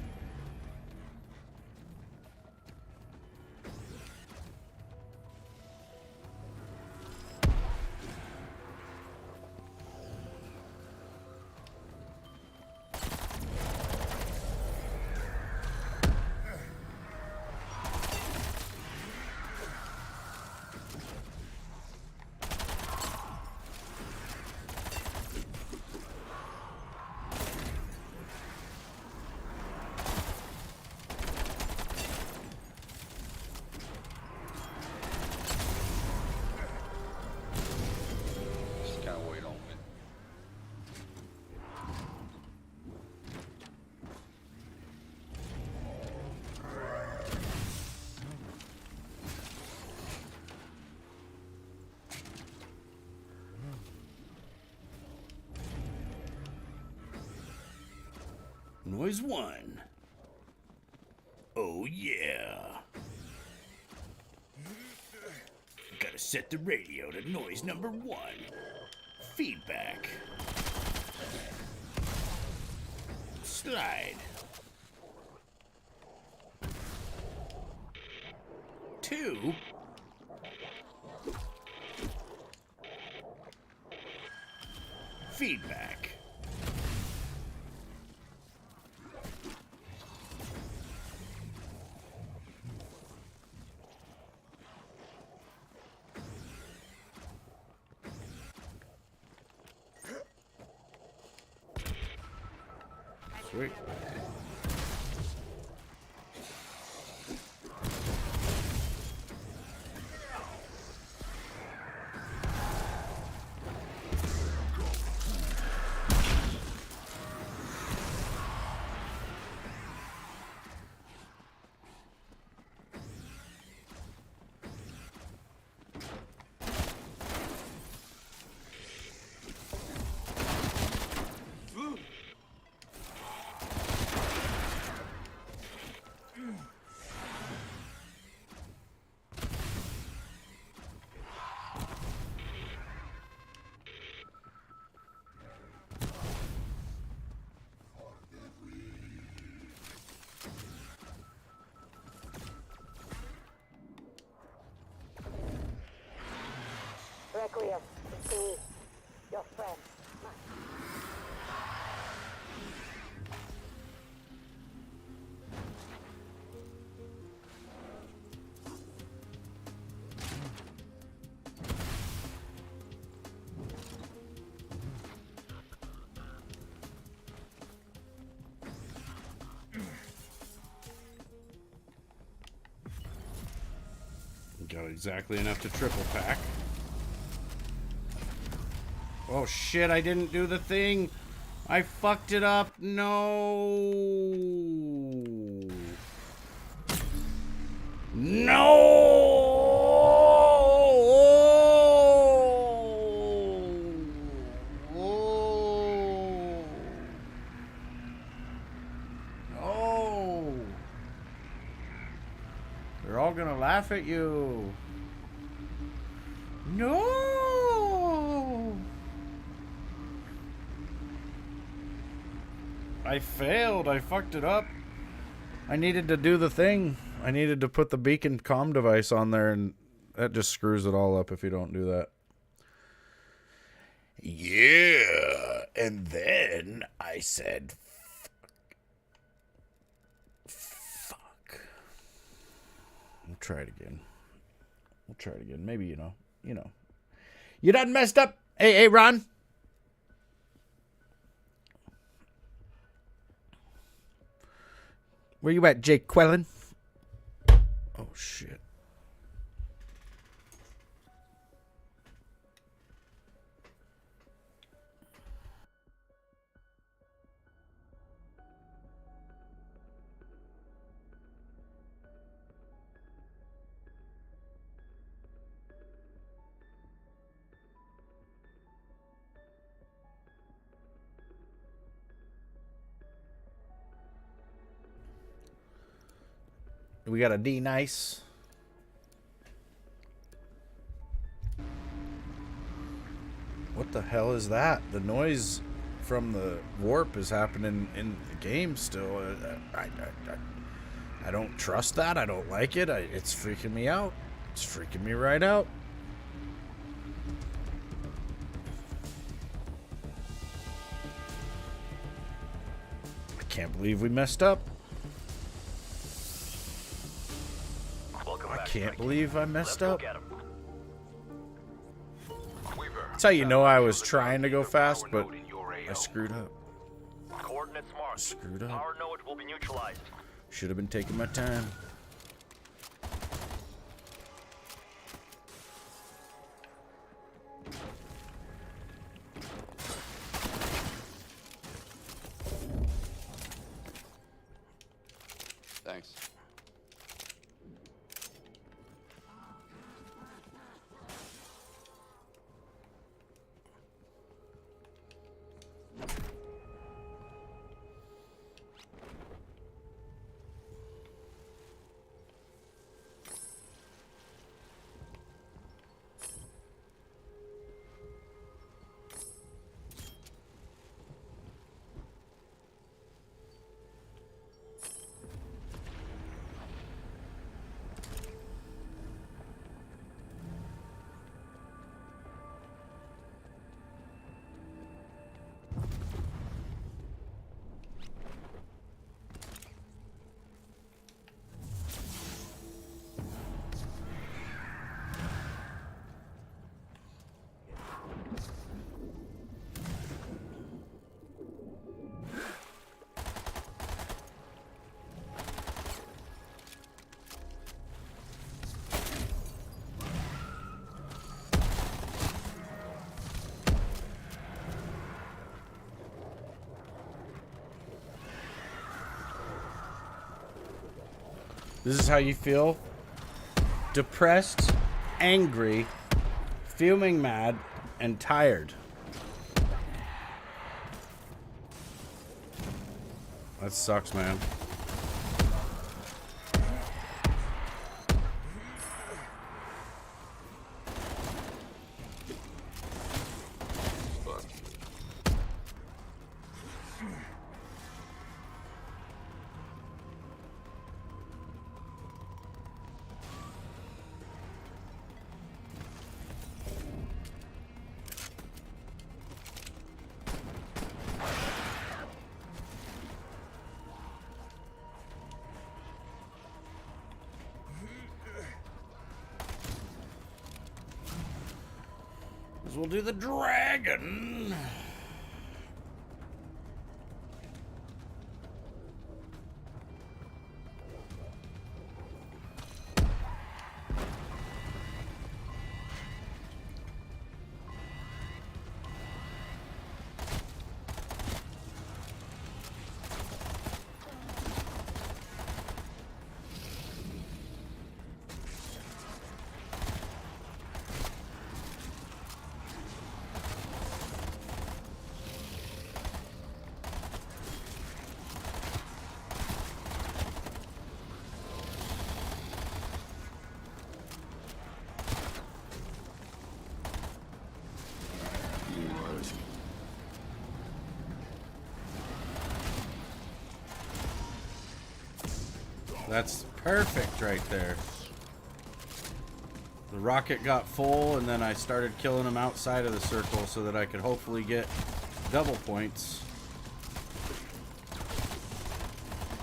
Noise 1. Oh yeah. Gotta set the radio to noise number 1. Feedback. Slide. 2. Feedback. Sweet. Yes, see, your friend. Got exactly enough to triple pack. Oh shit, I didn't do the thing. I fucked it up. No. No. No. They're all gonna laugh at you. No. I failed. I fucked it up. I needed to do the thing. I needed to put the beacon comm device on there, and that just screws it all up if you don't do that. Yeah. And then I said, fuck. We'll try it again. We'll try it again. Maybe, you know. You done messed up. Hey, Ron. Where you at, Jake Quellen? Oh, shit. We got a D nice. What the hell is that? The noise from the warp is happening in the game still. I don't trust that. I don't like it. It's freaking me out. It's freaking me right out. I can't believe we messed up. I can't believe I messed up. That's how you know I was trying to go fast, but I screwed up. Coordinates marked. Screwed up. Power node will be neutralized. Should have been taking my time. Thanks. This is how you feel? Depressed, angry, fuming mad, and tired. That sucks, man. as well do the dragon. That's perfect right there. The rocket got full, and then I started killing them outside of the circle so that I could hopefully get double points.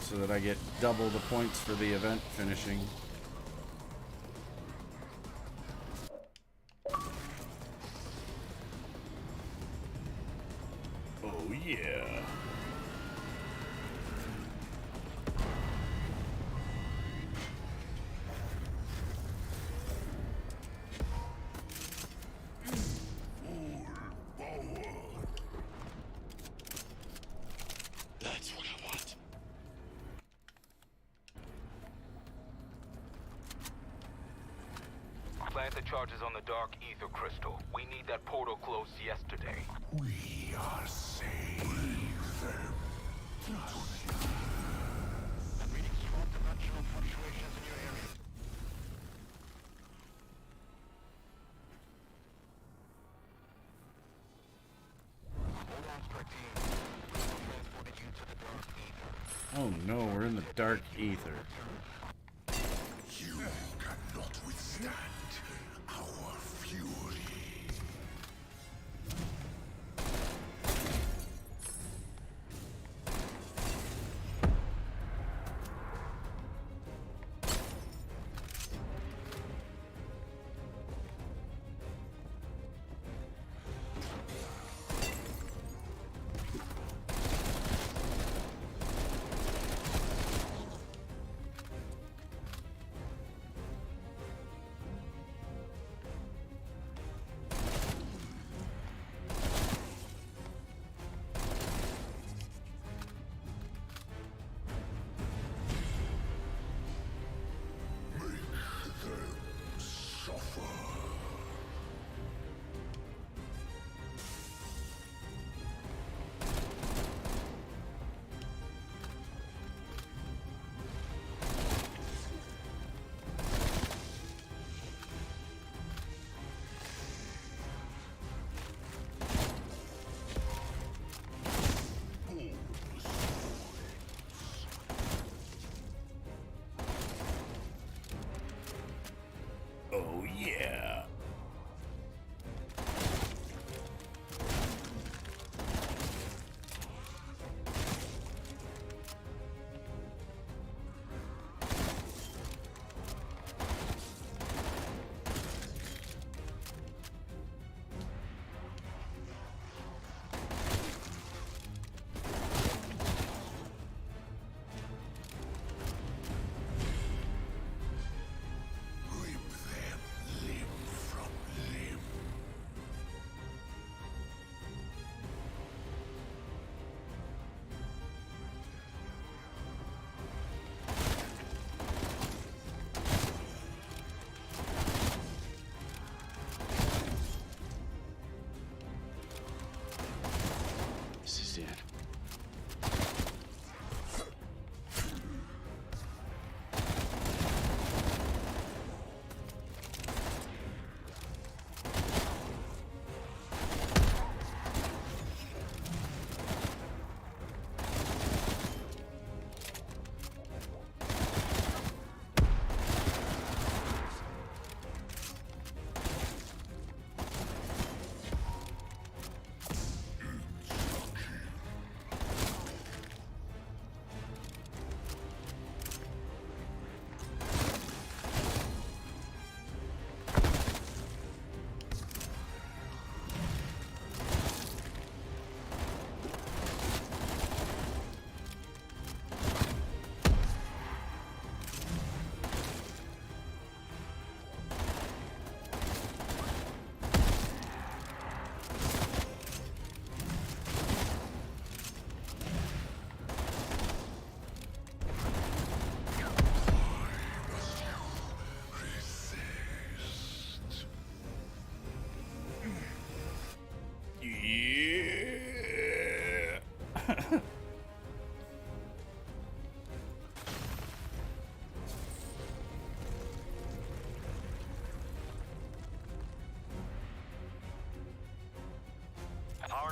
So that I get double the points for the event finishing. Oh yeah. That's what I want. Plant the charges on the dark ether crystal. We need that portal closed yesterday. We are safe. I'm reading small dimensional fluctuations in your area. Hold on, strike team. We have transported you to the dark ether. Oh no, we're in the dark ether. You cannot withstand our fury.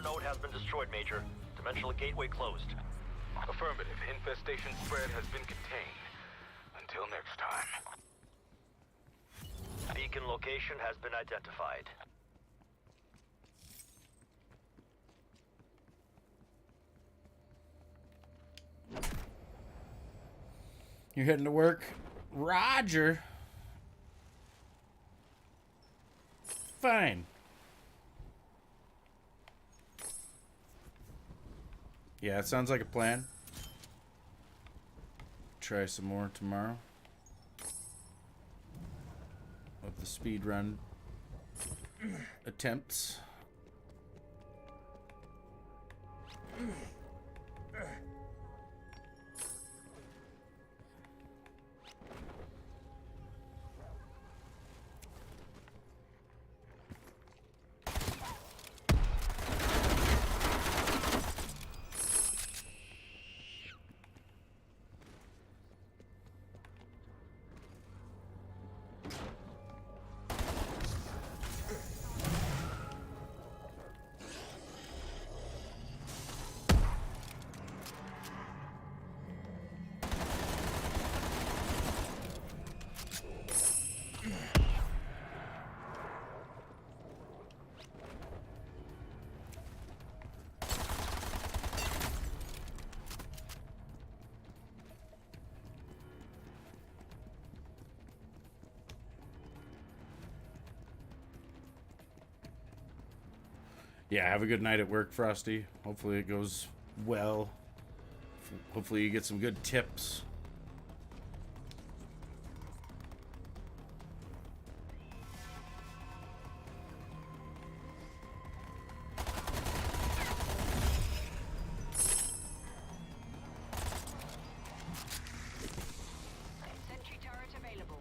node has been destroyed, Major. Dimensional gateway closed. Affirmative. Infestation spread has been contained. Until next time. Beacon location has been identified. You're heading to work? Roger. Fine. Yeah, it sounds like a plan. Try some more tomorrow. Of the speedrun attempts. Yeah, have a good night at work, Frosty. Hopefully it goes well. Hopefully you get some good tips. Sentry turret available.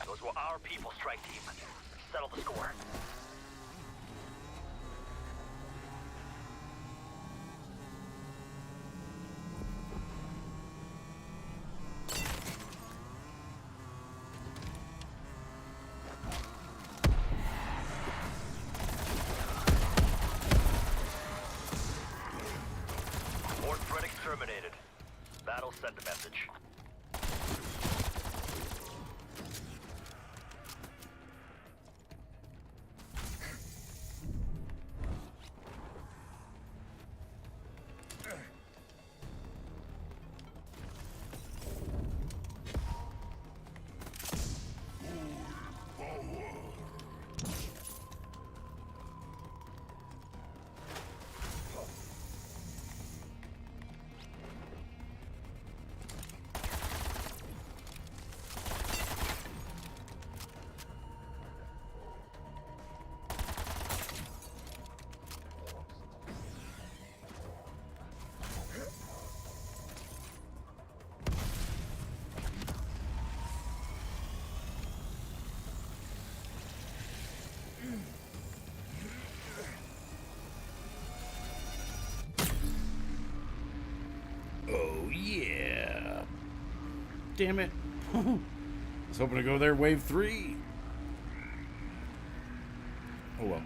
Those were our people, strike team. Settle the score. Horde threat exterminated. Battle sent a message. damn it. I was hoping to go there wave 3. Oh well.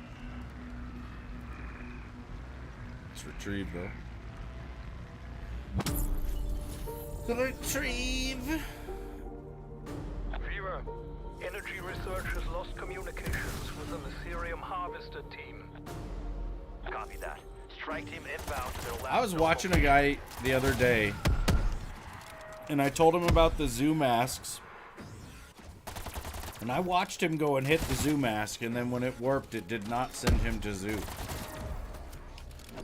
It's retrieve though. Retrieve. Fever, energy researchers lost communications with the Mysterium Harvester team. Copy that. Strike team inbound to their last. I was watching a guy the other day, and I told him about the zoo masks. And I watched him go and hit the zoo mask, and then when it warped, it did not send him to zoo.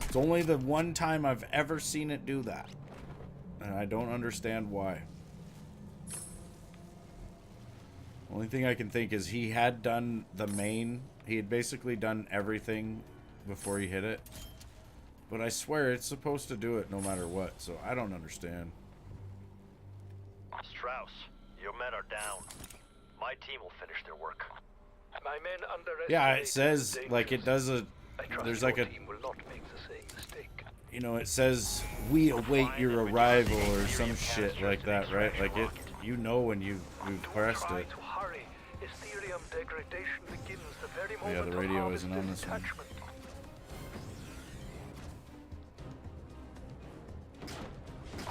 It's only the one time I've ever seen it do that. And I don't understand why. Only thing I can think is he had done the main. He had basically done everything before he hit it. But I swear it's supposed to do it no matter what, so I don't understand. Strauss, your men are down. My team will finish their work. My men underestimate. Yeah, it says like it does a. There's like a. team will not make the same mistake. You know, it says we await your arrival or some shit like that, right? Like it. You know when you pressed Try it. to hurry. Ethereum degradation begins the very moment Yeah, the of radio isn't on harvest this one. detachment.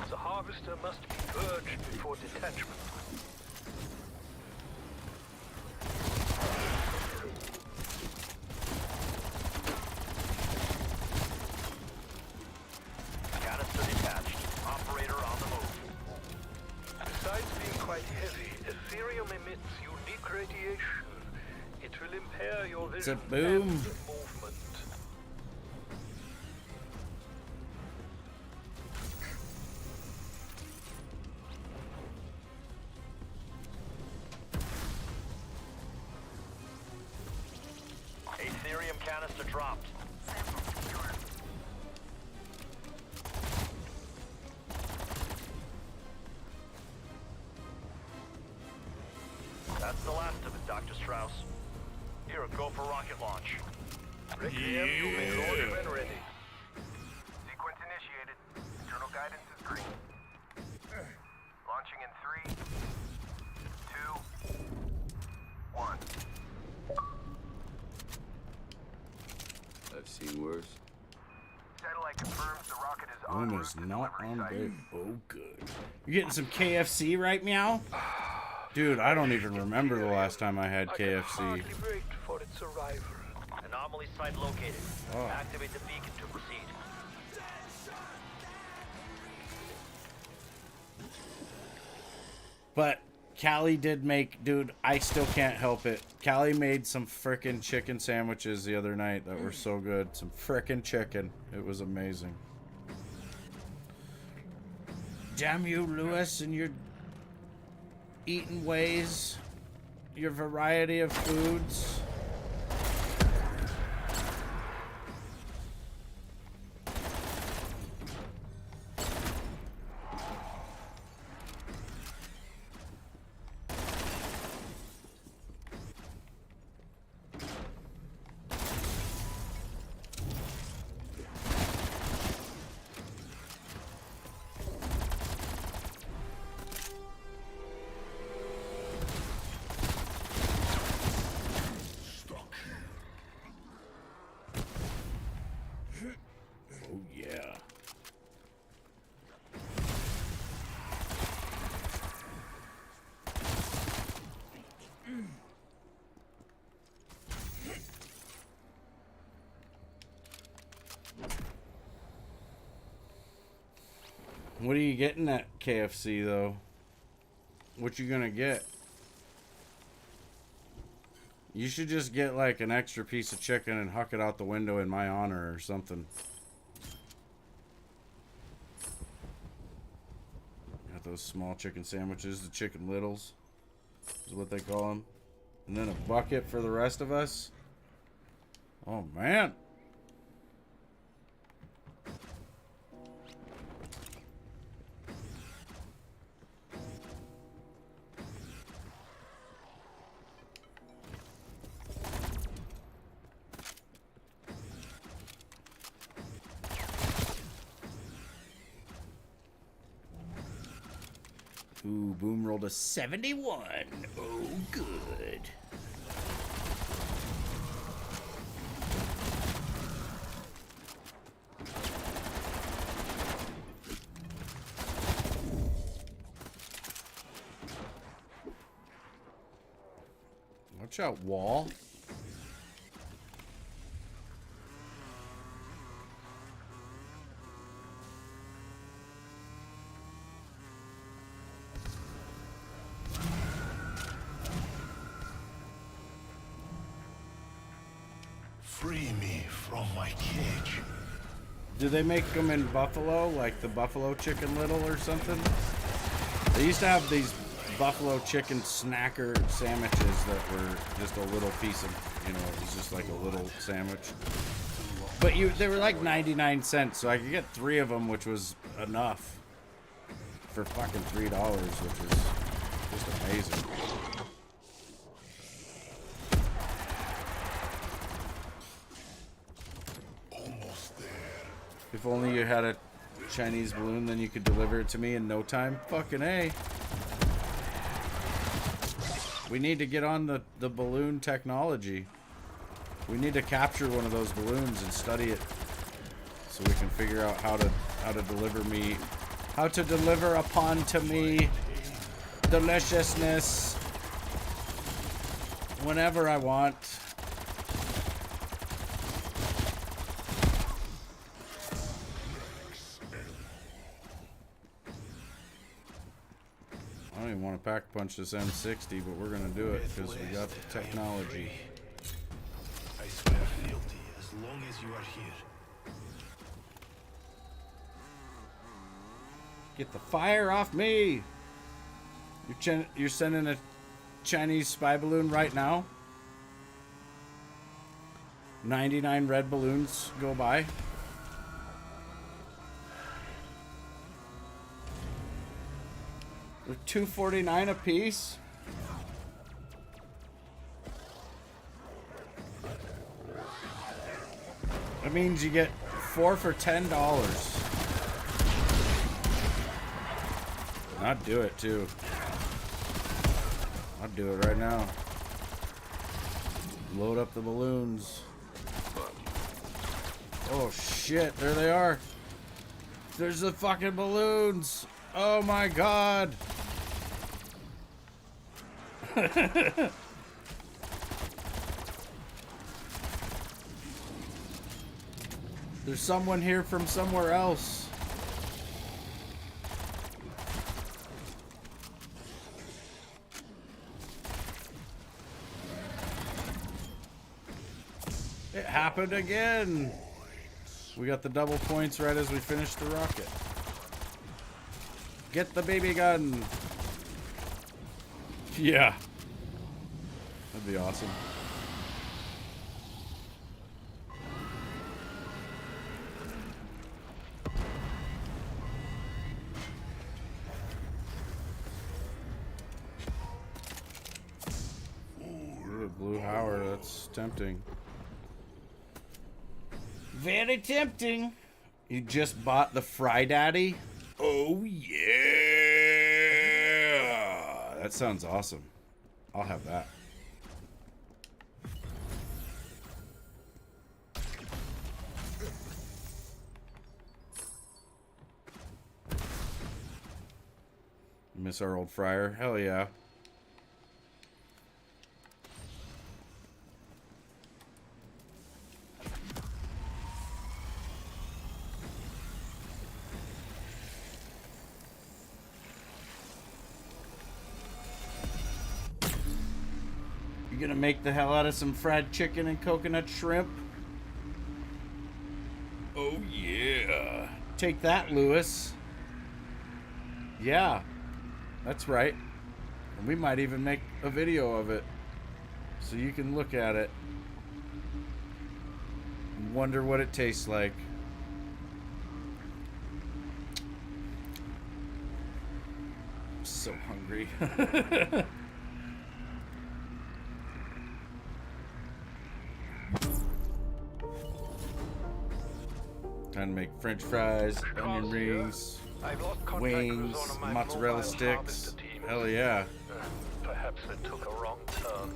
The harvester must be purged before detachment. Canister detached. Operator on the move. Besides being quite heavy, Ethereum emits unique radiation. It will impair your It's a vision boom. and movement. Aetherium canister dropped. That's the last of it, Dr. Strauss. Here, go for rocket launch. Requiem, you may launch when ready. Sequence initiated. Internal guidance is green. Launching in 3, 2, 1. I've seen worse. Satellite confirms the rocket is en Room route is to not delivery on site. base. Oh, good. You getting some KFC right meow? Dude, I don't even remember the last time I had I can KFC. hardly wait for its arrival. Anomaly site located. Oh. Activate the beacon to proceed. But Callie did make, dude, I still can't help it. Callie made some frickin' chicken sandwiches the other night that were so good. Some frickin' chicken. It was amazing. Damn you, Lewis, and your eating ways. Your variety of foods. Oh, yeah. What are you getting at KFC, though? What you gonna get? You should just get, like, an extra piece of chicken and huck it out the window in my honor or something. Got those small chicken sandwiches, the chicken littles, is what they call them. And then a bucket for the rest of us. Oh, man. Ooh, Boom rolled a 71. Oh, good. Watch out, wall. Free me from my cage. Do they make them in Buffalo, like the Buffalo Chicken Little or something? They used to have these Buffalo Chicken snacker sandwiches that were just a little piece of, you know, it was just like a little sandwich. But they were like 99 cents, so I could get 3 of them, which was enough for fucking $3, which is just amazing. If only you had a Chinese balloon, then you could deliver it to me in no time. Fucking A. We need to get on the balloon technology. We need to capture one of those balloons and study it so we can figure out how to deliver upon to me deliciousness whenever I want. I don't even want to pack punch this M60, but we're gonna do it because we got the technology. I swear fealty as long as you are here. Get the fire off me! You're sending a Chinese spy balloon right now? 99 red balloons go by. They're $2.49 a piece. That means you get 4 for $10. I'd do it too. I'd do it right now. Load up the balloons. Oh shit, there they are. There's the fucking balloons. Oh my god. There's someone here from somewhere else. It happened again. We got the double points right as we finished the rocket. Get the baby gun. Yeah. That'd be awesome. Ooh, Blue Howard, that's tempting. Very tempting. You just bought the Fry Daddy? Oh yeah! That sounds awesome. I'll have that. Miss our old fryer. Hell yeah. You gonna make the hell out of some fried chicken and coconut shrimp? Oh yeah. Take that, Lewis. Yeah. That's right. And we might even make a video of it so you can look at it and wonder what it tastes like. I'm so hungry. Time to make French fries, onion rings. I've lost contact Wings, with one of my mozzarella mobile sticks. harvester teams. Hell yeah. Perhaps they took a wrong turn.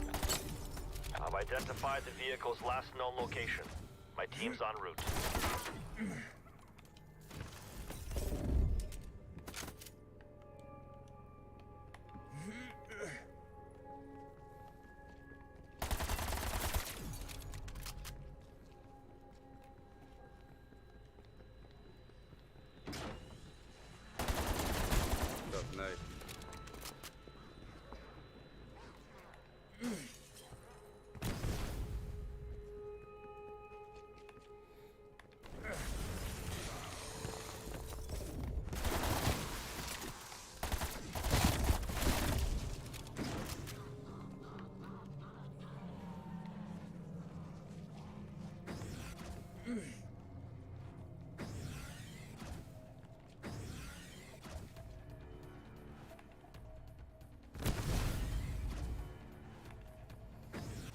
I've identified the vehicle's last known location. My team's en route. Tough night.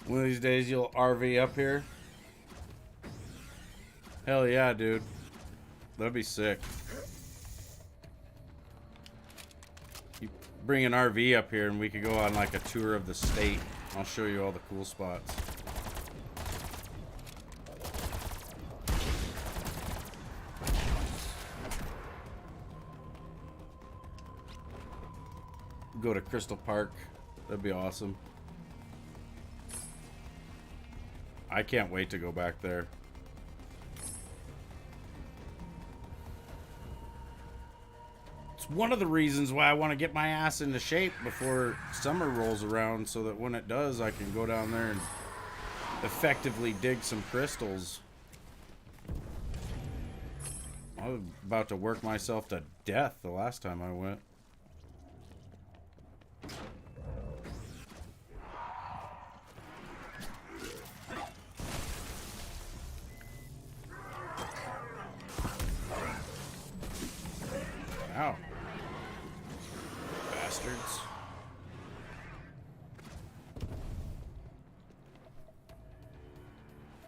One of these days you'll RV up here. Hell yeah, dude. That'd be sick. You bring an RV up here and we could go on like a tour of the state. I'll show you all the cool spots. Go to Crystal Park. That'd be awesome. I can't wait to go back there. It's one of the reasons why I want to get my ass into shape before summer rolls around, so that when it does, I can go down there and effectively dig some crystals. I was about to work myself to death the last time I went. Ow. Bastards.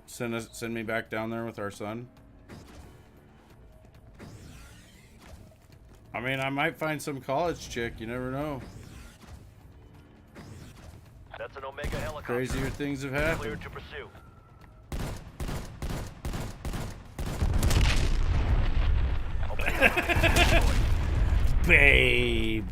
Send me back down there with our son. I mean, I might find some college chick, you never know. That's an Omega helicopter. Crazier things have happened. Cleared to pursue. Babe.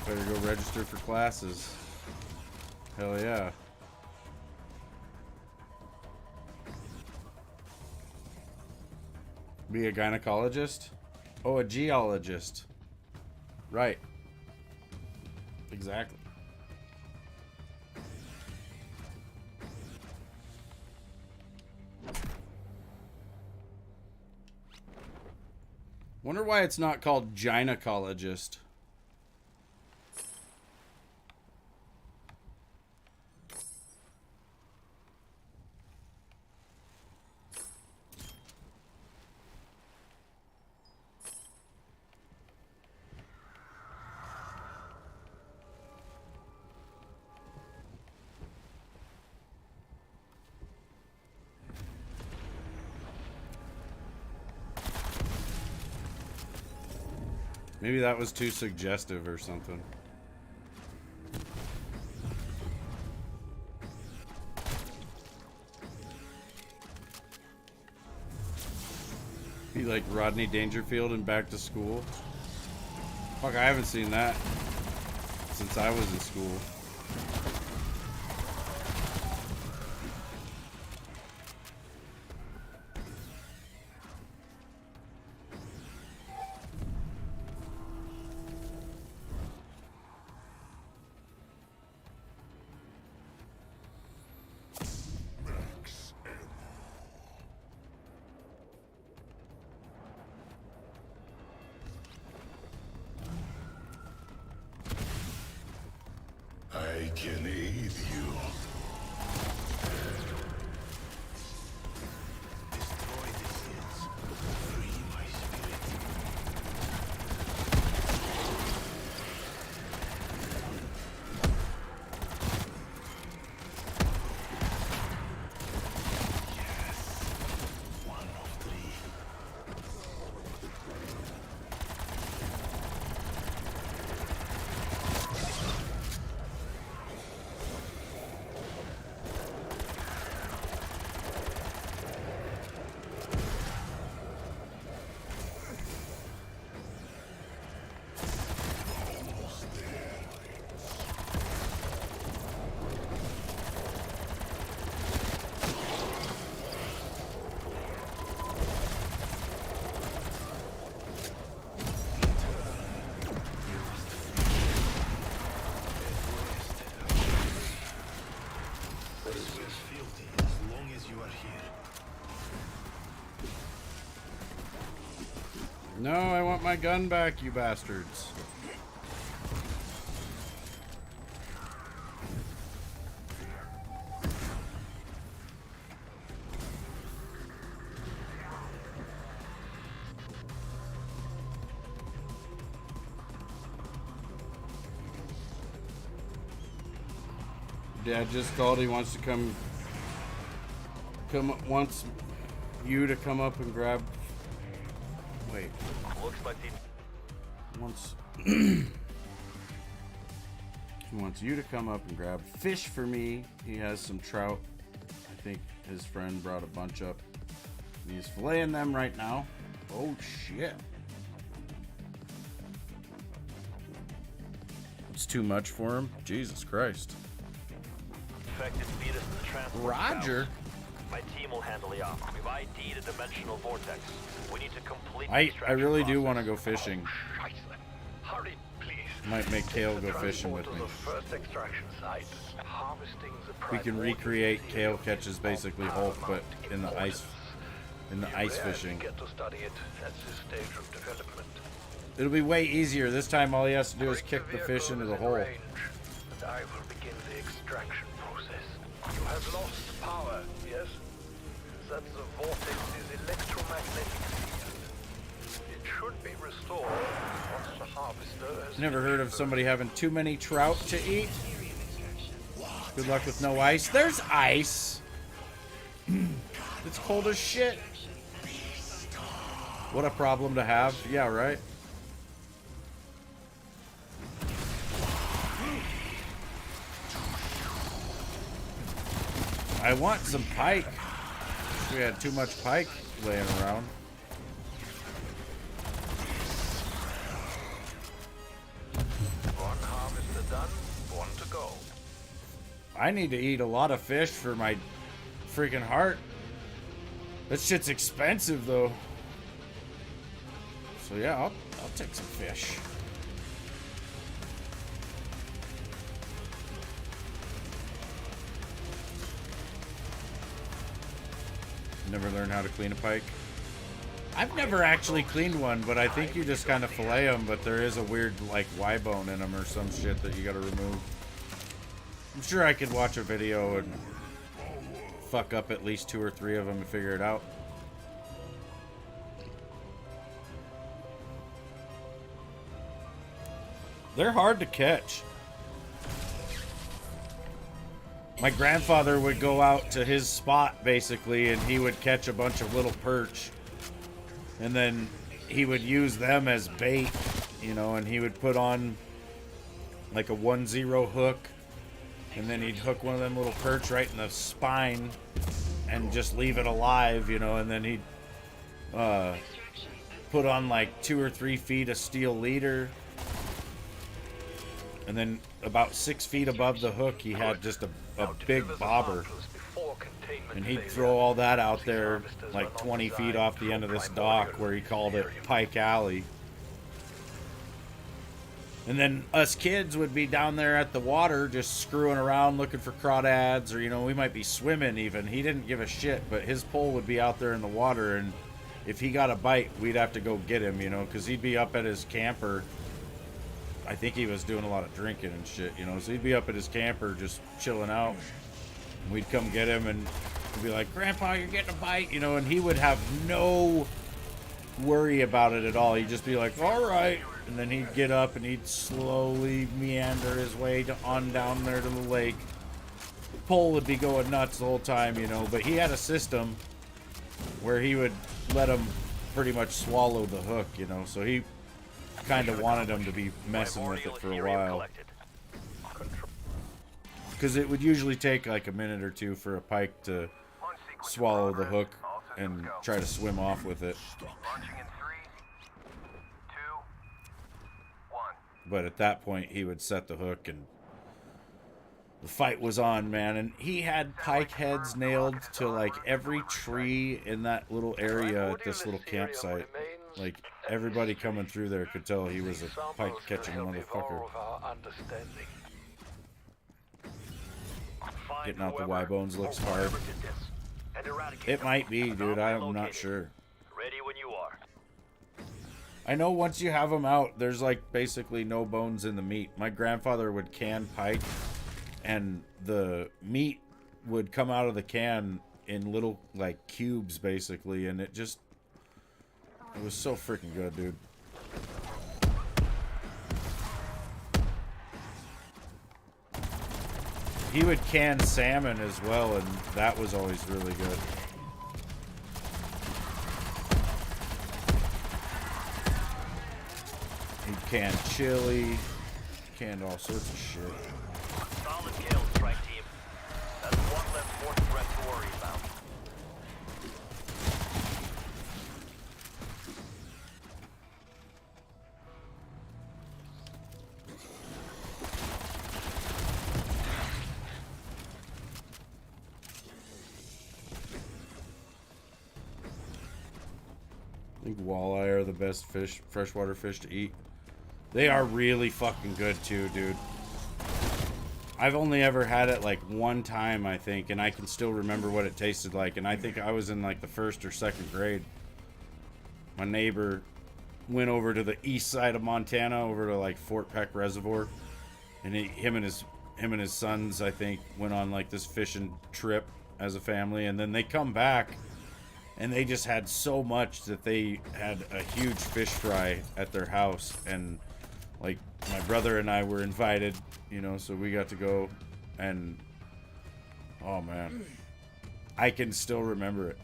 Better go register for classes. Hell yeah. Be a gynecologist? Oh, a geologist. Right. Exactly. Wonder why it's not called gynecologist. Maybe that was too suggestive or something. Be like Rodney Dangerfield in Back to School. Fuck, I haven't seen that since I was in school. I can aid you. No, I want my gun back, you bastards. Dad just called. He wants to come wants you to come up and grab. Wait. Looks like the Wants he wants you to come up and grab fish for me. He has some trout. I think his friend brought a bunch up. He's filleting them right now. Oh shit. It's too much for him. Jesus Christ. infected beat us to the transport. Roger. House. My team will handle the op. We've ID'd a dimensional vortex. We need to complete the I extraction really do process. want to go fishing. Hurry, please. Might make Kale go fishing with me. The first extraction site. Harvesting the We can recreate Kale catches basically Hulk, but in the ice fishing. Get to study it at this stage of development. It'll be way easier. This time all he has to do is kick the fish into the hole. And I will begin the extraction process. You have lost power, yes? That the vortex is electromagnetic field. It should be restored once the harvester has... Never heard of somebody having too many trout to eat. Good luck with no ice. There's ice. It's cold as shit. What a problem to have. Yeah, right. I want some pike. We had too much pike laying around. One harvester done, one to go. I need to eat a lot of fish for my freaking heart. That shit's expensive though. So yeah, I'll take some fish. Never learned how to clean a pike. I've never actually cleaned one, but I think you just kind of fillet them, but there is a weird like Y bone in them or some shit that you gotta remove. I'm sure I could watch a video and fuck up at least 2 or 3 of them and figure it out. They're hard to catch. My grandfather would go out to his spot basically and he would catch a bunch of little perch and then he would use them as bait, you know, and he would put on like a 1-0 hook and then he'd hook one of them little perch right in the spine and just leave it alive, you know, and then he'd put on like 2 or 3 feet of steel leader. And then about 6 feet above the hook, he had just a big bobber. And he'd throw all that out there like 20 feet off the end of this dock where he called it Pike Alley. And then us kids would be down there at the water just screwing around looking for crawdads, or, you know, we might be swimming even. He didn't give a shit, but his pole would be out there in the water, and if he got a bite, we'd have to go get him, you know, because he'd be up at his camper. I think he was doing a lot of drinking and shit, you know, so he'd be up at his camper just chilling out. And we'd come get him and we'd be like, Grandpa, you're getting a bite, you know, and he would have no worry about it at all. He'd just be like, all right. And then he'd get up and he'd slowly meander his way on down there to the lake. The pole would be going nuts the whole time, you know, but he had a system where he would let him pretty much swallow the hook, you know, so he kind of wanted him to be messing with it for a while. Because it would usually take like a minute or 2 for a pike to swallow the hook and try to swim off with it. But at that point, he would set the hook and the fight was on, man. And he had pike heads nailed to like every tree in that little area at this little campsite. Like, everybody coming through there could tell he was a pike catching motherfucker. Getting out the Y-bones looks hard. It might be, dude. I'm not sure. Ready when you are. I know once you have them out, there's like basically no bones in the meat. My grandfather would can pike, and the meat would come out of the can in little like cubes basically, and it was so freaking good, dude. He would can salmon as well, and that was always really good. He canned chili, canned all sorts of shit. Solid kill, strike team. That's one less important threat to worry about. I think walleye are the best freshwater fish to eat. They are really fucking good too, dude. I've only ever had it like one time, I think, and I can still remember what it tasted like. And I think I was in like the 1st or 2nd grade. My neighbor went over to the east side of Montana, over to like Fort Peck Reservoir, and him and his sons, I think, went on like this fishing trip as a family, and then they come back. And they just had so much that they had a huge fish fry at their house. And, like, my brother and I were invited, you know, so we got to go. And, oh, man. I can still remember it.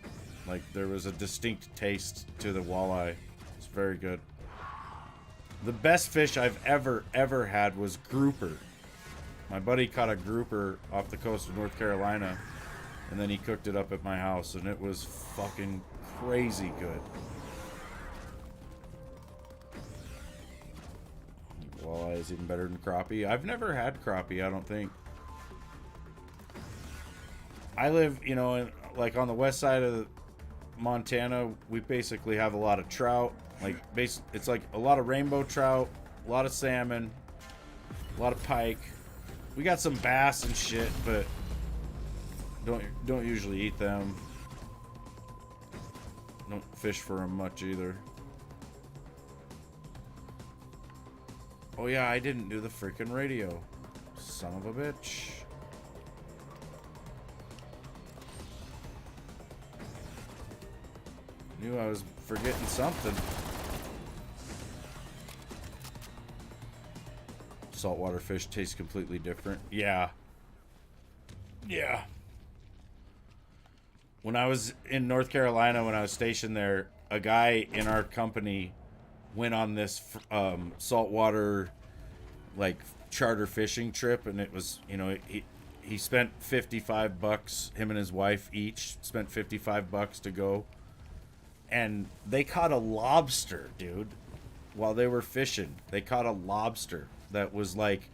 Like, there was a distinct taste to the walleye. It's very good. The best fish I've ever had was grouper. My buddy caught a grouper off the coast of North Carolina. And then he cooked it up at my house, and it was fucking crazy good. Walleye is even better than crappie. I've never had crappie, I don't think. I live, you know, like on the west side of Montana, we basically have a lot of trout. Like, it's like a lot of rainbow trout, a lot of salmon, a lot of pike. We got some bass and shit, but don't usually eat them. Don't fish for them much either. Oh yeah, I didn't do the freaking radio. Son of a bitch. Knew I was forgetting something. Saltwater fish taste completely different. Yeah. Yeah. When I was in North Carolina, when I was stationed there, a guy in our company went on this saltwater, like, charter fishing trip, and it was, you know, he spent $55. Him and his wife each spent $55 to go, and they caught a lobster, dude, while they were fishing. They caught a lobster that was like,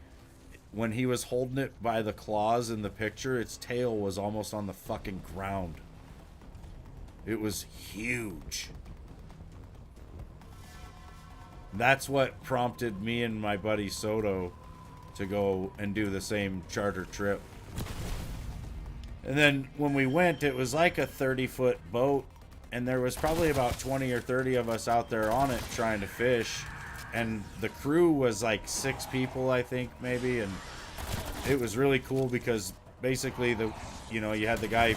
when he was holding it by the claws in the picture, its tail was almost on the fucking ground. It was huge. That's what prompted me and my buddy Soto to go and do the same charter trip. And then when we went, it was like a 30-foot boat, and there was probably about 20 or 30 of us out there on it trying to fish. And the crew was like 6 people, I think, maybe. And it was really cool because basically you had the guy,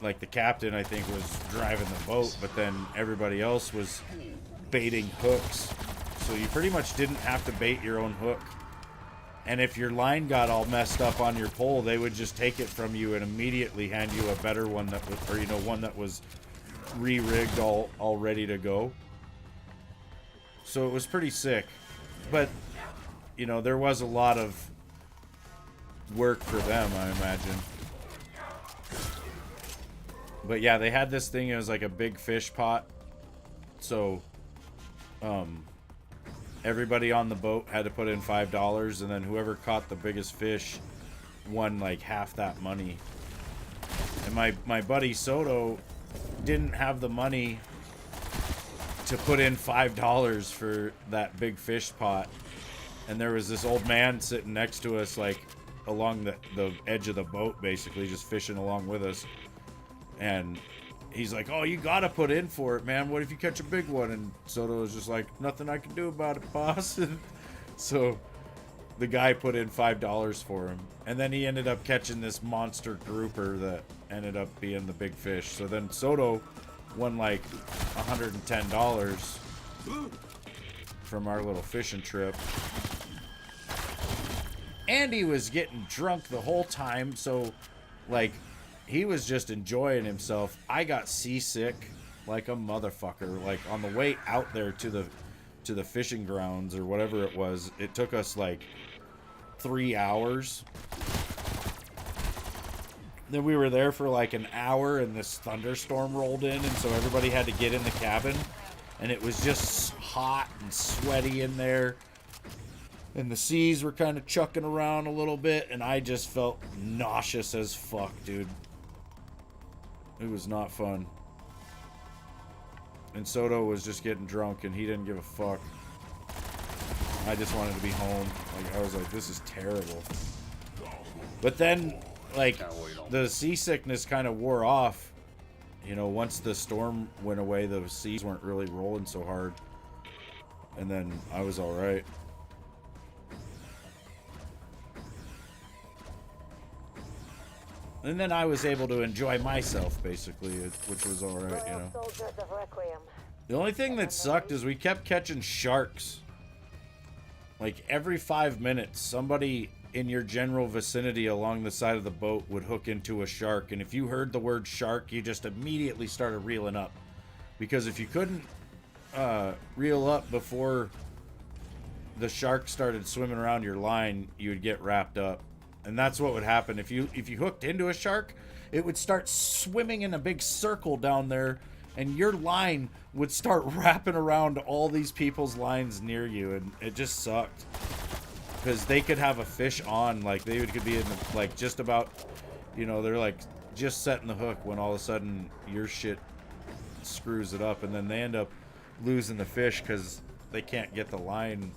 like the captain, I think, was driving the boat, but then everybody else was baiting hooks. So you pretty much didn't have to bait your own hook. And if your line got all messed up on your pole, they would just take it from you and immediately hand you a better one that was, or, you know, one that was re-rigged, all ready to go. So it was pretty sick. But, you know, there was a lot of work for them, I imagine. But yeah, they had this thing, it was like a big fish pot. So, everybody on the boat had to put in $5, and then whoever caught the biggest fish won like half that money. And my buddy Soto didn't have the money to put in $5 for that big fish pot. And there was this old man sitting next to us, like along the edge of the boat, basically just fishing along with us. And he's like, oh, you gotta put in for it, man. What if you catch a big one? And Soto was just like, nothing I can do about it, boss. So the guy put in $5 for him. And then he ended up catching this monster grouper that ended up being the big fish. So then Soto won like $110 from our little fishing trip. And he was getting drunk the whole time, so like he was just enjoying himself. I got seasick like a motherfucker. Like on the way out there to the fishing grounds or whatever it was, it took us like 3 hours. Then we were there for like an hour and this thunderstorm rolled in, and so everybody had to get in the cabin, and it was just hot and sweaty in there, and the seas were kind of chucking around a little bit, and I just felt nauseous as fuck, dude. It was not fun. And Soto was just getting drunk, and he didn't give a fuck. I just wanted to be home. Like, I was like, this is terrible. But then, like, the seasickness kind of wore off. You know, once the storm went away, the seas weren't really rolling so hard. And then I was alright. And then I was able to enjoy myself, basically, which was alright, you know. The only thing that sucked is we kept catching sharks. Like, every 5 minutes, somebody in your general vicinity along the side of the boat would hook into a shark. And if you heard the word shark, you just immediately started reeling up. Because if you couldn't reel up before the shark started swimming around your line, you would get wrapped up. And that's what would happen. If you hooked into a shark, it would start swimming in a big circle down there, and your line would start wrapping around all these people's lines near you, and it just sucked. Because they could have a fish on, like they could be in the, like just about, you know, they're like just setting the hook when all of a sudden your shit screws it up, and then they end up losing the fish because they can't get the line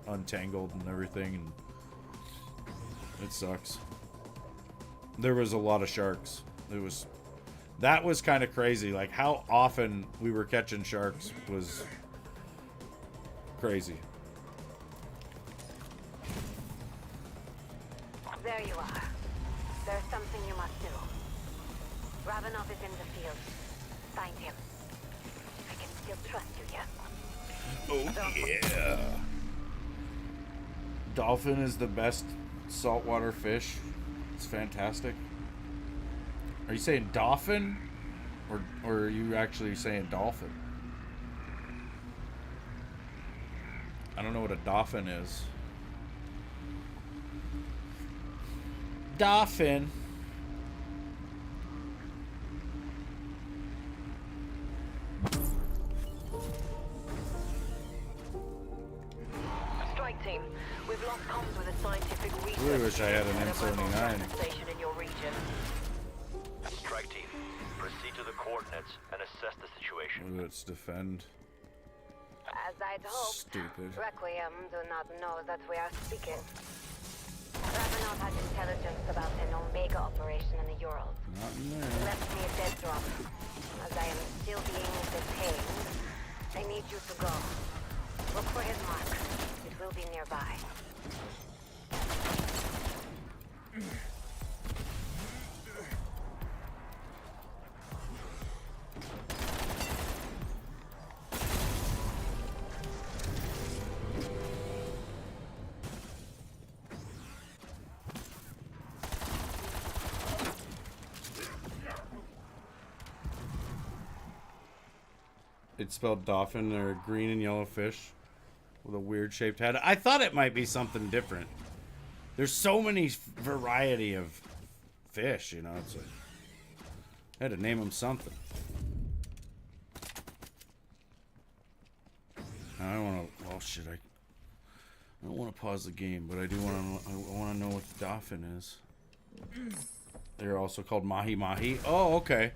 untangled and everything, and it sucks. There was a lot of sharks. That was kind of crazy. Like how often we were catching sharks was crazy. There you are. There's something you must do. Ravenov is in the field. Find him. I can still trust you, yeah? Oh yeah. Dolphin is the best saltwater fish. It's fantastic. Are you saying dolphin? Or are you actually saying dolphin? I don't know what a dolphin is. Dolphin. Strike team, we've lost comms with a scientific research. I really wish I had an M79 M79. station in your region. Strike team, proceed to the coordinates and assess the situation. Let's defend. As I'd hoped, Stupid. Requiem do not know that we are speaking. Ravenov has intelligence about an Omega operation in the Urals. Not in He there. left me a dead drop. As I am still being detained, I need you to go. Look for his mark. It will be nearby. It's spelled dolphin. They're a green and yellow fish with a weird shaped head. I thought it might be something different. There's so many variety of fish, you know. It's like I had to name them something. I don't want to. Oh shit! I don't want to pause the game, but I do want to. I want to know what the dolphin is. They're also called mahi mahi. Oh, okay.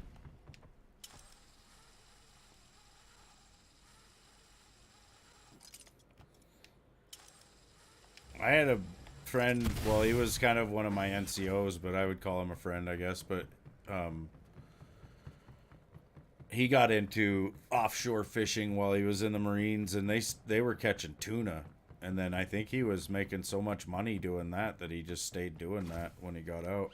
I had a friend, well, he was kind of one of my NCOs, but I would call him a friend, I guess, but, he got into offshore fishing while he was in the Marines, and they were catching tuna. And then I think he was making so much money doing that that he just stayed doing that when he got out.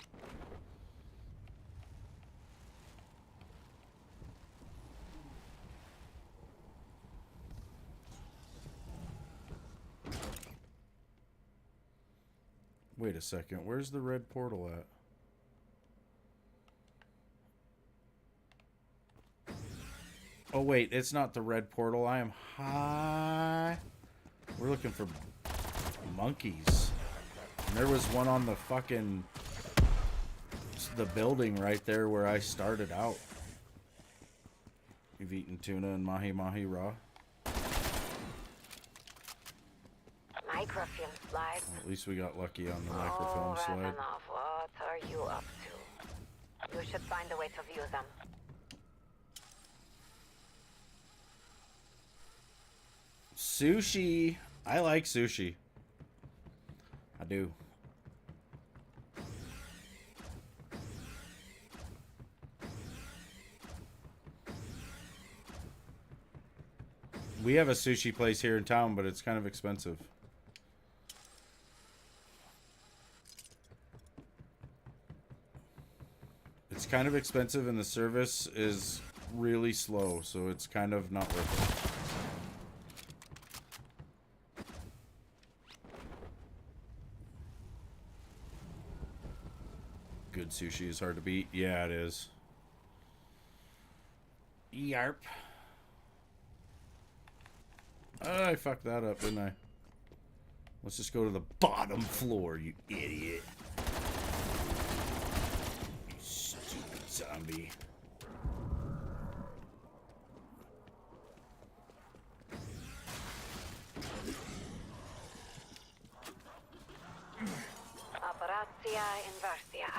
Wait a second, where's the red portal at? Oh wait, it's not the red portal. I am high. We're looking for monkeys. And there was one on the fucking... the building right there where I started out. You've eaten tuna and mahi-mahi raw? Microfilm slide. Well, at least we got lucky on the microfilm slide. Ravenov, what are you up to? You should find a way to view them. Sushi. I like sushi. I do. We have a sushi place here in town, but it's kind of expensive. It's kind of expensive and the service is really slow, so it's kind of not worth it. Good sushi is hard to beat. Yeah, it is. Yarp. Oh, I fucked that up, didn't I? Let's just go to the bottom floor, you idiot. You stupid zombie. Operatia Inversia.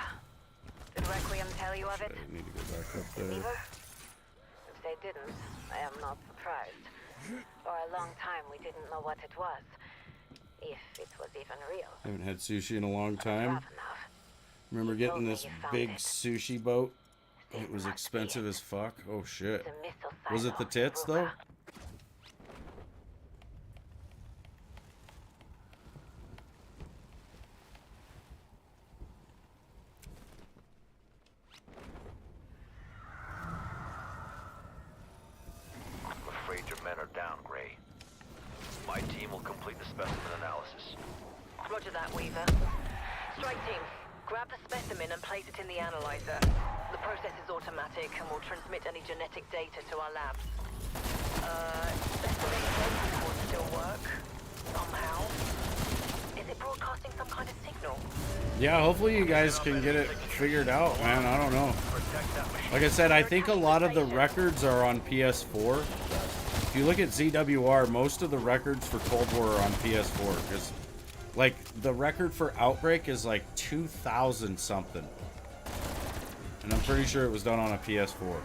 Did Requiem tell you of it? I need to go back up there. Believer? If they didn't, I am not surprised. For a long time, we didn't know what it was. If it was even real. I haven't had sushi in a long time. Ravenov. Remember getting this You found big it. sushi boat? It was expensive as fuck. Oh shit. Was it the tits though? I'm afraid your men are down, Gray. My team will complete the specimen analysis. Roger that, Weaver. Strike team, grab the specimen and place it in the analyzer. The process is automatic and will transmit any genetic data to our labs. Specimen data will still work. Somehow. Is it broadcasting some kind of signal? Yeah, hopefully you guys can get it figured out, man. I don't know. Like I said, I think a lot of the records are on PS4. If you look at ZWR, most of the records for Cold War are on PS4. Because, like, the record for Outbreak is like 2,000 something. And I'm pretty sure it was done on a PS4.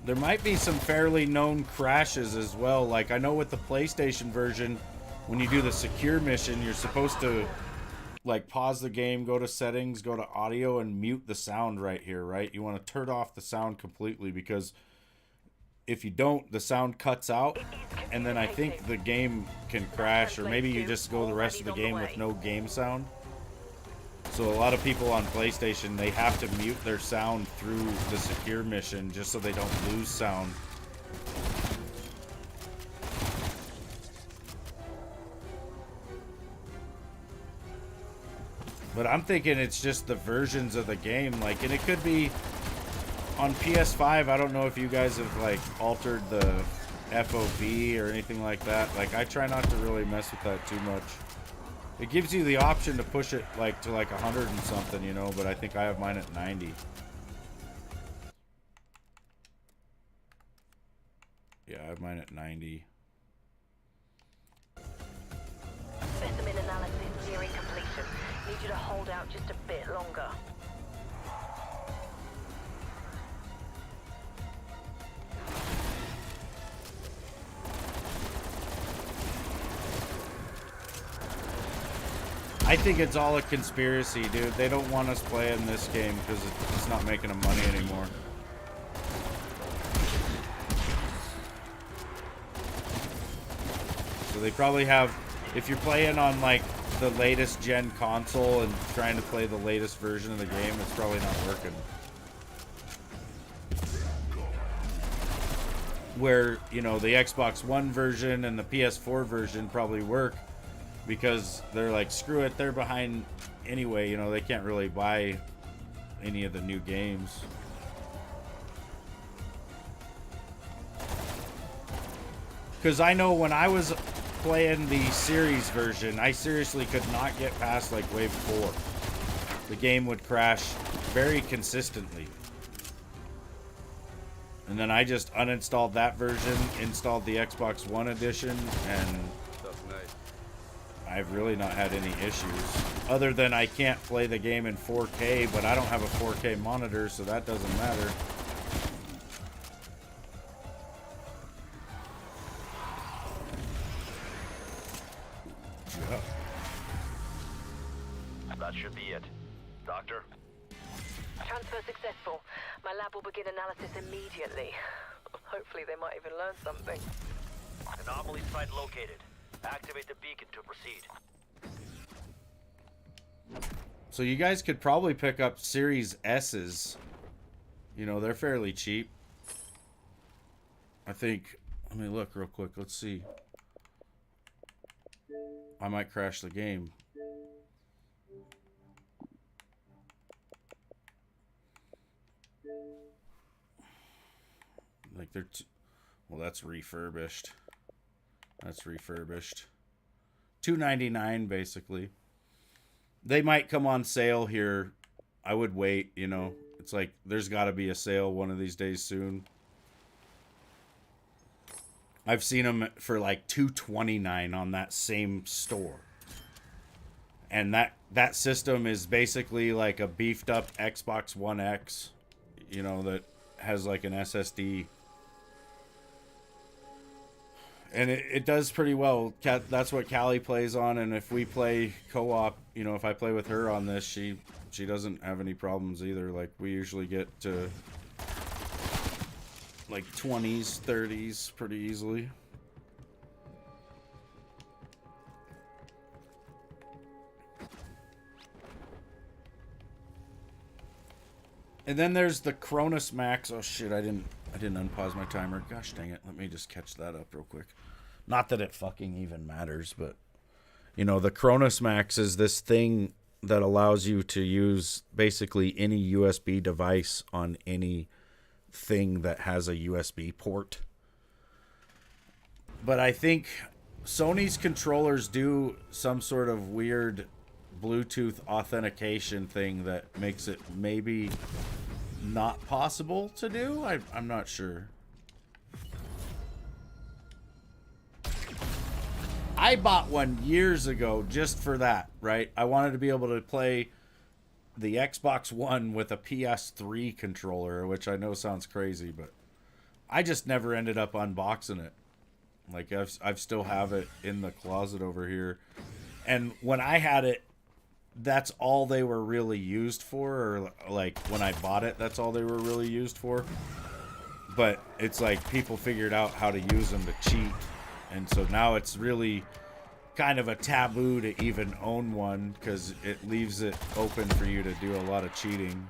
There might be some fairly known crashes as well. Like, I know with the PlayStation version, when you do the secure mission, you're supposed to, like, pause the game, go to settings, go to audio, and mute the sound right here, right? You want to turn off the sound completely, because if you don't, the sound cuts out, and then I think the game can crash, or maybe you just go the rest of the game with no game sound. So a lot of people on PlayStation, they have to mute their sound through the secure mission just so they don't lose sound. But I'm thinking it's just the versions of the game, like, and it could be on PS5. I don't know if you guys have, like, altered the FOV or anything like that. Like, I try not to really mess with that too much. It gives you the option to push it, like, to, like, 100 and something, you know, but I think I have mine at 90. Yeah, I have mine at 90. Specimen analysis nearing completion. Need you to hold out just a bit longer. I think it's all a conspiracy, dude. They don't want us playing this game because it's not making them money anymore. So they probably have, if you're playing on like the latest gen console and trying to play the latest version of the game, it's probably not working. Where, you know, the Xbox One version and the PS4 version probably work because they're like, screw it, they're behind anyway, you know, they can't really buy any of the new games. Because I know when I was playing the series version, I seriously could not get past like wave 4. The game would crash very consistently. And then I just uninstalled that version, installed the Xbox One edition, and I've really not had any issues. Other than I can't play the game in 4K, but I don't have a 4K monitor, so that doesn't matter. That should be it. Doctor? Transfer successful. My lab will begin analysis immediately. Hopefully they might even learn something. Anomaly site located. Activate the beacon to proceed. So you guys could probably pick up Series S's. You know, they're fairly cheap. I think, let me look real quick. Let's see. I might crash the game. Like they're well, that's refurbished. That's refurbished. $299 basically. They might come on sale here. I would wait, you know. It's like there's got to be a sale one of these days soon. I've seen them for like $229 on that same store. And that system is basically like a beefed up Xbox One X, you know, that has like an SSD. And it does pretty well. That's what Callie plays on, and if we play co-op, you know, if I play with her on this, she doesn't have any problems either. Like, we usually get to like 20s, 30s pretty easily. And then there's the Cronus Max. Oh shit, I didn't unpause my timer. Gosh dang it. Let me just catch that up real quick. Not that it fucking even matters, but you know, the Cronus Max is this thing that allows you to use basically any USB device on any thing that has a USB port. But I think Sony's controllers do some sort of weird Bluetooth authentication thing that makes it maybe not possible to do. I'm not sure. I bought one years ago just for that, right? I wanted to be able to play the Xbox One with a PS3 controller, which I know sounds crazy, but I just never ended up unboxing it. Like, I've still have it in the closet over here. And when I had it, that's all they were really used for, or like when I bought it, that's all they were really used for. But it's like people figured out how to use them to cheat, and so now it's really kind of a taboo to even own one because it leaves it open for you to do a lot of cheating.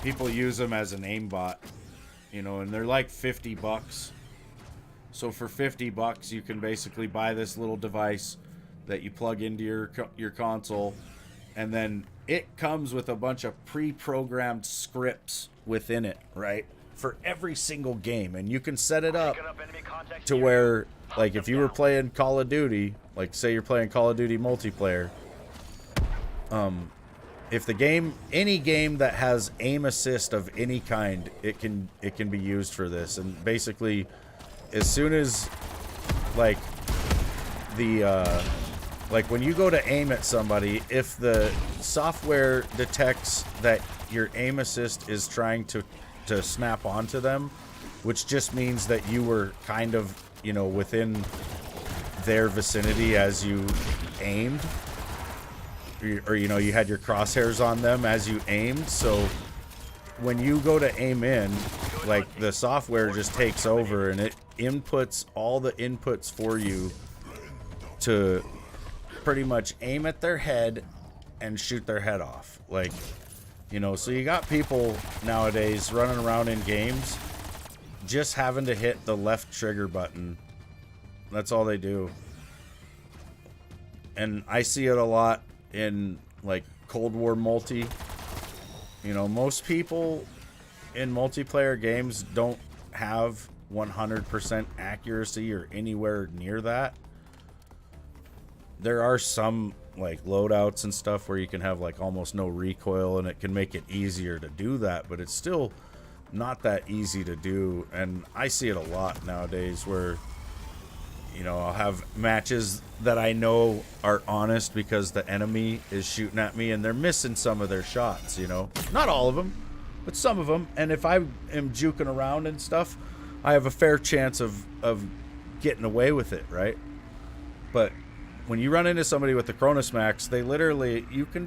People use them as an aimbot, you know, and they're like $50. So for $50 you can basically buy this little device that you plug into your console, and then it comes with a bunch of pre-programmed scripts within it, right? For every single game, and you can set it up to where, like, if you were playing Call of Duty, like say you're playing Call of Duty multiplayer, if the game, any game that has aim assist of any kind, it can be used for this. And basically, as soon as like the like when you go to aim at somebody, if the software detects that your aim assist is trying to snap onto them, which just means that you were kind of, you know, within their vicinity as you aimed, or you know, you had your crosshairs on them as you aimed. So when you go to aim in, like the software just takes over and it inputs all the inputs for you to pretty much aim at their head and shoot their head off. Like, you know, so you got people nowadays running around in games just having to hit the left trigger button. That's all they do. And I see it a lot in like Cold War multi. You know, most people in multiplayer games don't have 100% accuracy or anywhere near that. There are some like loadouts and stuff where you can have like almost no recoil and it can make it easier to do that, but it's still not that easy to do. And I see it a lot nowadays where, you know, I'll have matches that I know are honest because the enemy is shooting at me and they're missing some of their shots, you know. Not all of them, but some of them. And if I am juking around and stuff, I have a fair chance of getting away with it, right? But when you run into somebody with the Cronus Max, they literally, you can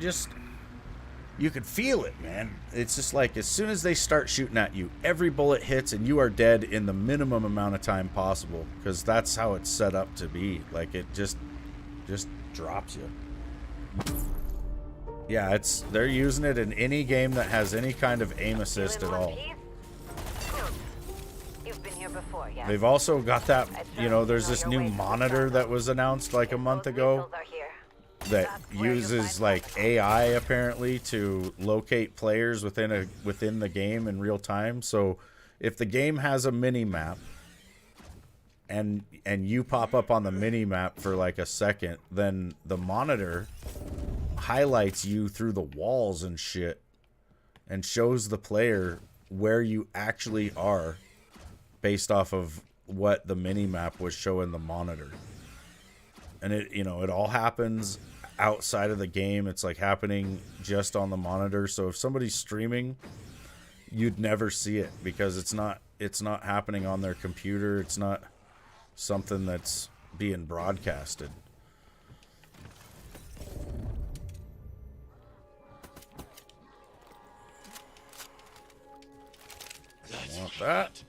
feel it, man. It's just like as soon as they start shooting at you, every bullet hits and you are dead in the minimum amount of time possible, because that's how it's set up to be. Like it just drops you. Yeah, they're using it in any game that has any kind of aim assist at all. You've been here before, yeah. They've also got that, you know, there's this new monitor that was announced like a month ago that uses like AI apparently to locate players within the game in real time. So if the game has a mini map and you pop up on the mini map for like a second, then the monitor highlights you through the walls and shit and shows the player where you actually are based off of what the mini map was showing the monitor. And it, you know, it all happens outside of the game. It's like happening just on the monitor. So if somebody's streaming, you'd never see it because it's not happening on their computer. It's not something that's being broadcasted. Don't want that.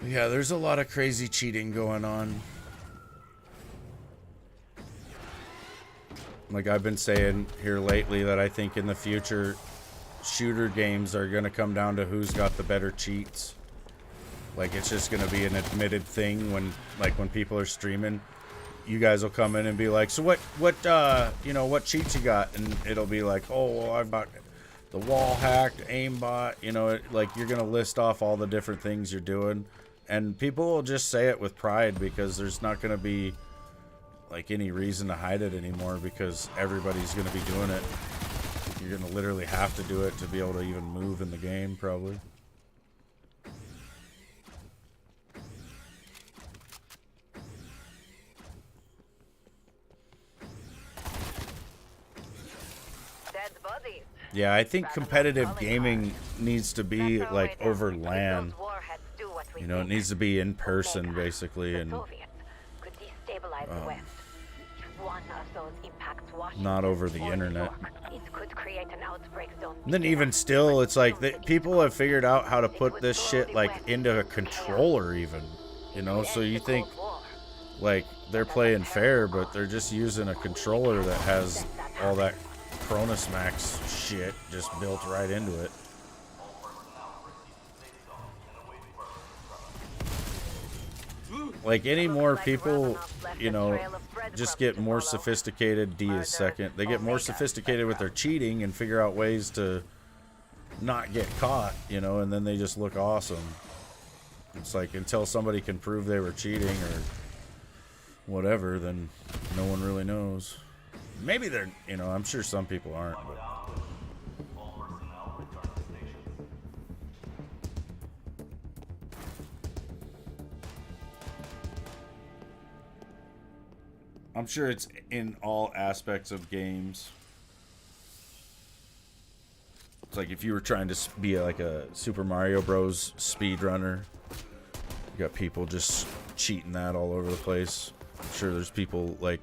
Yeah, there's a lot of crazy cheating going on. Like I've been saying here lately that I think in the future shooter games are going to come down to who's got the better cheats. Like it's just going to be an admitted thing when people are streaming, you guys will come in and be like, "So what cheats you got?" And it'll be like, "Oh, well, I've got the wall hacked, aimbot," you know, like you're going to list off all the different things you're doing. And people will just say it with pride because there's not going to be like any reason to hide it anymore because everybody's going to be doing it. You're going to literally have to do it to be able to even move in the game, probably. Dead bodies. Yeah, I think competitive gaming needs to be like over LAN. You know, it needs to be in person, basically, and not over the internet. And then even still, it's like people have figured out how to put this shit like into a controller, even. You know, so you think like they're playing fair, but they're just using a controller that has all that Cronus Max shit just built right into it. Like any more people, you know, just get more sophisticated. D is second. They get more sophisticated with their cheating and figure out ways to not get caught, you know, and then they just look awesome. It's like until somebody can prove they were cheating or whatever, then no one really knows. Maybe they're, you know, I'm sure some people aren't, but I'm sure it's in all aspects of games. It's like if you were trying to be like a Super Mario Bros. Speedrunner, got people just cheating that all over the place. I'm sure there's people like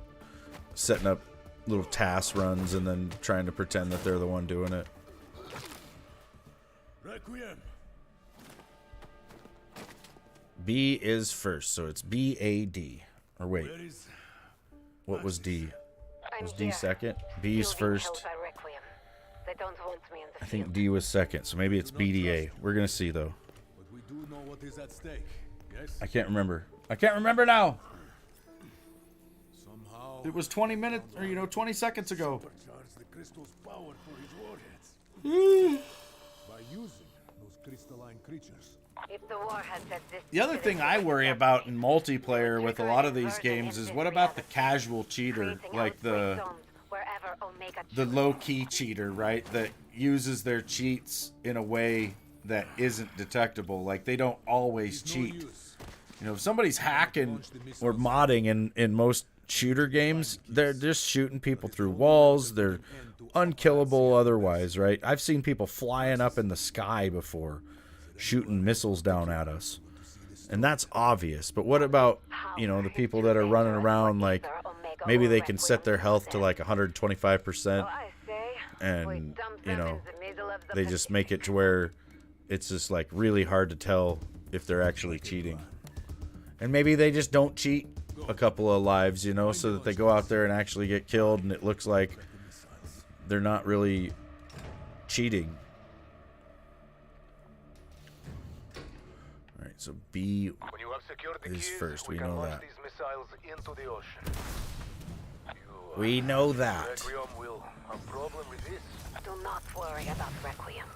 setting up little task runs and then trying to pretend that they're the one doing it. Requiem. B is first, so it's B-A-D. Or wait, what was D? Was D second? B is first. They don't want me in the I think D was second, so maybe it's BDA. We're gonna see though. But we do know what is at stake. Yes? I can't remember. I can't remember now. Somehow It was 20 minutes, or 20 seconds ago. supercharge the crystal's power for his warheads. By using those crystalline creatures. If the war had said this, The other thing I worry about in multiplayer with a lot of these games is what about the casual cheater, like the low-key cheater, right? That uses their cheats in a way that isn't detectable. Like they don't always cheat. If somebody's hacking or modding in most shooter games, they're just shooting people through walls. They're unkillable otherwise, right? I've seen people flying up in the sky before, shooting missiles down at us. And that's obvious. But what about, the people that are running around like maybe they can set their health to like 125% and, they just make it to where it's just like really hard to tell if they're actually cheating. And maybe they just don't cheat a couple of lives, so that they go out there and actually get killed and it looks like they're not really cheating. Alright, so B is first. We know that. We know that. Do not worry about Requiem.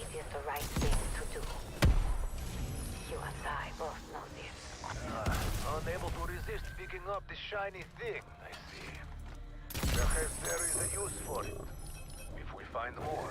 It is the right thing to do. You and I both know this. Unable to resist picking up this shiny thing, I see. Perhaps there is a use for it, if we find more.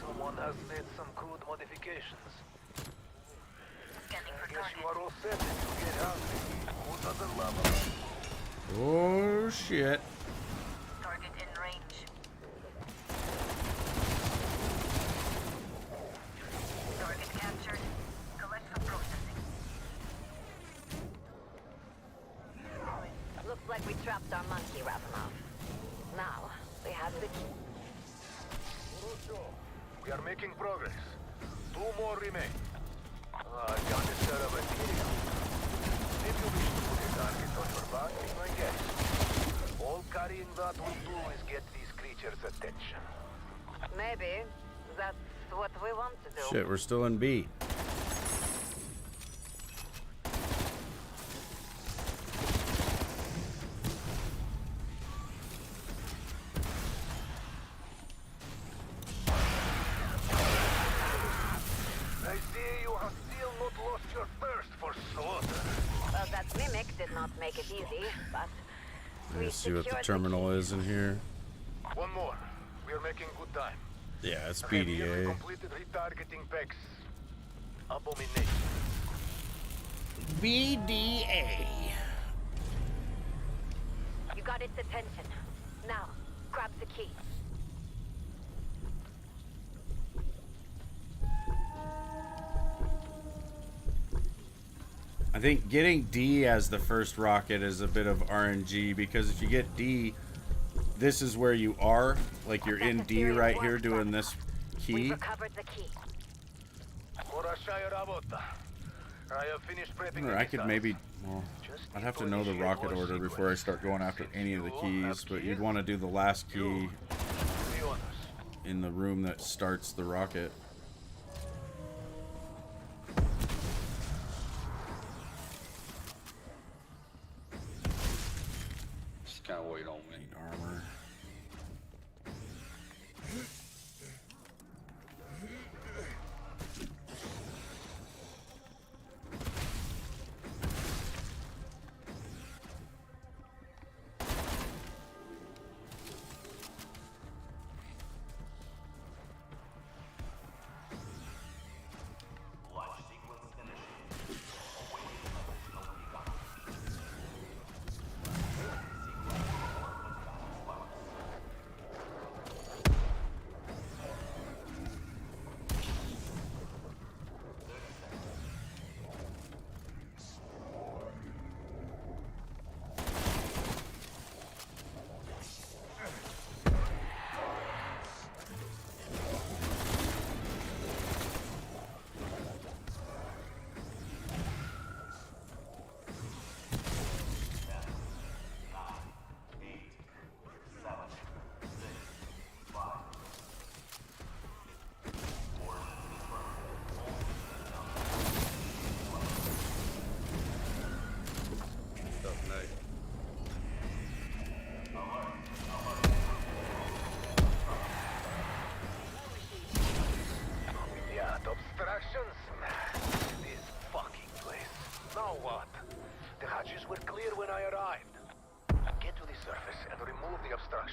Someone has made some crude modifications. Guess you are all set if you get out. Who doesn't love them? Oh shit. Target in range. Target captured. Collect for processing. Looks like we trapped our monkey, Ravenov. Now, we have the key. We are making progress. 2 more remain. I got a set of material. If you wish to put a target on your back, be my guest. All carrying that will do is get these creatures' attention. Maybe. That's what we want to do. Shit, we're still in B. Make it easy, but let's see what the terminal is in here. One more. We are making good time. Yeah, it's I have nearly BDA. completed retargeting PEX. Abomination. BDA. You got its attention. Now, grab the key. I think getting D as the first rocket is a bit of RNG, because if you get D, this is where you are. Like, you're in D right here doing this key. We've recovered the key. I have finished prepping. Or I could maybe, well, I'd have to know the rocket order before I start going after any of the keys, but you'd want to do the last key in the room that starts the rocket. Just kind of wait on me. Need armor.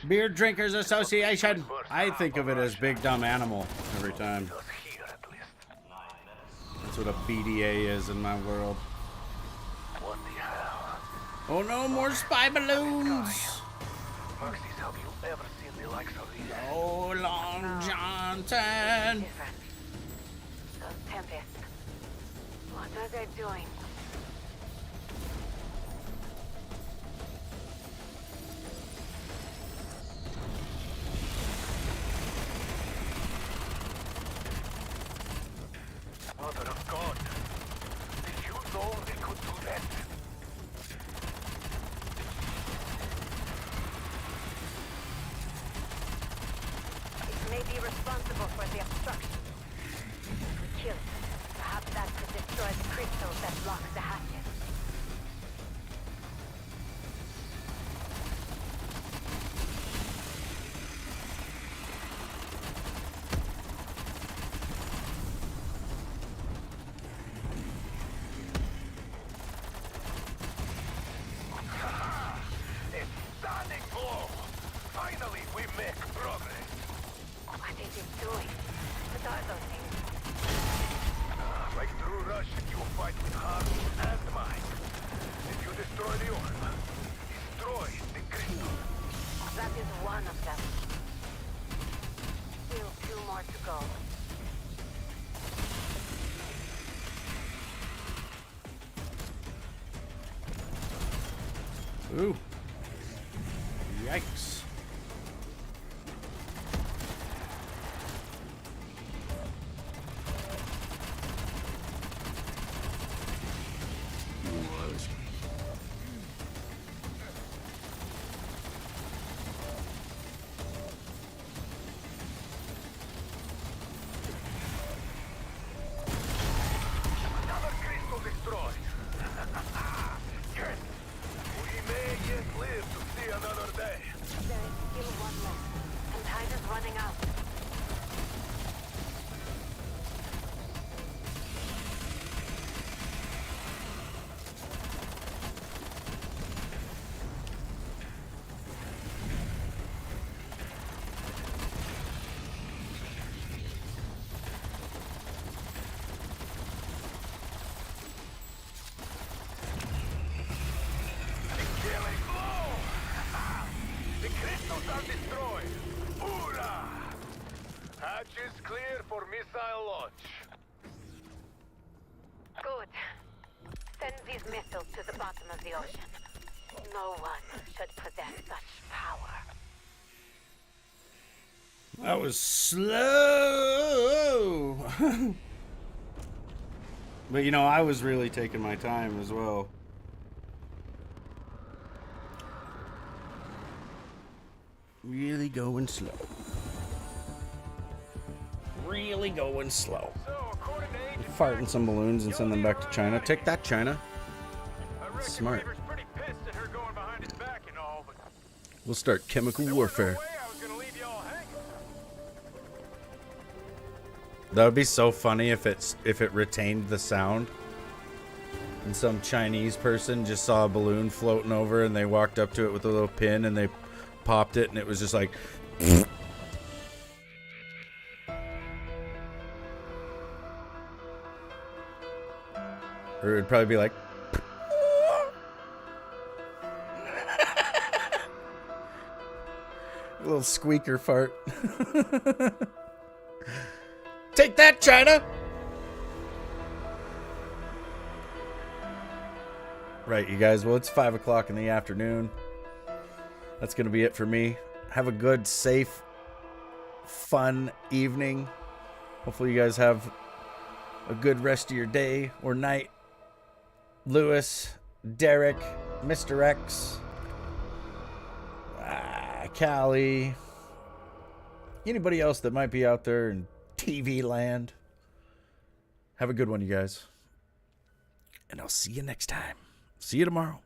Beer Drinkers Association. I think of it as Big Dumb Animal every time. That's what a BDA is in my world. What the hell? Oh no, more spy balloons! Have you ever seen the likes of these? Oh, Long Johnson! Those Tempests. What are they doing? Mother of God. Did you know they could do that? It may be responsible for the obstruction. If we kill it, perhaps that could destroy the crystals that block the hatches. Ooh. Yikes. Another crystal destroyed. Yes. We may yet live to see another day. much. Good. Send these missiles to the bottom of the ocean. No one should possess such power. That was slow. But, you know, I was really taking my time as well. Really going slow. Really going slow. Farting some balloons and send them back to China. Take that, China. Smart. We'll start chemical warfare. That would be so funny if it retained the sound. And some Chinese person just saw a balloon floating over and they walked up to it with a little pin and they popped it and it was just like or it would probably be like a little squeaker fart. Take that, China! Right, you guys. Well, it's 5 o'clock in the afternoon. That's going to be it for me. Have a good, safe, fun evening. Hopefully you guys have a good rest of your day or night. Lewis, Derek, Mr. X, Callie, anybody else that might be out there in TV land. Have a good one, you guys. And I'll see you next time. See you tomorrow.